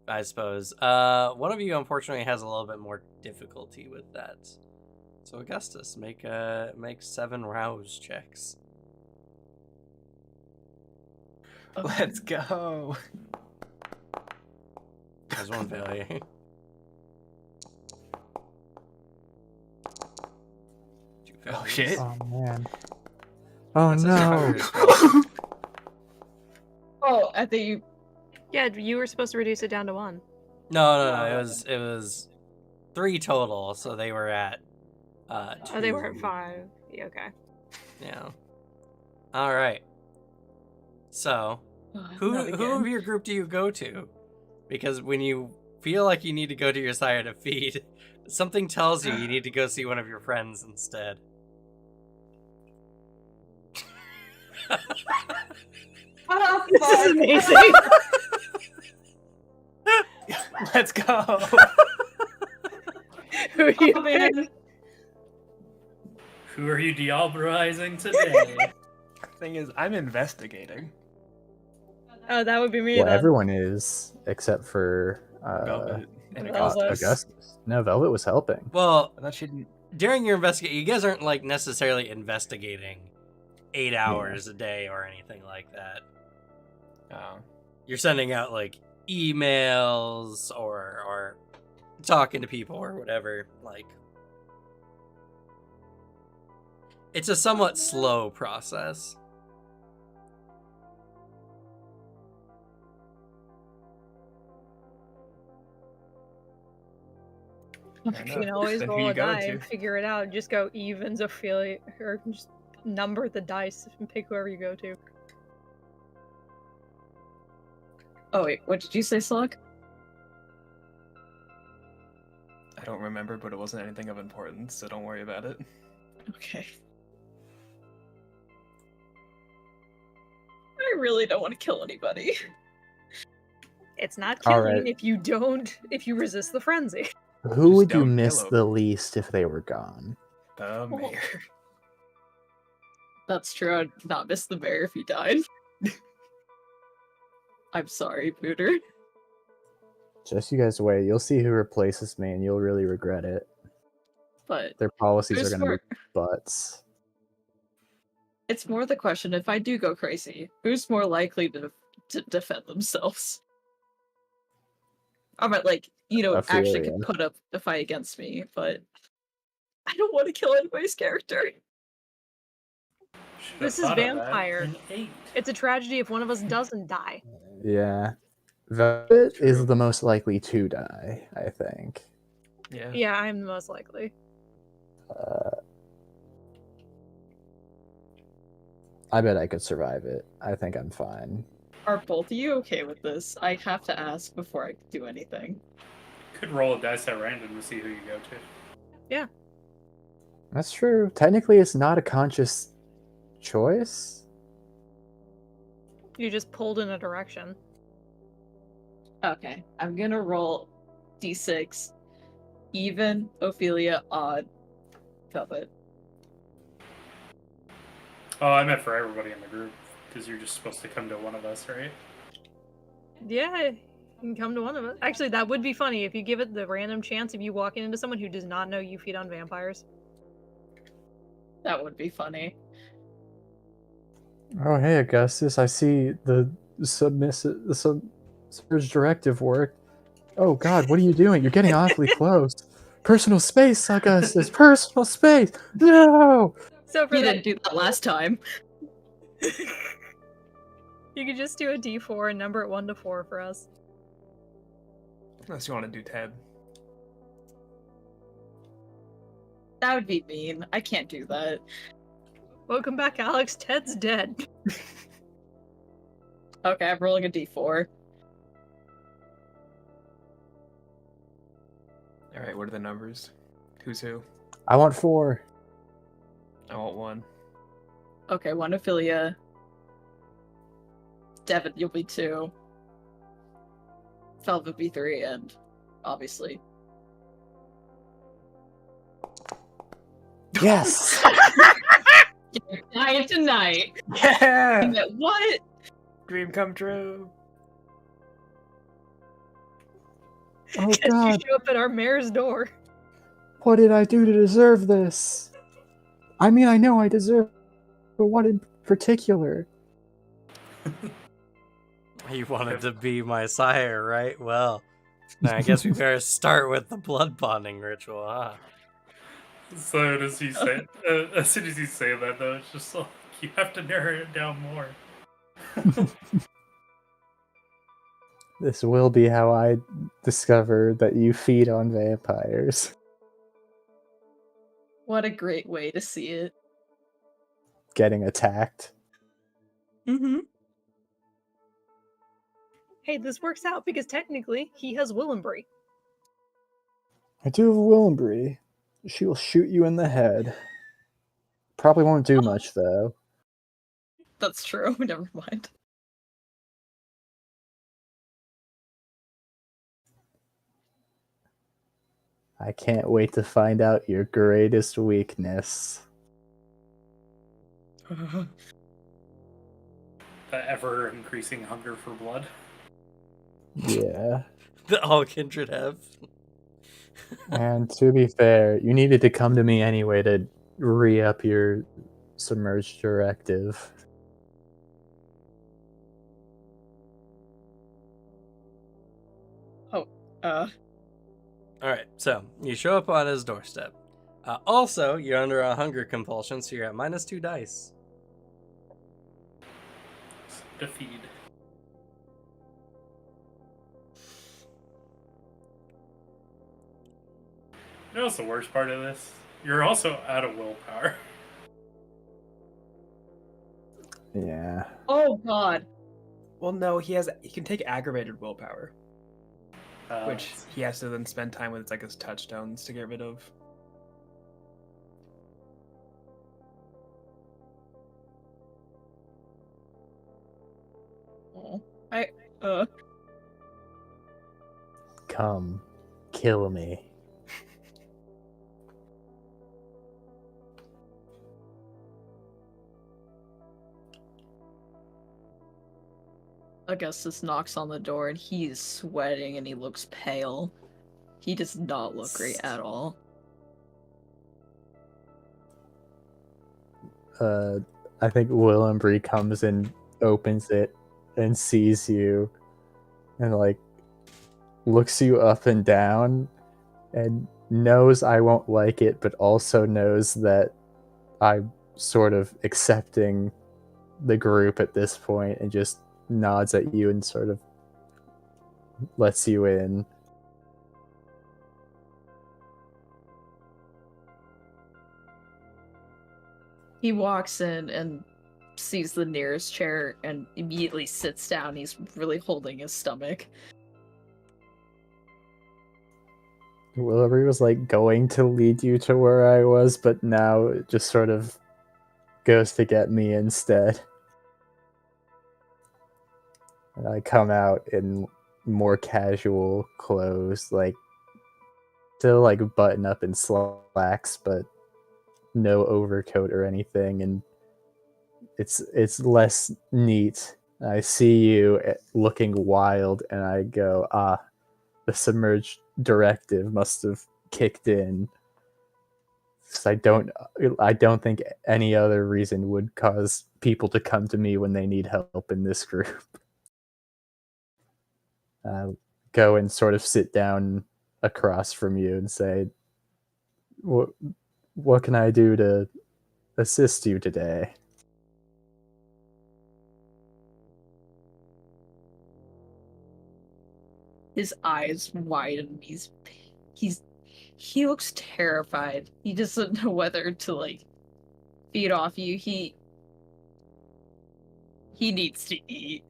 I suppose. One of you unfortunately has a little bit more difficulty with that. So Augustus, make 7 rouse checks. Let's go. There's one failure. 2 failures. Oh, shit. Oh man. Oh That's a no. hunger spell. Oh, I think you. Yeah, you were supposed to reduce it down to 1. No. It was 3 total, so they were at 2. Oh, they were at 5. Yeah, okay. Yeah. All right. So, Oh, who not of again. your group do you go to? Because when you feel like you need to go to your sire to feed, something tells you need to go see one of your friends instead. This is amazing. Let's go. Who are you Oh, man. Who are you diablerizing today? Thing is, I'm investigating. Oh, that would be me Well, then. everyone is except for Velvet and Velvet. Augustus. Augustus. No, Velvet was helping. Well, I thought she didn't. during your investigate, you guys aren't like necessarily investigating 8 hours a day or anything like that. Oh. You're sending out like emails or talking to people or whatever. Like, it's a somewhat slow process. I You know. can always Then who roll you a go die to? and figure it out. Just go evens, affiliate, or just number the dice and pick whoever you go to. Oh wait, what did you say, Slug? I don't remember, but it wasn't anything of importance, so don't worry about it. Okay. I really don't want to kill anybody. It's not All killing right. if you resist the frenzy. Who Just would you don't miss kill 'em. the least if they were gone? The mayor. That's true. I'd not miss the bear if he died. I'm sorry, Booter. Just you guys wait. You'll see who replaces me, and you'll really regret it. But Their policies Who's are going to be more- butts. it's more the question, if I do go crazy, who's more likely to to defend themselves. I mean, like, actually Ophelia. could put up a fight against me, but I don't want to kill anybody's character. Should've This is thought of that vampire. in 8. It's a tragedy if one of us doesn't die. Yeah. Velvet is True. the most likely to die, I think. Yeah. Yeah, I'm the most likely. I bet I could survive it. I think I'm fine. Are both of you okay with this? I have to ask before I do anything. Could roll a dice at random to see who you go to. Yeah. That's true. Technically, it's not a conscious choice. You just pulled in a direction. Okay, I'm gonna roll d6. Even, Ophelia, odd, Velvet. Oh, I meant for everybody in the group, because you're just supposed to come to one of us, right? Yeah, you can come to one of us. Actually, that would be funny if you give it the random chance of you walking into someone who does not know you feed on vampires. That would be funny. Oh, hey, Augustus. I see the submerge directive work. Oh, God, what are you doing? You're getting awfully close. Personal space, Augustus. Personal space. No! So for You that, didn't do that last time. you could just do a D4 and number it 1 to 4 for us. Unless you want to do Ted. That would be mean. I can't do that. Welcome back, Alex. Ted's dead. Okay, I'm rolling a d4. Alright, what are the numbers? Who's who? I want 4. I want 1. Okay, 1 Ophelia. Devin, you'll be 2. Velvet be 3, and obviously. Yes! You're dying tonight. Yeah! What? Dream come true. Oh, Because you God. show up at our mayor's door. What did I do to deserve this? I mean, I know I deserve, but what in particular? You wanted to be my sire, right? Well, now I guess we better start with the blood bonding ritual, huh? So as you say, as soon as you say that, though, it's just like you have to narrow it down more. This will be how I discover that you feed on vampires. What a great way to see it. Getting attacked. Mm-hmm. Hey, this works out because technically he has Willenbury. I do have a Willenbury. She will shoot you in the head. Probably won't do much, though. That's true. Never mind. I can't wait to find out your greatest weakness. The ever increasing hunger for blood. Yeah. That all kindred have. And to be fair, you needed to come to me anyway to re-up your submerged directive. Alright, so you show up on his doorstep. Also, you're under a hunger compulsion, so you're at -2 dice. To feed. You know what's the worst part of this? You're also out of willpower. Yeah. Oh god. Well, no, he can take aggravated willpower, Uh, which he has to then spend time with his touchstones to get rid of. Oh. Come, kill me. Augustus knocks on the door and he's sweating and he looks pale. He does not look great at all. I think Willenbury comes and opens it and sees you and like looks you up and down and knows I won't like it, but also knows that I'm sort of accepting the group at this point and just nods at you and sort of lets you in. He walks in and sees the nearest chair and immediately sits down. He's really holding his stomach. Willoughby was like going to lead you to where I was, but now it just sort of goes to get me instead. And I come out in more casual clothes, like still like button up and slacks, but no overcoat or anything, and it's less neat. I see you looking wild, and I go, the submerged directive must have kicked in. I don't think any other reason would cause people to come to me when they need help in this group. Go and sort of sit down across from you and say, what can I do to assist you today? His eyes widen. He looks terrified. He doesn't know whether to like feed off you. He needs to eat.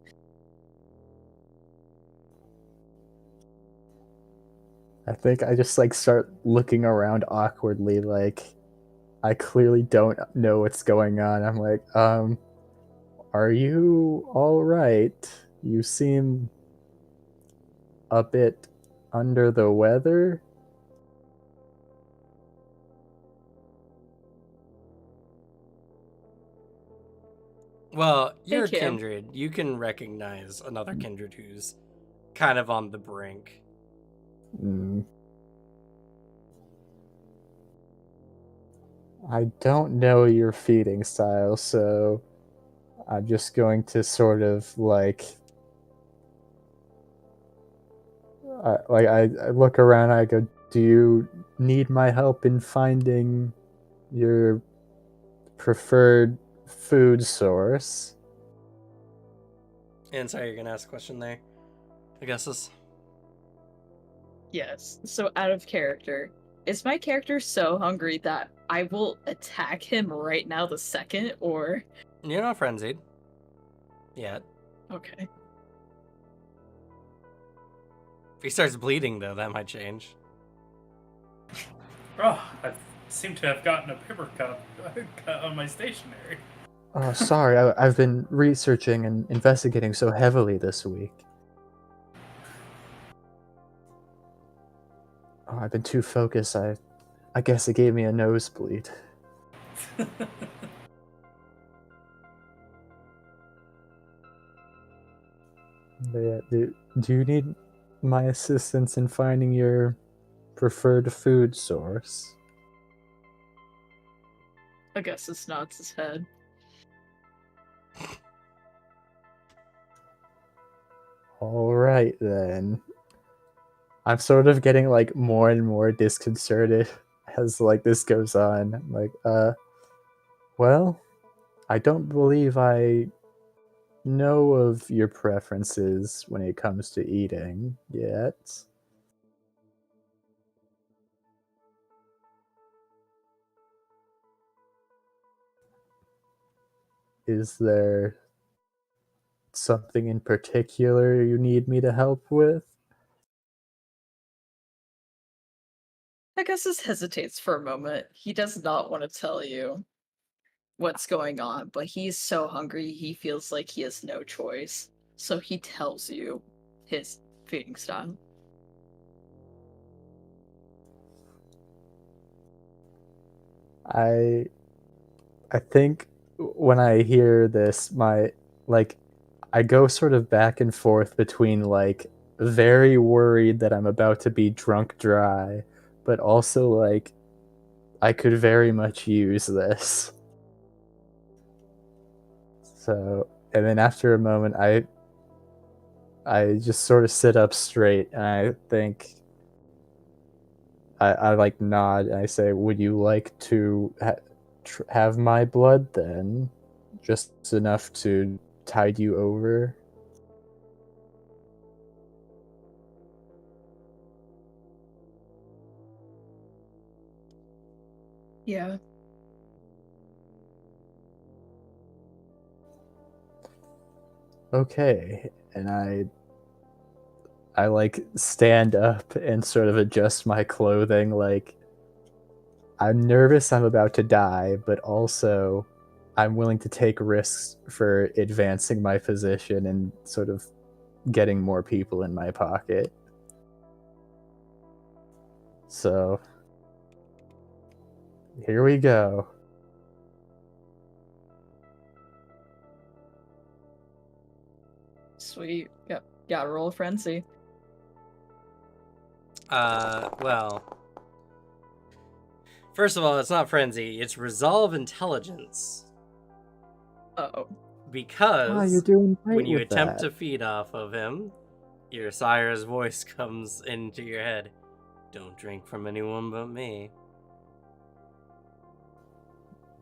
I think I just like start looking around awkwardly, like I clearly don't know what's going on. I'm like, are you all right? You seem a bit under the weather. Well, you're a Thank you. kindred. You can recognize another kindred who's kind of on the brink. I don't know your feeding style, so I'm just going to sort of like I look around. I go, "Do you need my help in finding your preferred food source?" And sorry, you're gonna ask a question there. I guess this. Yes. So out of character, is my character so hungry that I will attack him right now the second, or You're not frenzied. Yet. okay. If he starts bleeding, though, that might change. Oh, I seem to have gotten a paper cup on my stationery. Oh, sorry, I've been researching and investigating so heavily this week. Oh, I've been too focused. I guess it gave me a nosebleed. Yeah, do you need my assistance in finding your preferred food source? Augustus nods his head. All right, then. I'm sort of getting like more and more disconcerted as like this goes on. I'm like, well, I don't believe I know of your preferences when it comes to eating yet. Is there something in particular you need me to help with? Augustus hesitates for a moment. He does not want to tell you what's going on, but he's so hungry he feels like he has no choice. So he tells you his feeding style. I think when I hear this, I go sort of back and forth between like very worried that I'm about to be drunk dry, but also like I could very much use this. So, and then after a moment, I just sort of sit up straight and I think I like nod and I say, "Would you like to have my blood then? Just enough to tide you over?" Yeah. Okay, and I like stand up and sort of adjust my clothing. Like, I'm nervous I'm about to die, but also I'm willing to take risks for advancing my position and sort of getting more people in my pocket. So here we go. Sweet. Yep. Yeah, roll a frenzy. Well, first of all, it's not frenzy, it's resolve intelligence. Uh-oh. Ah, you're Because doing great when you with attempt that. to feed off of him, your sire's voice comes into your head. Don't drink from anyone but me.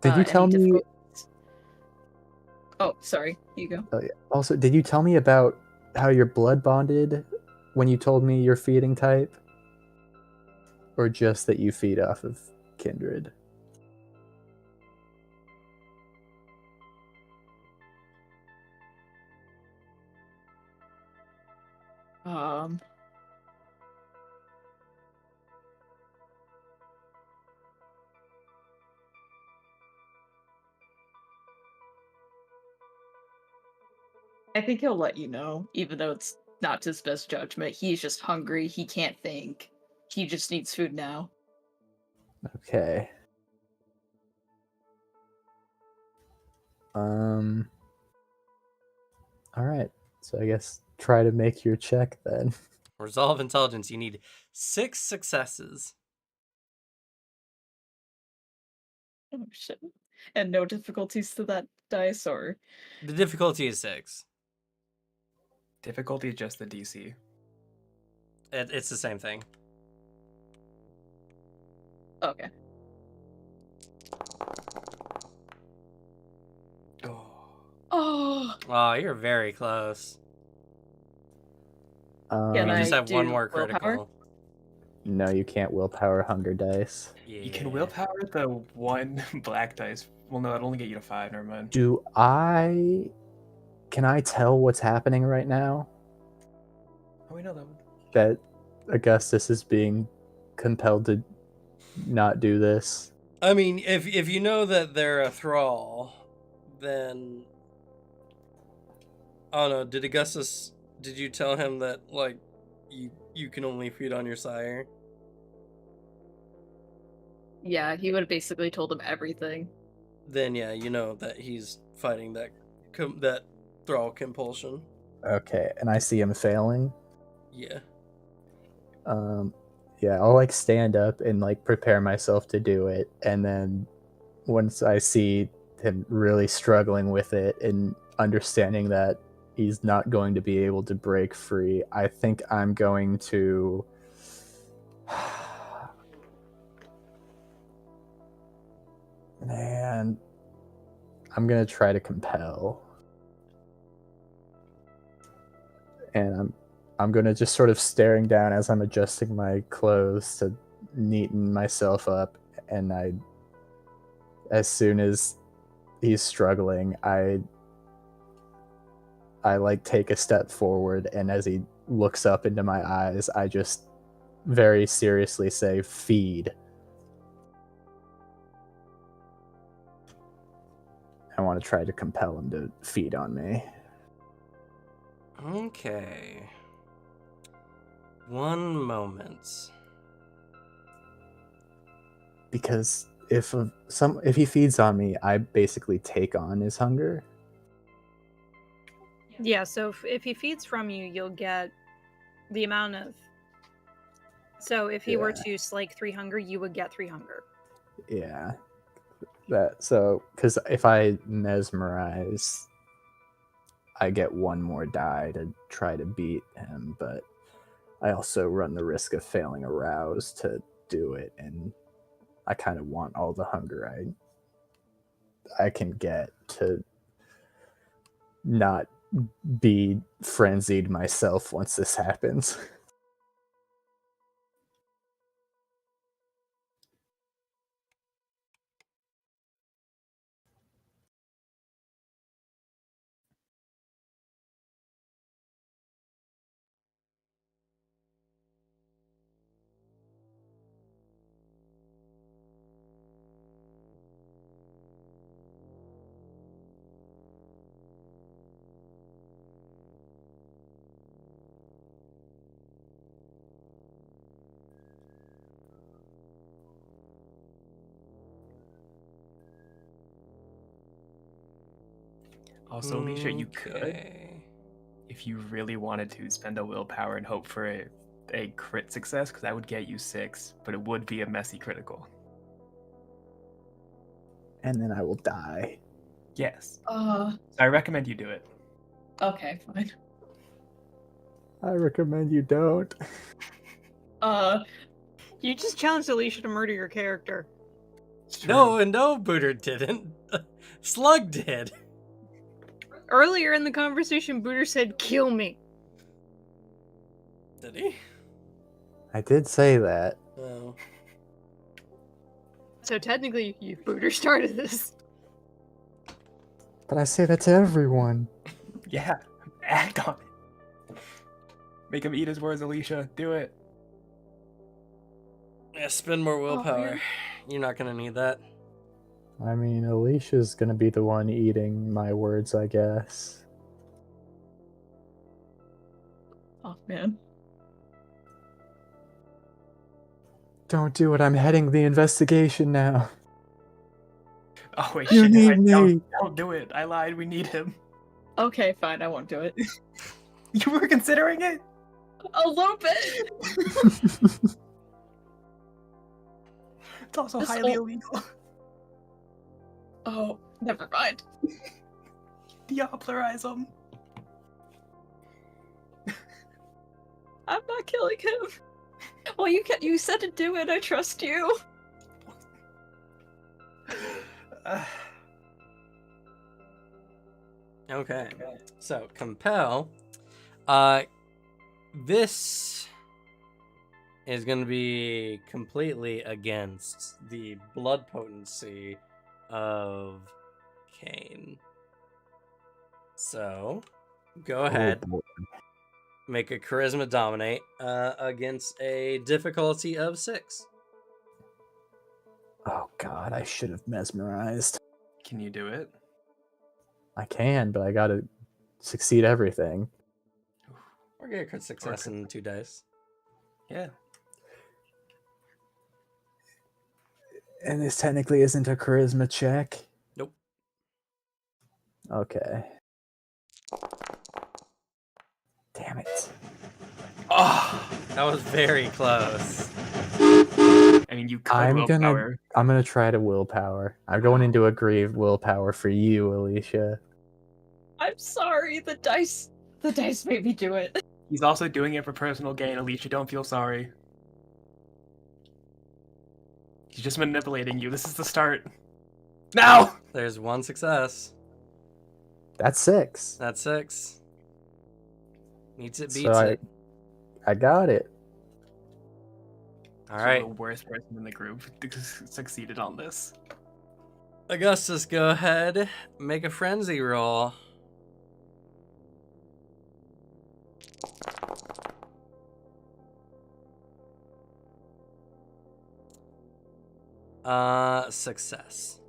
Did you tell Any me? difficulties? Oh, sorry. You go. Also, did you tell me about how you're blood bonded when you told me your feeding type, or just that you feed off of kindred? I think he'll let you know, even though it's not his best judgment. He's just hungry. He can't think. He just needs food now. Okay. All right. So I guess try to make your check then. Resolve intelligence, you need 6 successes. Oh shit. And no difficulties to that dice, or The difficulty is 6. Difficulty is just the DC. It's the same thing. okay. Oh. Oh, Oh, you're very close. Can You I just have one do more willpower? critical. No, you can't willpower hunger dice. Yeah. You can willpower the one black dice. Well, no, it'll only get you to 5. Never mind. Can I tell what's happening right now? Oh, we know that one. That Augustus is being compelled to not do this. I mean, if you know that they're a thrall, then I don't know. Did you tell him that like you can only feed on your sire? Yeah, he would have basically told him everything. Then yeah, you know that he's fighting that thrall compulsion. Okay, and I see him failing. Yeah. Yeah, I'll like stand up and like prepare myself to do it, and then once I see him really struggling with it and understanding that he's not going to be able to break free, I think I'm going to man, I'm going to try to compel. And I'm going to just sort of staring down as I'm adjusting my clothes to neaten myself up, and as soon as he's struggling, I like take a step forward, and as he looks up into my eyes, I just very seriously say, "Feed." I want to try to compel him to feed on me. Okay. One moment. Because if he feeds on me, I basically take on his hunger. Yeah, so if he feeds from you, you'll get the amount of. So if he were to slake 3 hunger, you would get 3 hunger. Yeah. Because if I mesmerize, I get one more die to try to beat him, but I also run the risk of failing a rouse to do it, and I kind of want all the hunger I can get to not be frenzied myself once this happens. Also, Alicia, you could, Okay. if you really wanted to, spend a willpower and hope for a crit success, because that would get you 6, but it would be a messy critical. And then I will die. Yes. So I recommend you do it. Okay, fine. I recommend you don't. You just challenged Alicia to murder your character. It's true. No, Booter didn't. Slug did. Earlier in the conversation, Booter said, "Kill me." Did he? I did say that. Oh. So technically, you Booter started this. But I say that to everyone. Yeah, act on it. Make him eat his words, Alicia. Do it. Yeah, spend more willpower. man. You're not gonna need that. I mean, Alicia's gonna be the one eating my words, I guess. Oh man. Don't do it, I'm heading the investigation now. Oh wait, You shit! need me. Don't do it. I lied. We need him. Okay, fine. I won't do it. You were considering it? A little bit. It's also This highly all- illegal. Oh, never mind. Deoplarize him. I'm not killing him. Well, you said to do it. I trust you. Okay. So compel. This is going to be completely against the blood potency of Cain. So go ahead, Oh, boy. make a charisma dominate against a difficulty of 6. Oh god, I should have mesmerized. Can you do it? I can, but I gotta succeed everything. Or get a crit success in 2 dice. Yeah. And this technically isn't a charisma check. Nope. Okay. Damn it. Oh. That was very close. I mean, you could I'm willpower. gonna try to willpower. I'm going into a grieved willpower for you, Alicia. I'm sorry. The dice made me do it. He's also doing it for personal gain, Alicia. Don't feel sorry. He's just manipulating you. This is the start. Now! There's 1 success. That's 6. That's 6. Meets it, beats So it. I got it. All So right. the worst person in the group succeeded on this. Augustus, go ahead. Make a frenzy roll. Success.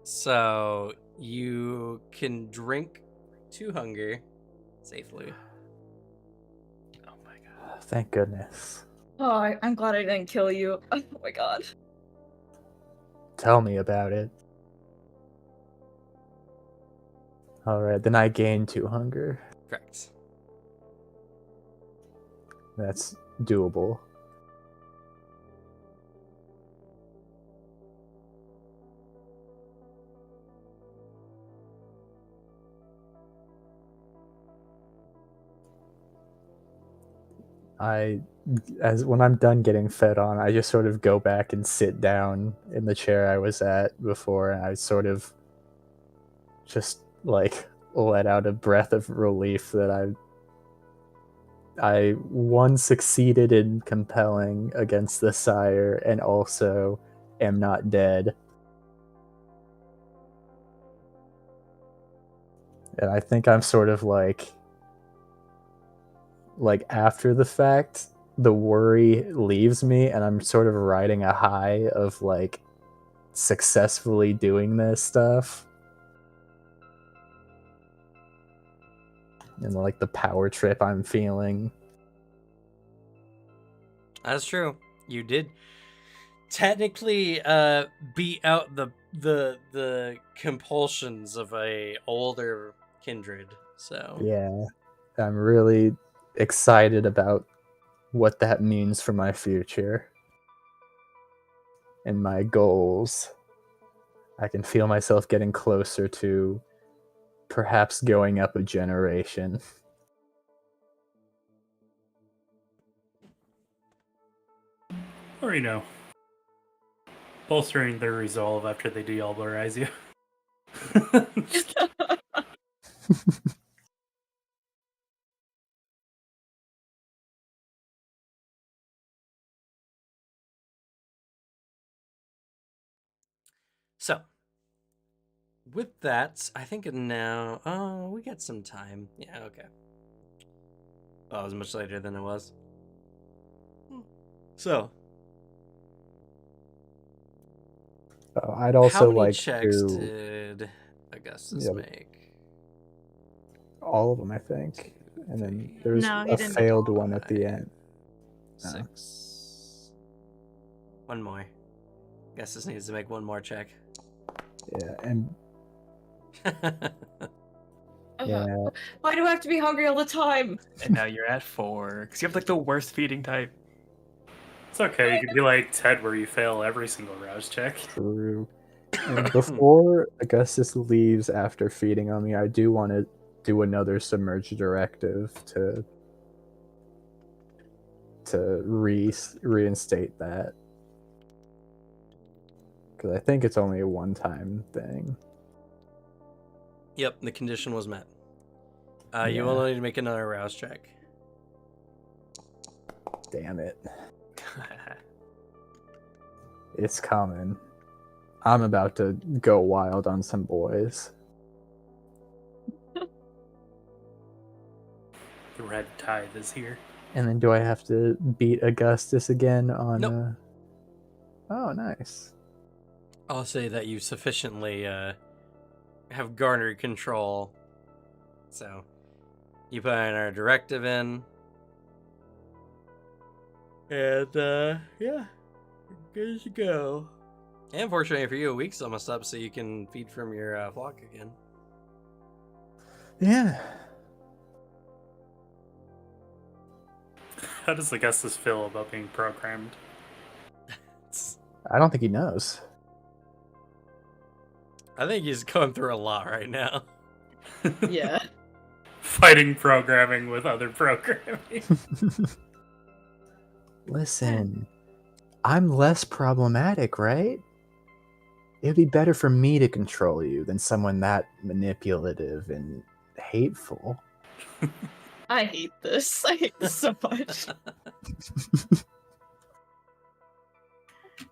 So you can drink 2 hunger safely. Oh my god. Thank goodness. Oh, I'm glad I didn't kill you. Oh my god. Tell me about it. Alright, then I gain 2 hunger. Correct. That's doable. When I'm done getting fed on, I just sort of go back and sit down in the chair I was at before, and I sort of just like let out a breath of relief that I one succeeded in compelling against the sire, and also am not dead. And I think I'm sort of like after the fact, the worry leaves me, and I'm sort of riding a high of like successfully doing this stuff. And like the power trip I'm feeling. That's true. You did technically beat out the compulsions of a older kindred. So Yeah. I'm really excited about what that means for my future and my goals. I can feel myself getting closer to perhaps going up a generation. Or, you know, bolstering their resolve after they deoblerize you. So, with that, I think now, oh, we got some time. Yeah, okay. Oh, it was much later than it was. So, I'd how also many like checks to did Augustus Yeah. make? all of them, I think. And then there's No, he a didn't make failed all of one at the end. 6. One more. Augustus needs to make one more check. Yeah, and yeah, Why do I have to be hungry all the time? And now you're at 4 because you have like the worst feeding type. It's okay. You could be like Ted, where you fail every single rouse check. true. And before Augustus leaves after feeding on me, I do want to do another submerge directive to reinstate that, because I think it's only a one-time thing. Yep, the condition was met. You Yeah. will need to make another rouse check. Damn it. It's coming. I'm about to go wild on some boys. The red tide is here. And then do I have to beat Augustus again on Nope. Oh, nice. I'll say that you sufficiently have garnered control. So, you put our directive in. And, yeah. Good to go. And fortunately for you, a week's almost up, so you can feed from your flock again. Yeah. How does Augustus feel about being programmed? I don't think he knows. I think he's going through a lot right now. Yeah. Fighting programming with other programming. Listen, I'm less problematic, right? It would be better for me to control you than someone that manipulative and hateful. I hate this. I hate this so much.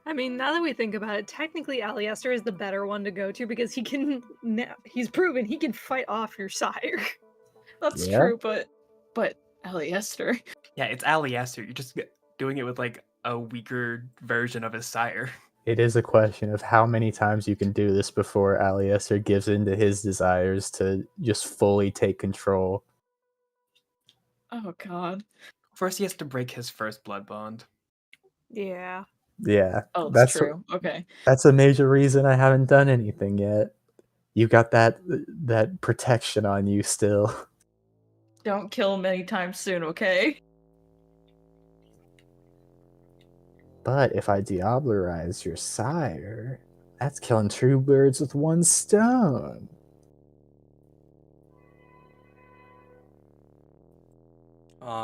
I mean, now that we think about it, technically Aliester is the better one to go to because he can. He's proven he can fight off your sire. That's Yeah? true, but Aliester. Yeah, it's Aliester. You're just doing it with like a weaker version of his sire. It is a question of how many times you can do this before Aliester gives in to his desires to just fully take control. Oh god. First, he has to break his first blood bond. Yeah. Yeah, Oh, that's true. Okay. That's a major reason I haven't done anything yet. You got that protection on you still. Don't kill him anytime soon, okay? But if I deoblerize your sire, that's killing 2 birds with 1 stone.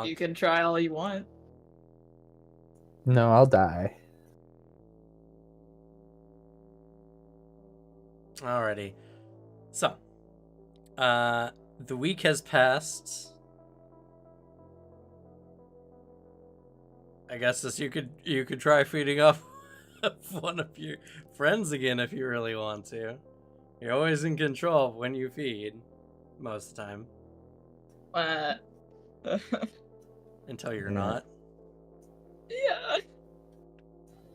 You can try all you want. No, I'll die. Alrighty. So, the week has passed. I guess you could try feeding off one of your friends again if you really want to. You're always in control of when you feed, most of the time. Until you're Yeah. not. Yeah.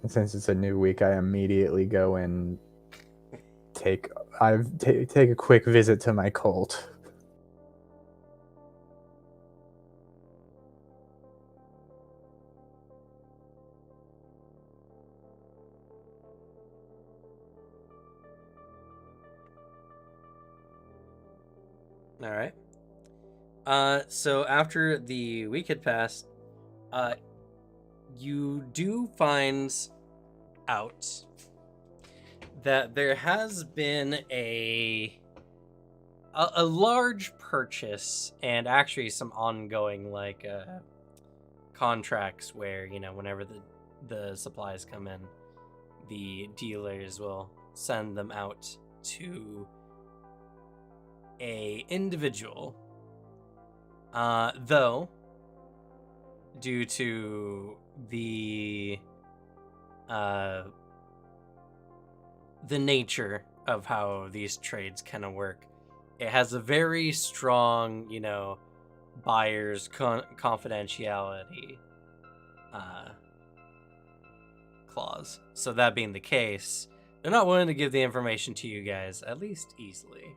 And since it's a new week, I immediately go and take a quick visit to my cult. All right. So after the week had passed, you do find out that there has been a large purchase and actually some ongoing contracts where whenever the supplies come in, the dealers will send them out to a individual. Though, due to the nature of how these trades kind of work, it has a very strong, buyer's confidentiality clause. So that being the case, they're not willing to give the information to you guys, at least easily.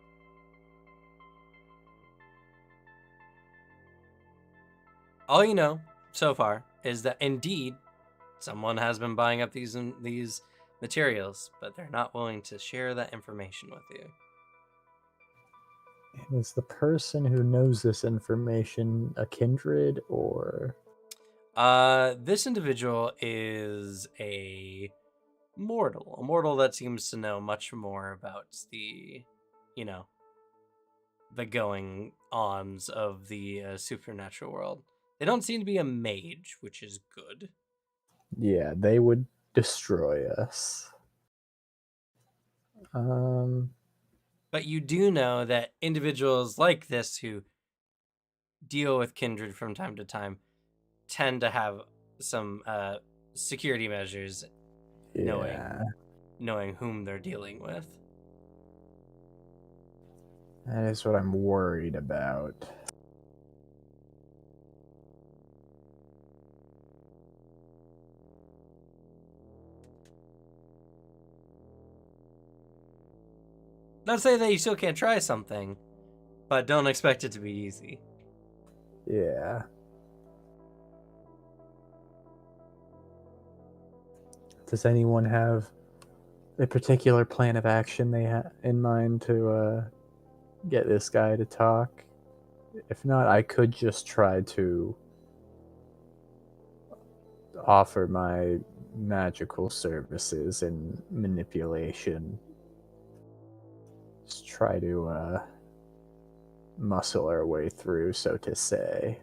All you know so far is that indeed someone has been buying up these materials, but they're not willing to share that information with you. Is the person who knows this information a kindred or? This individual is a mortal that seems to know much more about the going-ons of the supernatural world. They don't seem to be a mage, which is good. Yeah, they would destroy us. But you do know that individuals like this who deal with kindred from time to time tend to have some security measures, Yeah, knowing whom they're dealing with. that is what I'm worried about. Not say that you still can't try something, but don't expect it to be easy. Yeah. Does anyone have a particular plan of action they have in mind to get this guy to talk? If not, I could just try to offer my magical services and manipulation. Just try to muscle our way through, so to say.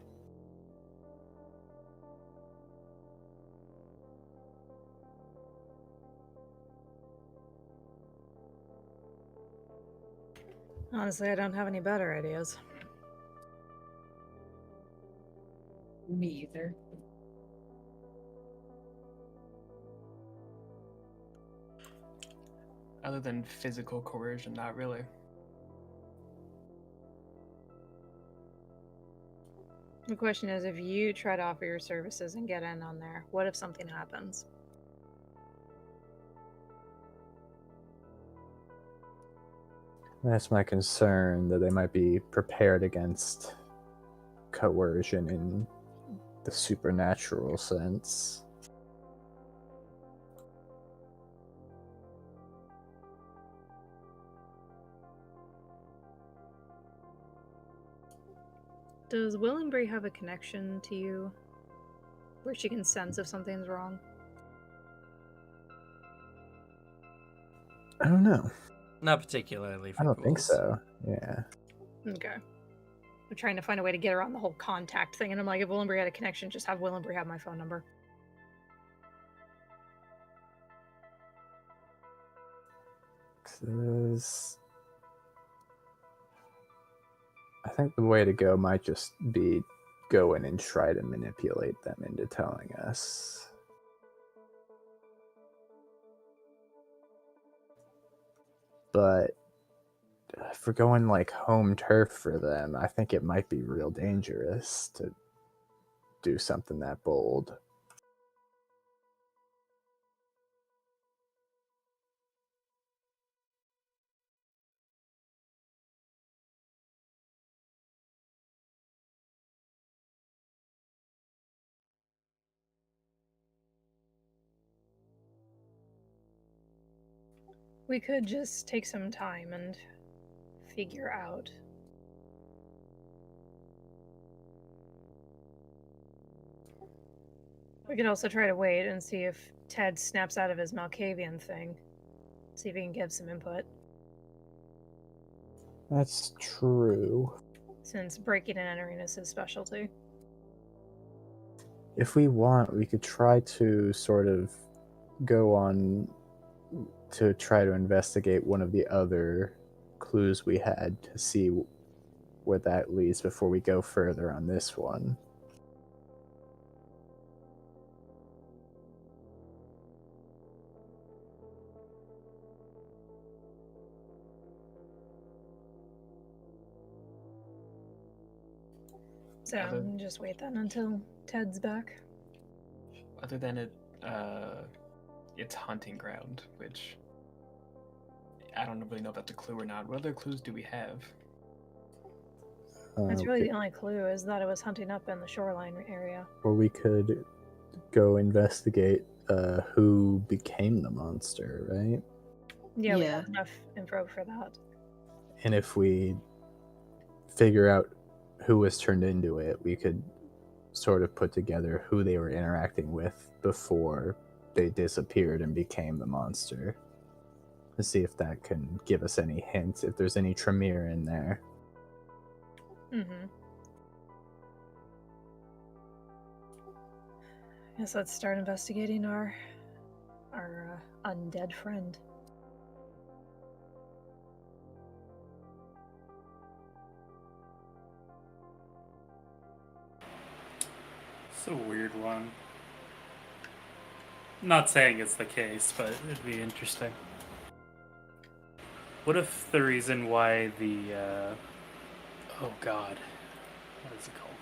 Honestly, I don't have any better ideas. Me either. Other than physical coercion, not really. The question is, if you try to offer your services and get in on there, what if something happens? That's my concern, that they might be prepared against coercion in the supernatural sense. Does Willenbury have a connection to you where she can sense if something's wrong? I don't know. Not particularly for I don't think ghouls. so. Yeah. Okay. I'm trying to find a way to get around the whole contact thing, and I'm like, if Willenbury had a connection, just have Willenbury have my phone number. I think the way to go might just be go in and try to manipulate them into telling us. But if we're going like home turf for them, I think it might be real dangerous to do something that bold. We could just take some time and figure out. We could also try to wait and see if Ted snaps out of his Malkavian thing. See if he can give some input. That's true. Since breaking and entering is his specialty. If we want, we could try to sort of go on to try to investigate one of the other clues we had to see where that leads before we go further on this one. So just wait then until Ted's back. Other than its hunting ground, which I don't really know if that's a clue or not. What other clues do we have? That's really the only clue, is that it was hunting up in the shoreline area. Or we could go investigate who became the monster, right? Yeah, we have enough info for that. And if we figure out who was turned into it, we could sort of put together who they were interacting with before they disappeared and became the monster. To see if that can give us any hints, if there's any Tremere in there. Mm-hmm. Guess let's start investigating our undead friend. It's a weird one. Not saying it's the case, but it'd be interesting. What if the reason why the oh god, what is it called?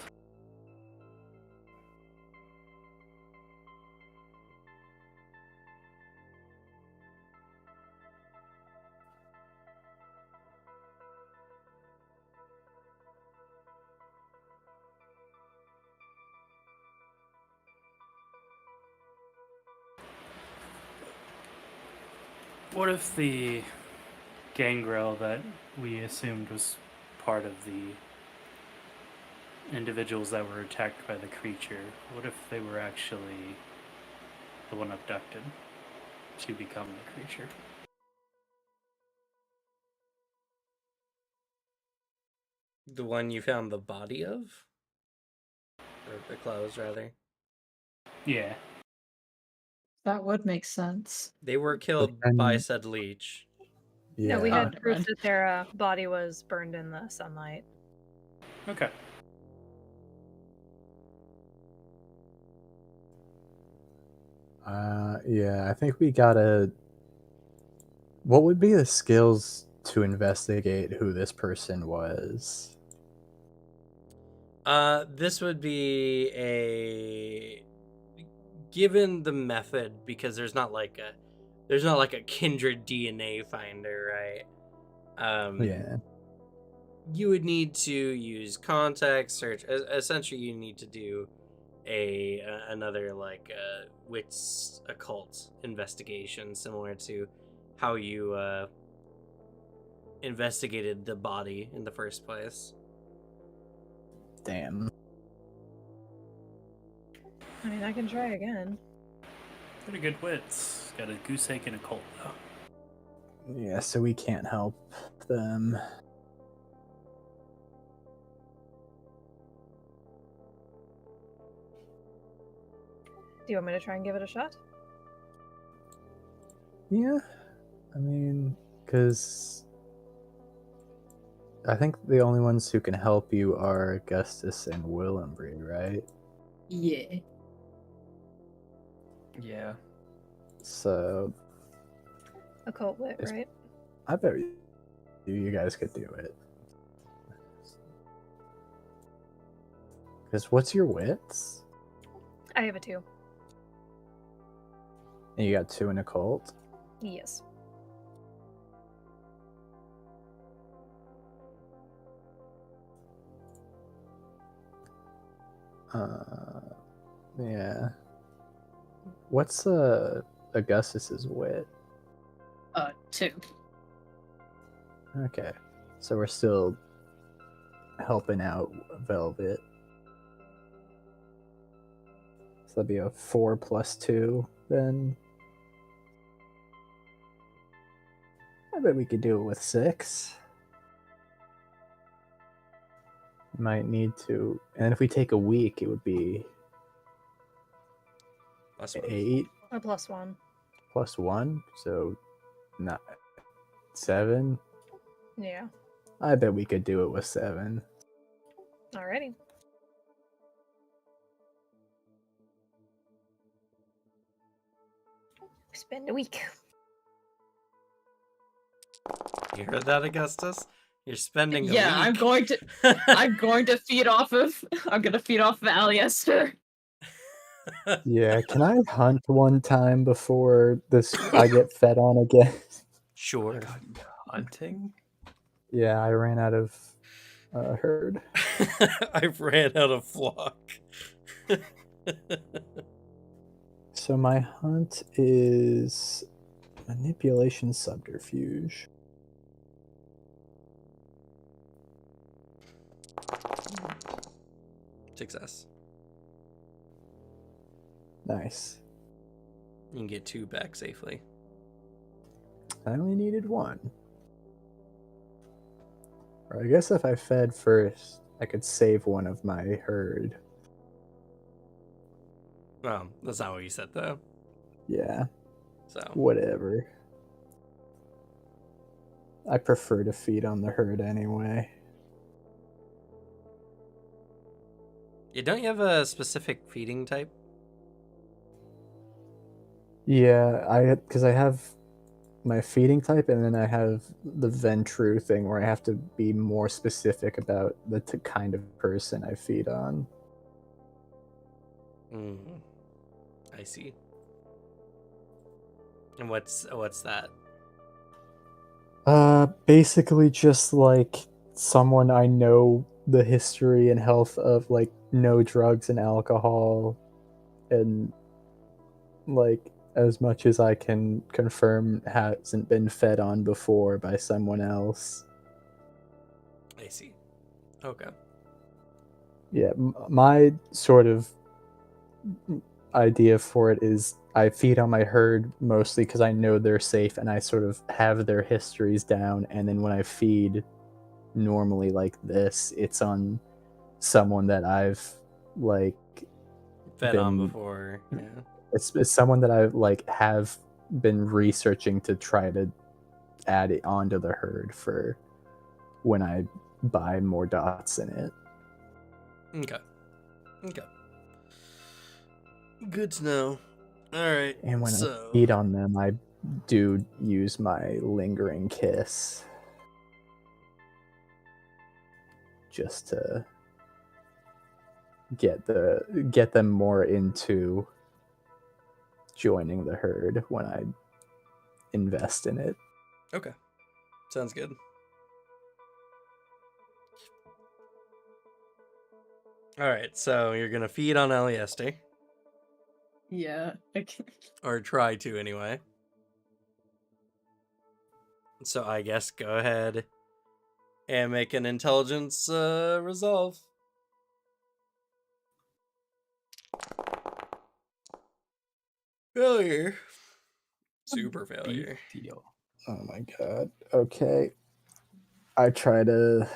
What if the gangrel that we assumed was part of the individuals that were attacked by the creature, what if they were actually the one abducted to become the creature? The one you found the body of? Or the clothes, rather. Yeah. That would make sense. They were killed by said leech. Yeah. No, we Oh, had never proof mind. that their body was burned in the sunlight. Okay. Yeah, I think we gotta... What would be the skills to investigate who this person was? This would be a... Given the method, because there's not like a kindred DNA finder, right? Yeah. You would need to use context search. Essentially, you need to do another like wits occult investigation, similar to how you investigated the body in the first place. Damn. I mean, I can try again. Pretty good wits. Got a goose egg and a colt, though. Yeah, so we can't help them. Do you want me to try and give it a shot? Yeah, I mean, Because I think the only ones who can help you are Augustus and Willembry, right? Yeah. Yeah. So Occult wit, It's- right? I bet you guys could do it. Because what's your wits? I have a 2. And you got 2 in occult? Yes. Yeah. What's Augustus's wit? 2. Okay. So we're still helping out Velvet. So that'd be a 4 plus 2 then. I bet we could do it with 6. Might need to. And if we take a week, it would be Plus 1. 8 A +1. plus 1. So not 7. Yeah. I bet we could do it with 7. Alrighty. Spend a week. You heard that, Augustus? You're spending a Yeah, week. I'm going to. I'm going to feed off of. I'm gonna feed off of Aliester. Yeah, can I hunt one time before this I get fed on again? Sure. Hunting? Yeah, I ran out of herd. I ran out of flock. So my hunt is manipulation subterfuge. Success. Nice. You can get 2 back safely. I only needed 1. Or I guess if I fed first, I could save one of my herd. Well, that's not what you said, though. Yeah, So, whatever. I prefer to feed on the herd anyway. yeah, don't you have a specific feeding type? Yeah, because I have my feeding type, and then I have the Ventru thing where I have to be more specific about the kind of person I feed on. I see. And what's that? Basically just like someone I know the history and health of, like no drugs and alcohol, and like as much as I can confirm hasn't been fed on before by someone else. I see. Okay. Yeah, my sort of idea for it is I feed on my herd mostly because I know they're safe and I sort of have their histories down, and then when I feed normally like this, it's on someone that I've like Fed on been- before. Yeah. it's someone that I like have been researching to try to add it onto the herd for when I buy more dots in it. Okay. Good to know. All right. And when so, I feed on them, I do use my lingering kiss just to get them more into joining the herd when I invest in it. okay. Sounds good. All right. So you're gonna feed on Aliester, Yeah. or try to anyway. So I guess go ahead and make an intelligence resolve. Failure. Super failure. Beef deal. Oh my god. Okay. I try to.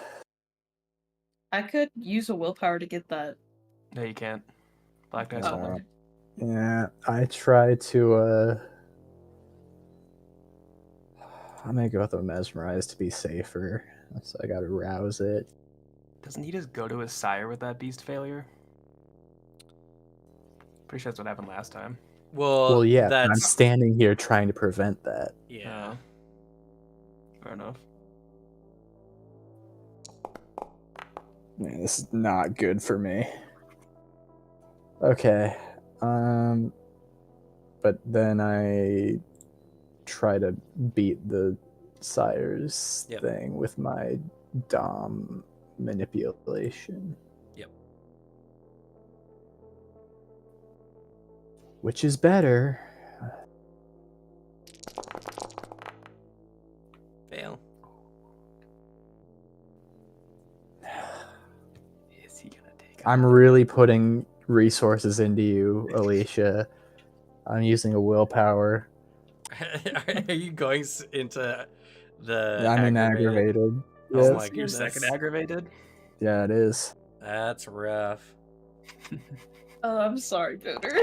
I could use a willpower to get that. No, you can't. Black dice Oh, only. okay. Yeah, I try to. I'm gonna go with a mesmerize to be safer. So I gotta rouse it. Doesn't he just go to his sire with that beast failure? Pretty sure that's what happened last time. Well, yeah, but I'm that's standing here trying to prevent that. yeah. Fair enough. Man, this is not good for me. Okay. But then I try to beat the sire's Yep. thing with my Dom manipulation. Yep. Which is better. Fail. Is he gonna take? I'm really putting resources into you, Alicia. I'm using a willpower. Are you going into the I'm aggravated? aggravated. Oh Yes. my Your goodness. second aggravated? Yeah, it is. That's rough. I'm sorry, Booter.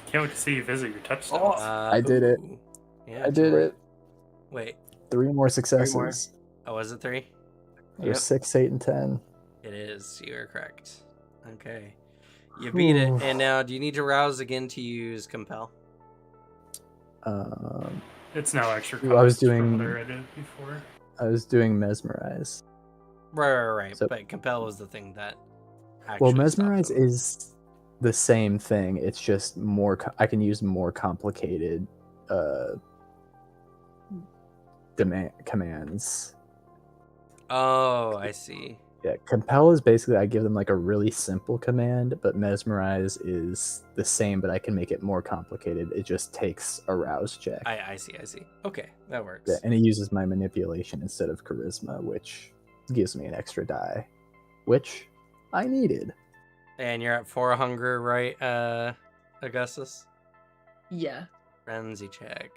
Can't wait to see you visit your touchstone. Oh, I did it. Ooh. Yeah, I did it. Wait. 3 more successes. Oh, was it 3? There's Yep. 6, 8, and 10. It is. You are correct. Okay. You beat it. Whew. And now, do you need to rouse again to use compel? It's no extra cost I was from doing- what I read it before. I was doing mesmerize. Right. So- But compel was the thing that actually Well, stopped mesmerize them. is the same thing. It's just more. I can use more complicated commands. Oh, I see. Yeah, compel is basically I give them like a really simple command, but mesmerize is the same, but I can make it more complicated. It just takes a rouse check. I see. Okay, that works. Yeah, and it uses my manipulation instead of charisma, which gives me an extra die, which I needed. And you're at 4 hunger, right, Augustus? Yeah. Frenzy check.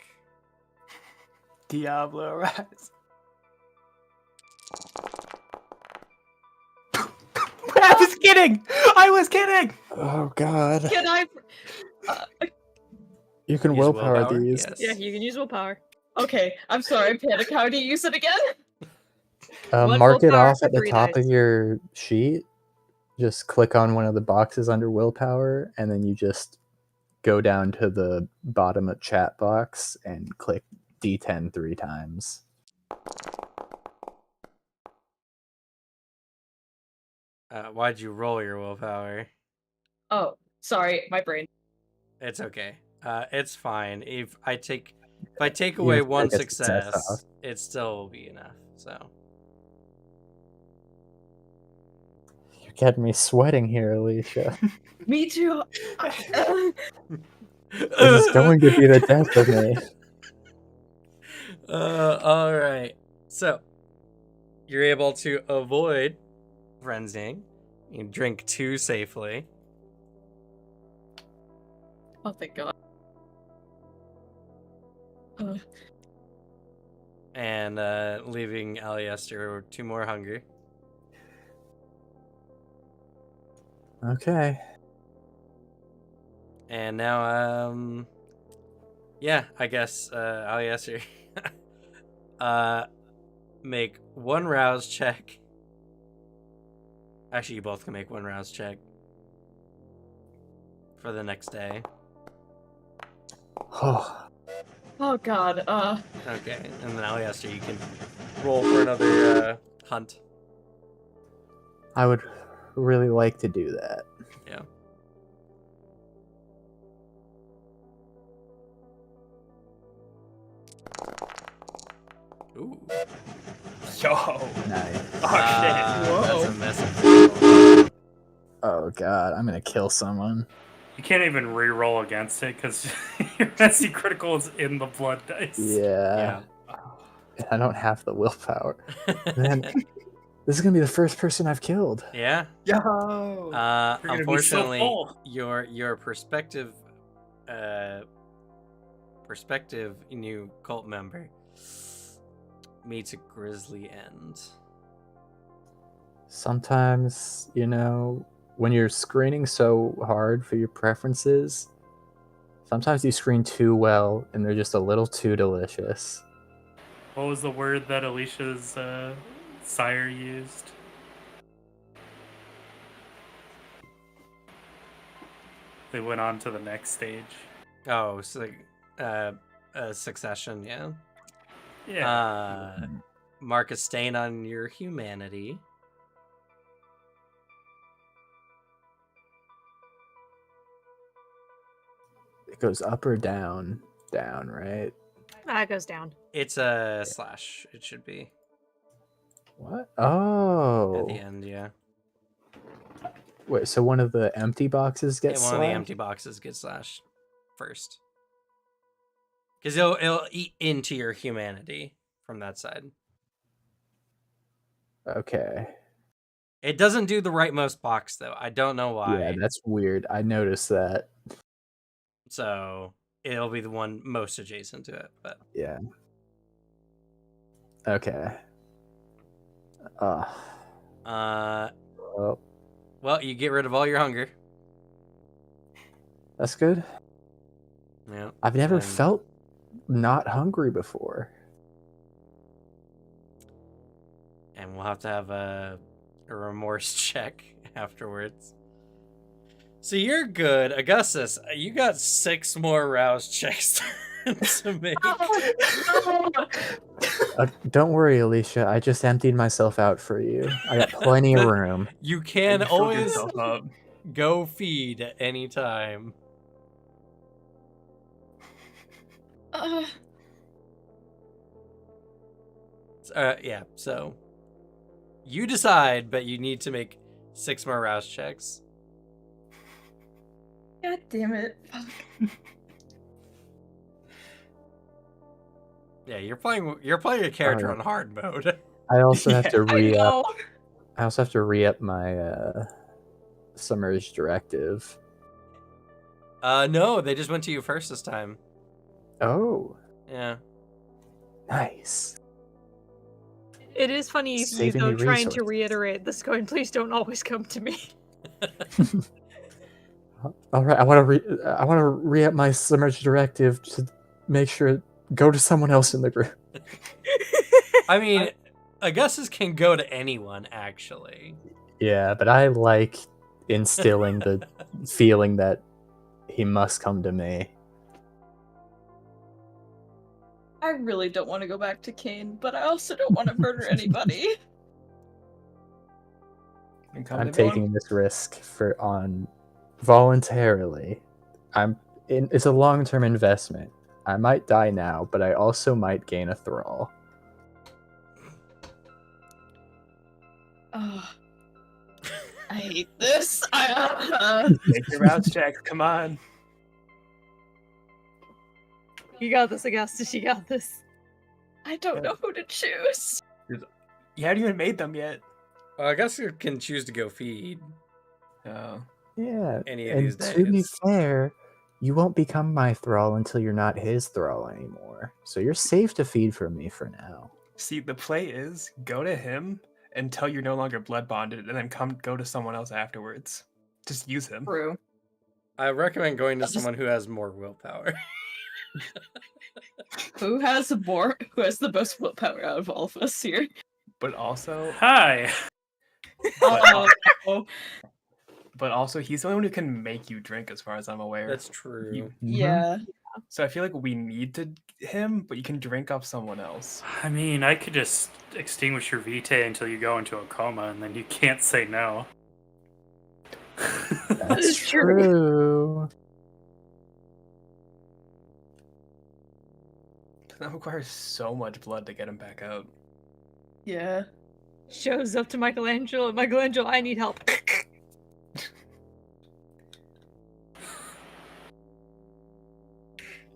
Diablo rise. I was kidding. I was kidding. Oh God! Can I? You can Use willpower willpower? these. Yes. Yeah, you can use willpower. Okay, I'm sorry, Panic. How do you use it again? One Mark it willpower off for at the 3 top dice. of your sheet. Just click on one of the boxes under willpower, and then you just go down to the bottom of chat box and click D10 3 times. Why'd you roll your willpower? Oh, sorry, my brain. It's okay. It's fine. If I take You away have to one take a success success, off. it still will be enough. So You're getting me sweating here, Alicia. Me too. This is going to be the death of me. All right. So you're able to avoid frenzying. You drink 2 safely. Oh, thank God. And leaving Aliester 2 more hunger. Okay. And now, yeah, I guess Aliester, make 1 rouse check. Actually, you both can make 1 rouse check for the next day. Oh, Oh God. Okay, and then Aliester, you can roll for another hunt. I would really like to do that. Yeah. Ooh. Yo. Nice. Oh, That's a mess. Oh God, I'm gonna kill someone. You can't even re-roll against it because your messy critical is in the blood dice. Yeah. I don't have the willpower. Man, this is gonna be the first person I've killed. Yeah. Yo. You're gonna be so Unfortunately, full. your perspective new cult member meets a grisly end. Sometimes, when you're screening so hard for your preferences, sometimes you screen too well and they're just a little too delicious. What was the word that Alicia's sire used? They went on to the next stage. Oh, so succession, yeah. Yeah. Mark a stain on your humanity. It goes up or down? Down, right? It goes down. It's a slash. It should be What? at Oh. the end, yeah. Wait, so one of the empty boxes gets One of the slashed? empty boxes gets slashed first. Because it'll eat into your humanity from that side. Okay. It doesn't do the rightmost box, though. I don't know why. Yeah, that's weird. I noticed that. So it'll be the one most adjacent to it. But Yeah. Okay. Oh, well, you get rid of all your hunger. that's good. Yeah. I've never And- felt not hungry before. And we'll have to have a remorse check afterwards. So you're good. Augustus, you got 6 more rouse checks to make. Don't worry, Alicia. I just emptied myself out for you. I got plenty of room. You can You filled always yourself up. go feed at any time. Yeah, so you decide, but you need to make 6 more rouse checks. God damn it. Fuck. Yeah, you're playing a character yeah. on hard mode. I also have to I re-up. know. I also have to re-up my submerged directive. No, they just went to you first this time. Oh, Yeah. nice. It is funny if you, Saving though, me trying to resources. reiterate this going, please don't always come to me. All right, I want to re-up my submerged directive to make sure go to someone else in the group. I mean, Augustus can go to anyone, actually. Yeah, but I like instilling the feeling that he must come to me. I really don't want to go back to Kane, but I also don't want to murder anybody. And come I'm to me. taking this risk on voluntarily. It's a long-term investment. I might die now, but I also might gain a thrall. Ugh. I hate this. Make your rouse checks. Come on. You got this, Augustus. You got this. I don't know who to choose. You haven't even made them yet. Well, Augustus can choose to go feed. Oh. Yeah, Any of and these to be days. fair, you won't become my thrall until you're not his thrall anymore. So you're safe to feed for me for now. See, the play is go to him until you're no longer blood bonded, and then go to someone else afterwards. Just use him. True. I recommend going to Just- someone who has more willpower. Who has the most willpower out of all of us here? But also, Hi. Oh, but also, he's the only one who can make you drink, as far as I'm aware. That's true. You- yeah. So I feel like we need him, but you can drink off someone else. I mean, I could just extinguish your vitae until you go into a coma, and then you can't say no. That's is true. true. That requires so much blood to get him back out. Yeah. Shows up to Michelangelo. Michelangelo, I need help.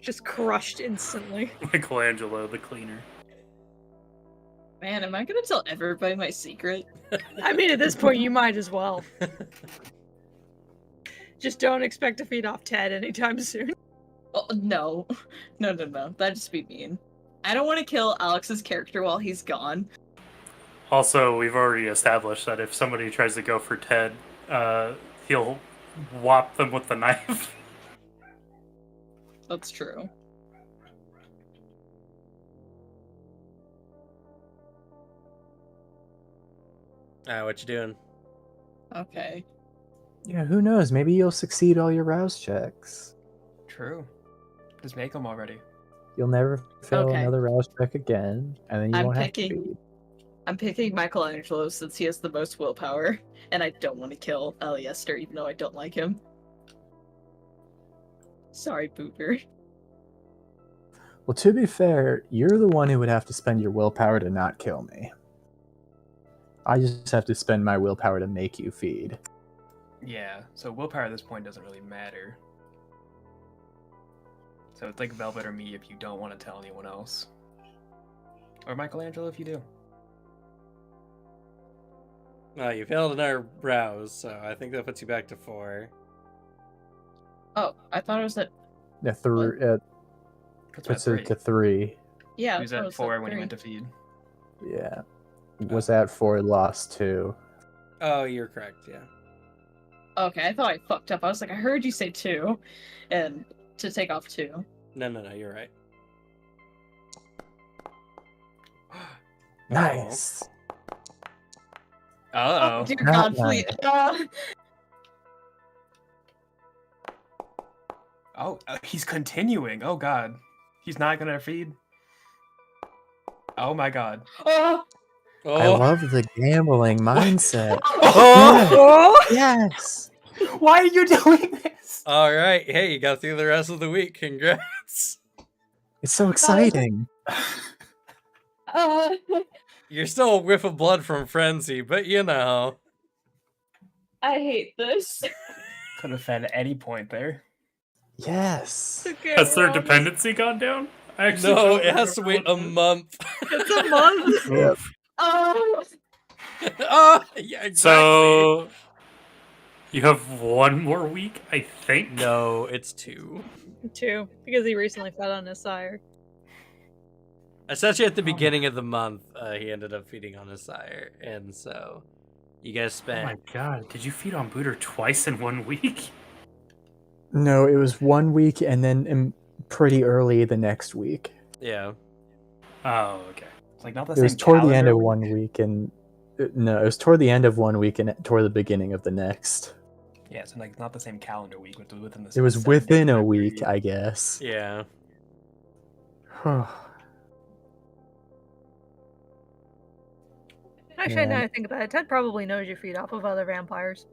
Just crushed instantly. Michelangelo, the cleaner. Man, am I gonna tell everybody my secret? I mean, at this point, you might as well. Just don't expect to feed off Ted anytime soon. Oh, no. No. That'd just be mean. I don't want to kill Alex's character while he's gone. Also, we've already established that if somebody tries to go for Ted, he'll whop them with the knife. That's true. What you doing? Okay. Yeah, who knows? Maybe you'll succeed all your rouse checks. True. Just make them already. You'll never fail Okay. another rouse check again, and then you I'm won't have to picking- feed. I'm picking Michelangelo since he has the most willpower, and I don't want to kill Eliester, even though I don't like him. Sorry, Boober. Well, to be fair, you're the one who would have to spend your willpower to not kill me. I just have to spend my willpower to make you feed. Yeah, so willpower at this point doesn't really matter. So it's like Velvet or me if you don't want to tell anyone else. Or Michelangelo if you do. You failed another browse, so I think that puts you back to 4. Oh, I thought it was at. Yeah, Puts him at puts 3. it to 3. Yeah, He I was thought it at was 4 at when he 3. went to feed. Yeah. Was at 4, lost 2. Oh, you're correct, yeah. Okay, I thought I fucked up. I was like, I heard you say 2, and to take off 2. No, you're right. Nice. Uh-oh. Oh, dear Not God, please. Oh, he's continuing. Oh, God. He's not going to feed? Oh, my God. Oh, Oh, I love the gambling mindset. oh! Yes. Why are you doing this? All right. Hey, you got through the rest of the week. Congrats. It's so exciting. You're still a whiff of blood from Frenzy, but you know. I hate this. Could have fed at any point there. Yes. Okay, Has their well, dependency gone down? I actually No, don't it has to remember wait a what the- month. It's a month. Yep. Oh, Oh, yeah, exactly. So you have one more week, I think. No, it's 2. 2, because he recently fed on his sire. Essentially, at the Oh beginning of the month, he ended up feeding on his sire, and so you guys Oh my spent. god! Did you feed on Booter twice in 1 week? No, it was 1 week and then pretty early the next week. Yeah. Oh, okay. It's like not the It same was toward the end calendar of week. 1 week and no, it was toward the end of 1 week and toward the beginning of the next. Yeah, so like not the same calendar week, but within the It was 7-day within a time week, period. I guess. Yeah. Actually, now Man. I think about it, Ted probably knows you feed off of other vampires,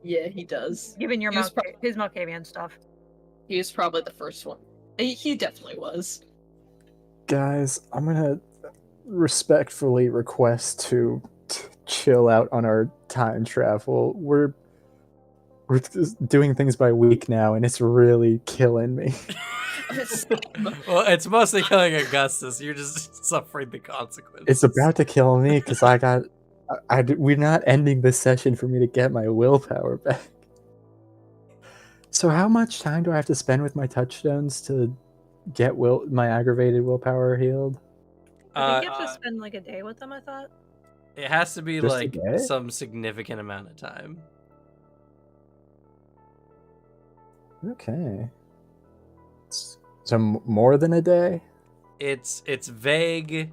yeah, he does. given your He was his Malkavian stuff. He was probably the first one. He definitely was. Guys, I'm gonna respectfully request to chill out on our time travel. We're just doing things by week now, and it's really killing me. Well, it's mostly killing Augustus. You're just suffering the consequences. It's about to kill me because we're not ending this session for me to get my willpower back. So how much time do I have to spend with my touchstones to get my aggravated willpower healed? I think you have to spend like a day with them, I thought. It has to be Just a like day? some significant amount of time. Okay. So more than a day? It's vague.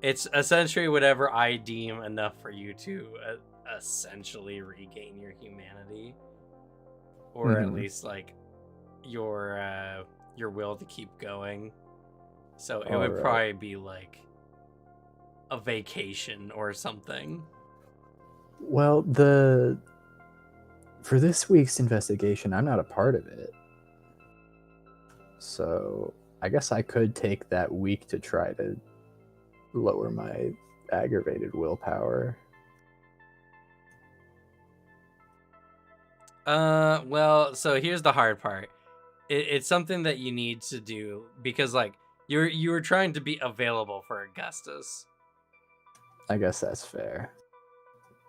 It's essentially whatever I deem enough for you to essentially regain your humanity, or at Mhm. least like your will to keep going. So it would Alright. probably be like a vacation or something. Well, for this week's investigation, I'm not a part of it. So I guess I could take that week to try to lower my aggravated willpower. Well, so here's the hard part. It's something that you need to do because like you were trying to be available for Augustus. I guess that's fair.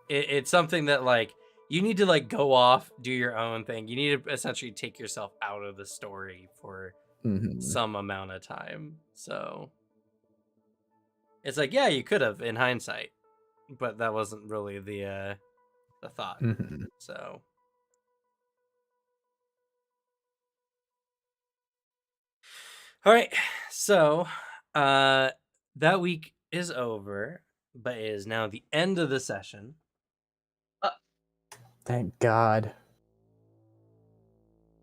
It's something that like you need to like go off, do your own thing. You need to essentially take yourself out of the story for Mhm. some amount of time. So it's like, yeah, you could have in hindsight, but that wasn't really the thought. Mhm. So all right. So that week is over. but it is now the end of the session. Thank God.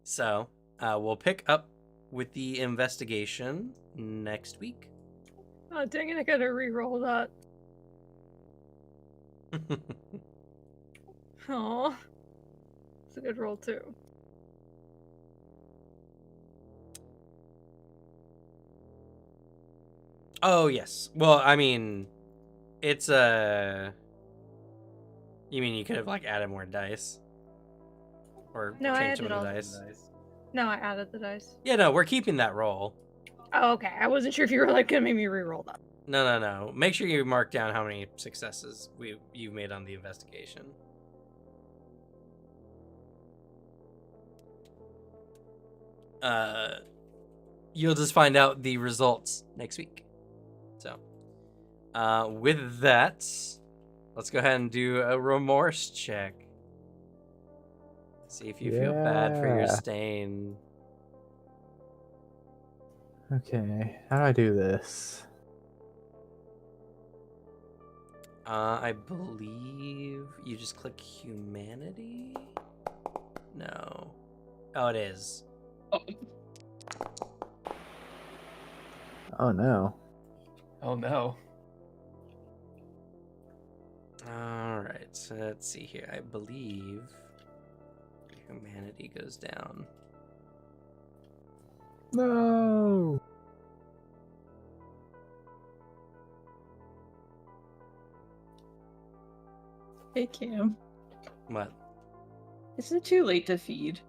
So we'll pick up with the investigation next week. Oh, dang it, I gotta re-roll that. Oh, it's a good roll too. Oh, yes. Well, I mean, it's a... You mean you could have, like, added more dice? Or No, I changed some added of the all the dice? No, I added the dice. Yeah, no, we're keeping that roll. Oh, okay. I wasn't sure if you were like gonna make me re-roll that. No. Make sure you mark down how many successes you've made on the investigation. You'll just find out the results next week. So, with that, let's go ahead and do a remorse check. See if you feel bad for your Yeah. stain. Okay, how do I do this? I believe you just click humanity? No. Oh, it is. Oh, Oh no. Oh no. Alright, so let's see here. I believe humanity goes down. No. hey, Cam. What? Is it too late to feed?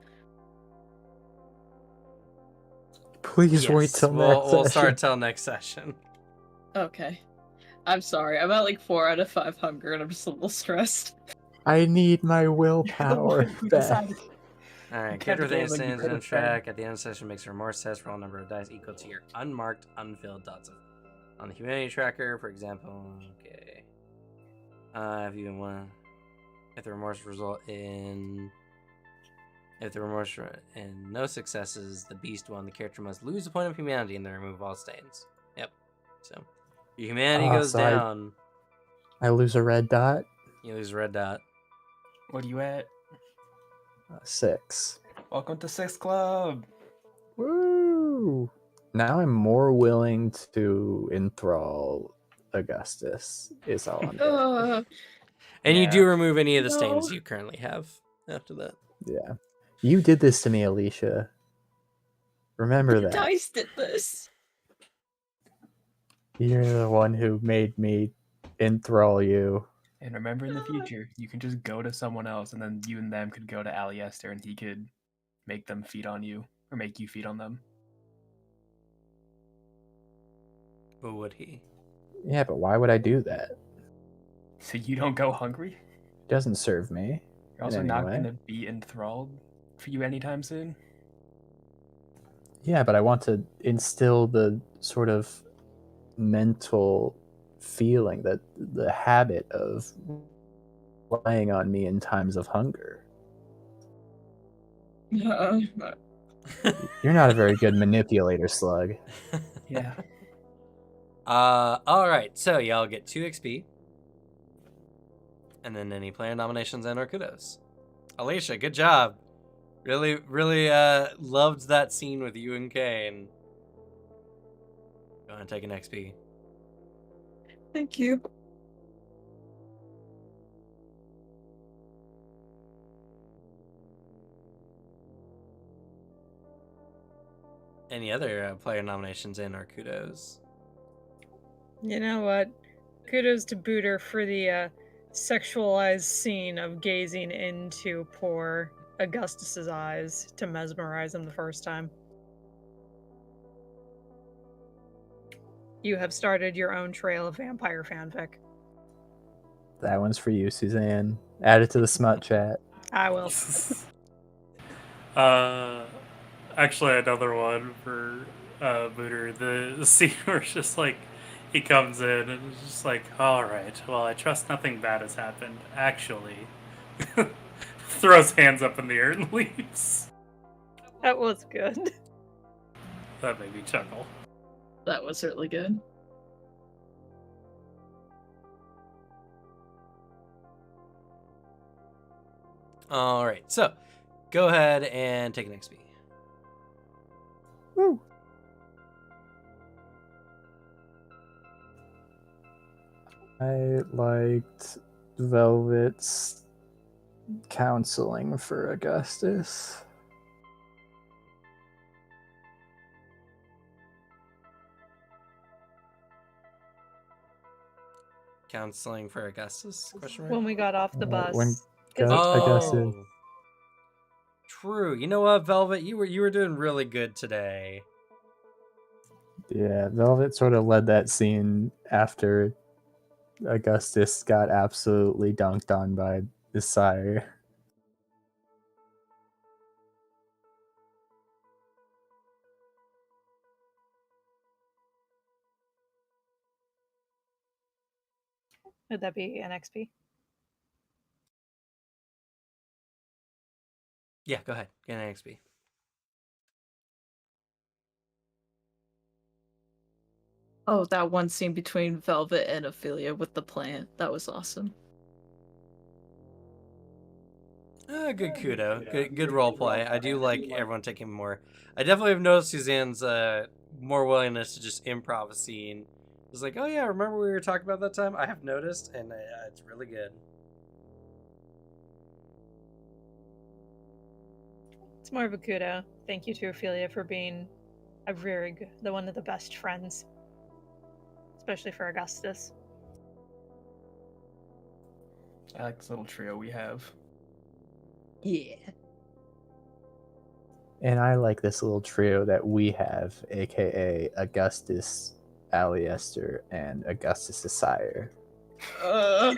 Please wait till next we'll session. start till next session. Okay. I'm sorry. I'm at like 4 out of 5 hunger and I'm just a little stressed. I need my willpower Who back. decided? Alright, Kept character with going any when you stands could in have track. At the end of the session, makes a remorse test. Roll a number of dice equal to your unmarked, unfilled dots. On the humanity tracker, for example. Okay. If you want, if the remorse result in, if the remorse and no successes, the beast one, the character must lose a point of humanity and then remove all stains. Yep. So your humanity goes So down. I lose a red dot. You lose a red dot. What are you at? 6. Welcome to Six Club. Woo! Now I'm more willing to enthrall Augustus. Is all I'm saying. And you Yeah. do remove any of the stains No. you currently have after that. Yeah, you did this to me, Alicia. Remember The that. dice did this. You're the one who made me enthrall you. And remember, in the future, you can just go to someone else, and then you and them could go to Aliester, and he could make them feed on you, or make you feed on them. But would he? Yeah, but why would I do that? So you don't go hungry? It doesn't serve me. You're also in any not way. going to be enthralled for you anytime soon? Yeah, but I want to instill the sort of mental feeling, that the habit of relying on me in times of hunger. You're not a very good manipulator, Slug. Yeah. Alright, so y'all get 2 XP. And then any player nominations and or kudos. Alicia, good job. Really loved that scene with you and Kane. Go ahead and take an XP. Thank you. Any other player nominations and or kudos? You know what? Kudos to Booter for the sexualized scene of gazing into poor Augustus's eyes to mesmerize him the first time. You have started your own trail of vampire fanfic. That one's for you, Suzanne. Add it to the smut chat. I will. Actually, another one for Booter. The scene where it's just like he comes in and it's just like, all right, well, I trust nothing bad has happened. Actually, throws hands up in the air and leaves. That was good. That made me chuckle. That was really good. All right, so go ahead and take an XP. Woo. I liked Velvet's counseling for Augustus. Counseling for Augustus? Question mark. When we got off the bus. When 'cause Augustus. True. You know what, Velvet? You were doing really good today. Yeah, Velvet sort of led that scene after Augustus got absolutely dunked on by his sire. Would that be an XP? Yeah, go ahead. Get an XP. Oh, that one scene between Velvet and Ophelia with the plant. That was awesome. Good kudo. Good role play. I do like everyone taking more. I definitely have noticed Suzanne's more willingness to just improv a scene. It's like, oh yeah, remember we were talking about that time? I have noticed, and it's really good. It's more of a kudo. Thank you to Ophelia for being the one of the best friends. Especially for Augustus. I like this little trio we have. Yeah. And I like this little trio that we have, aka Augustus, Aliester, and Augustus' sire. Oh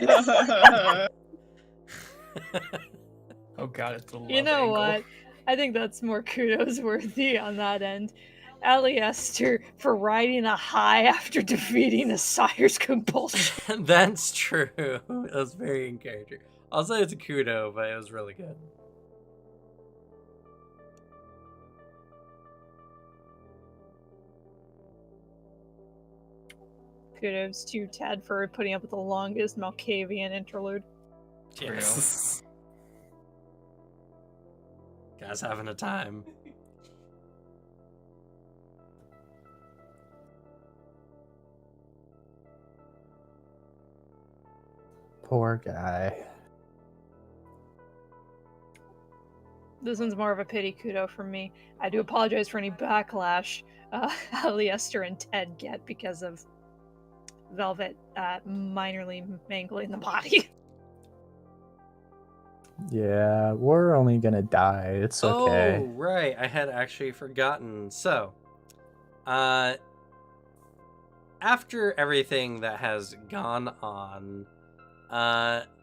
god, it's a love You know angle. what? I think that's more kudos worthy on that end. Aliester for riding a high after defeating a sire's compulsion. That's true. That was very in character. I'll say it's a kudo, but it was really good. Kudos to Ted for putting up with the longest Malkavian interlude. Yes. Guys having a time. Poor guy. This one's more of a pity kudo from me. I do apologize for any backlash Aliester and Ted get because of Velvet minorly mangling the body. Yeah, we're only gonna die. It's okay. Oh, right. I had actually forgotten. So, after everything that has gone on,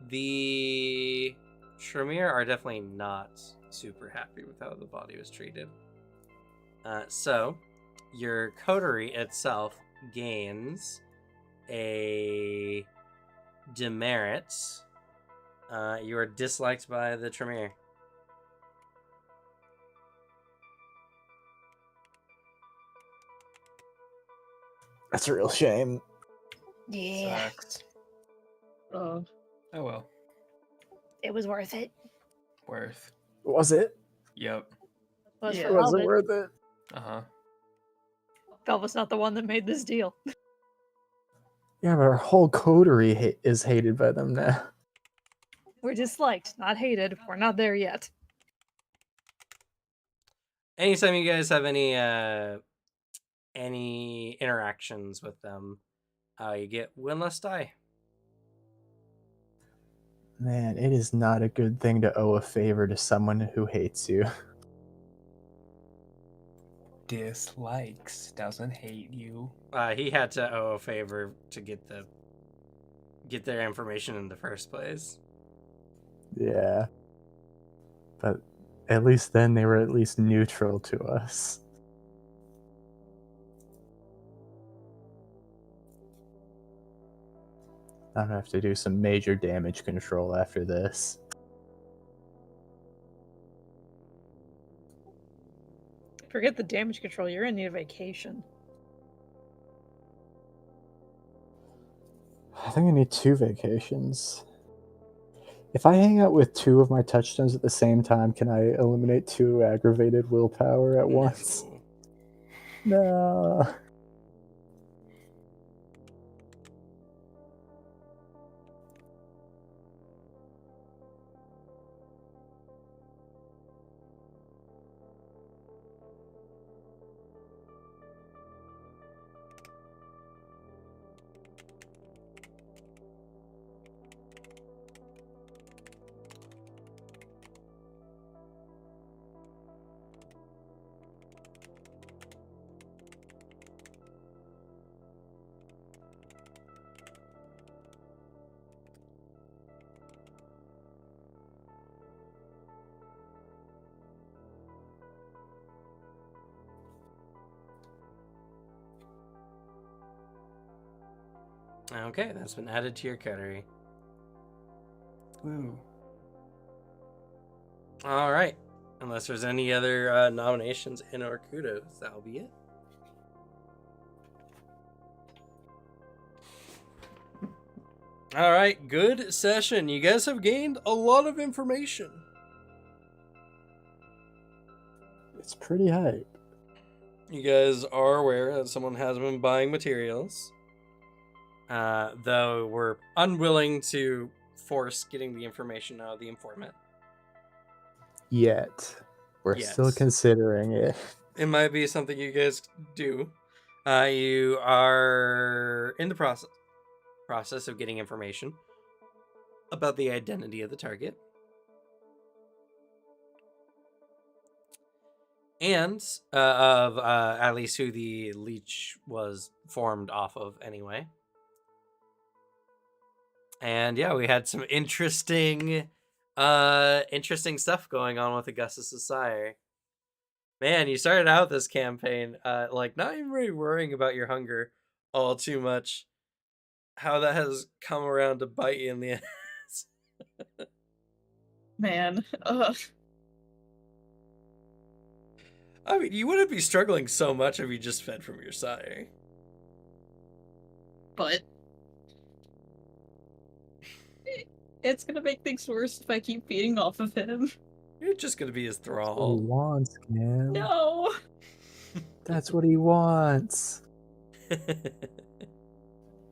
the Tremere are definitely not super happy with how the body was treated. So, your coterie itself gains a demerit. You are disliked by the Tremere. That's a real shame. Yeah. Sucks. Oh. Oh well. It was worth it. Worth. Was it? Yep. Was Yeah. for Was it Velvet. worth it? Uh-huh. Velvet's not the one that made this deal. Yeah, but our whole coterie is hated by them now. We're disliked, not hated. We're not there yet. Anytime you guys have any interactions with them, you get win less die. Man, it is not a good thing to owe a favor to someone who hates you. Dislikes. Doesn't hate you. He had to owe a favor to get their information in the first place. Yeah. But at least then they were at least neutral to us. I'm gonna have to do some major damage control after this. Forget the damage control. You're in need of vacation. I think I need 2 vacations. If I hang out with 2 of my touchstones at the same time, can I eliminate 2 aggravated willpower at once? No. No. Okay, that's been added to your coterie. Woo. All right. Unless there's any other nominations and or kudos, that'll be it. All right, good session. You guys have gained a lot of information. It's pretty hype. You guys are aware that someone has been buying materials. Though we're unwilling to force getting the information out of the informant. Yet. We're still Yes. considering it. It might be something you guys do. You are in the process of getting information about the identity of the target. And of at least who the leech was formed off of anyway. And yeah, we had some interesting stuff going on with Augustus' sire. Man, you started out this campaign like not even really worrying about your hunger all too much. How that has come around to bite you in the ass. Man, I mean, you wouldn't be struggling so much if you just fed from your sire. but it's gonna make things worse if I keep feeding off of him. You're just gonna be his That's what he thrall. wants, Cam. No. That's what he wants.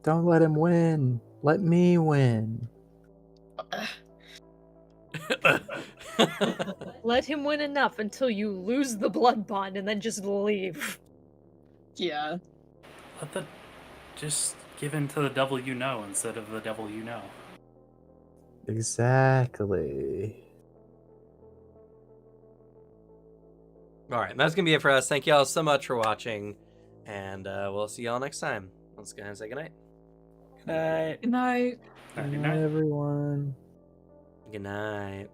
Don't let him win. Let me win. Let him win enough until you lose the blood bond and then just leave. Yeah. Just give in to the devil you know instead of the devil you know. Exactly. All right, that's gonna be it for us. Thank you all so much for watching, and we'll see y'all next time. Let's go ahead and say goodnight. Good night. Good night, everyone. Good night.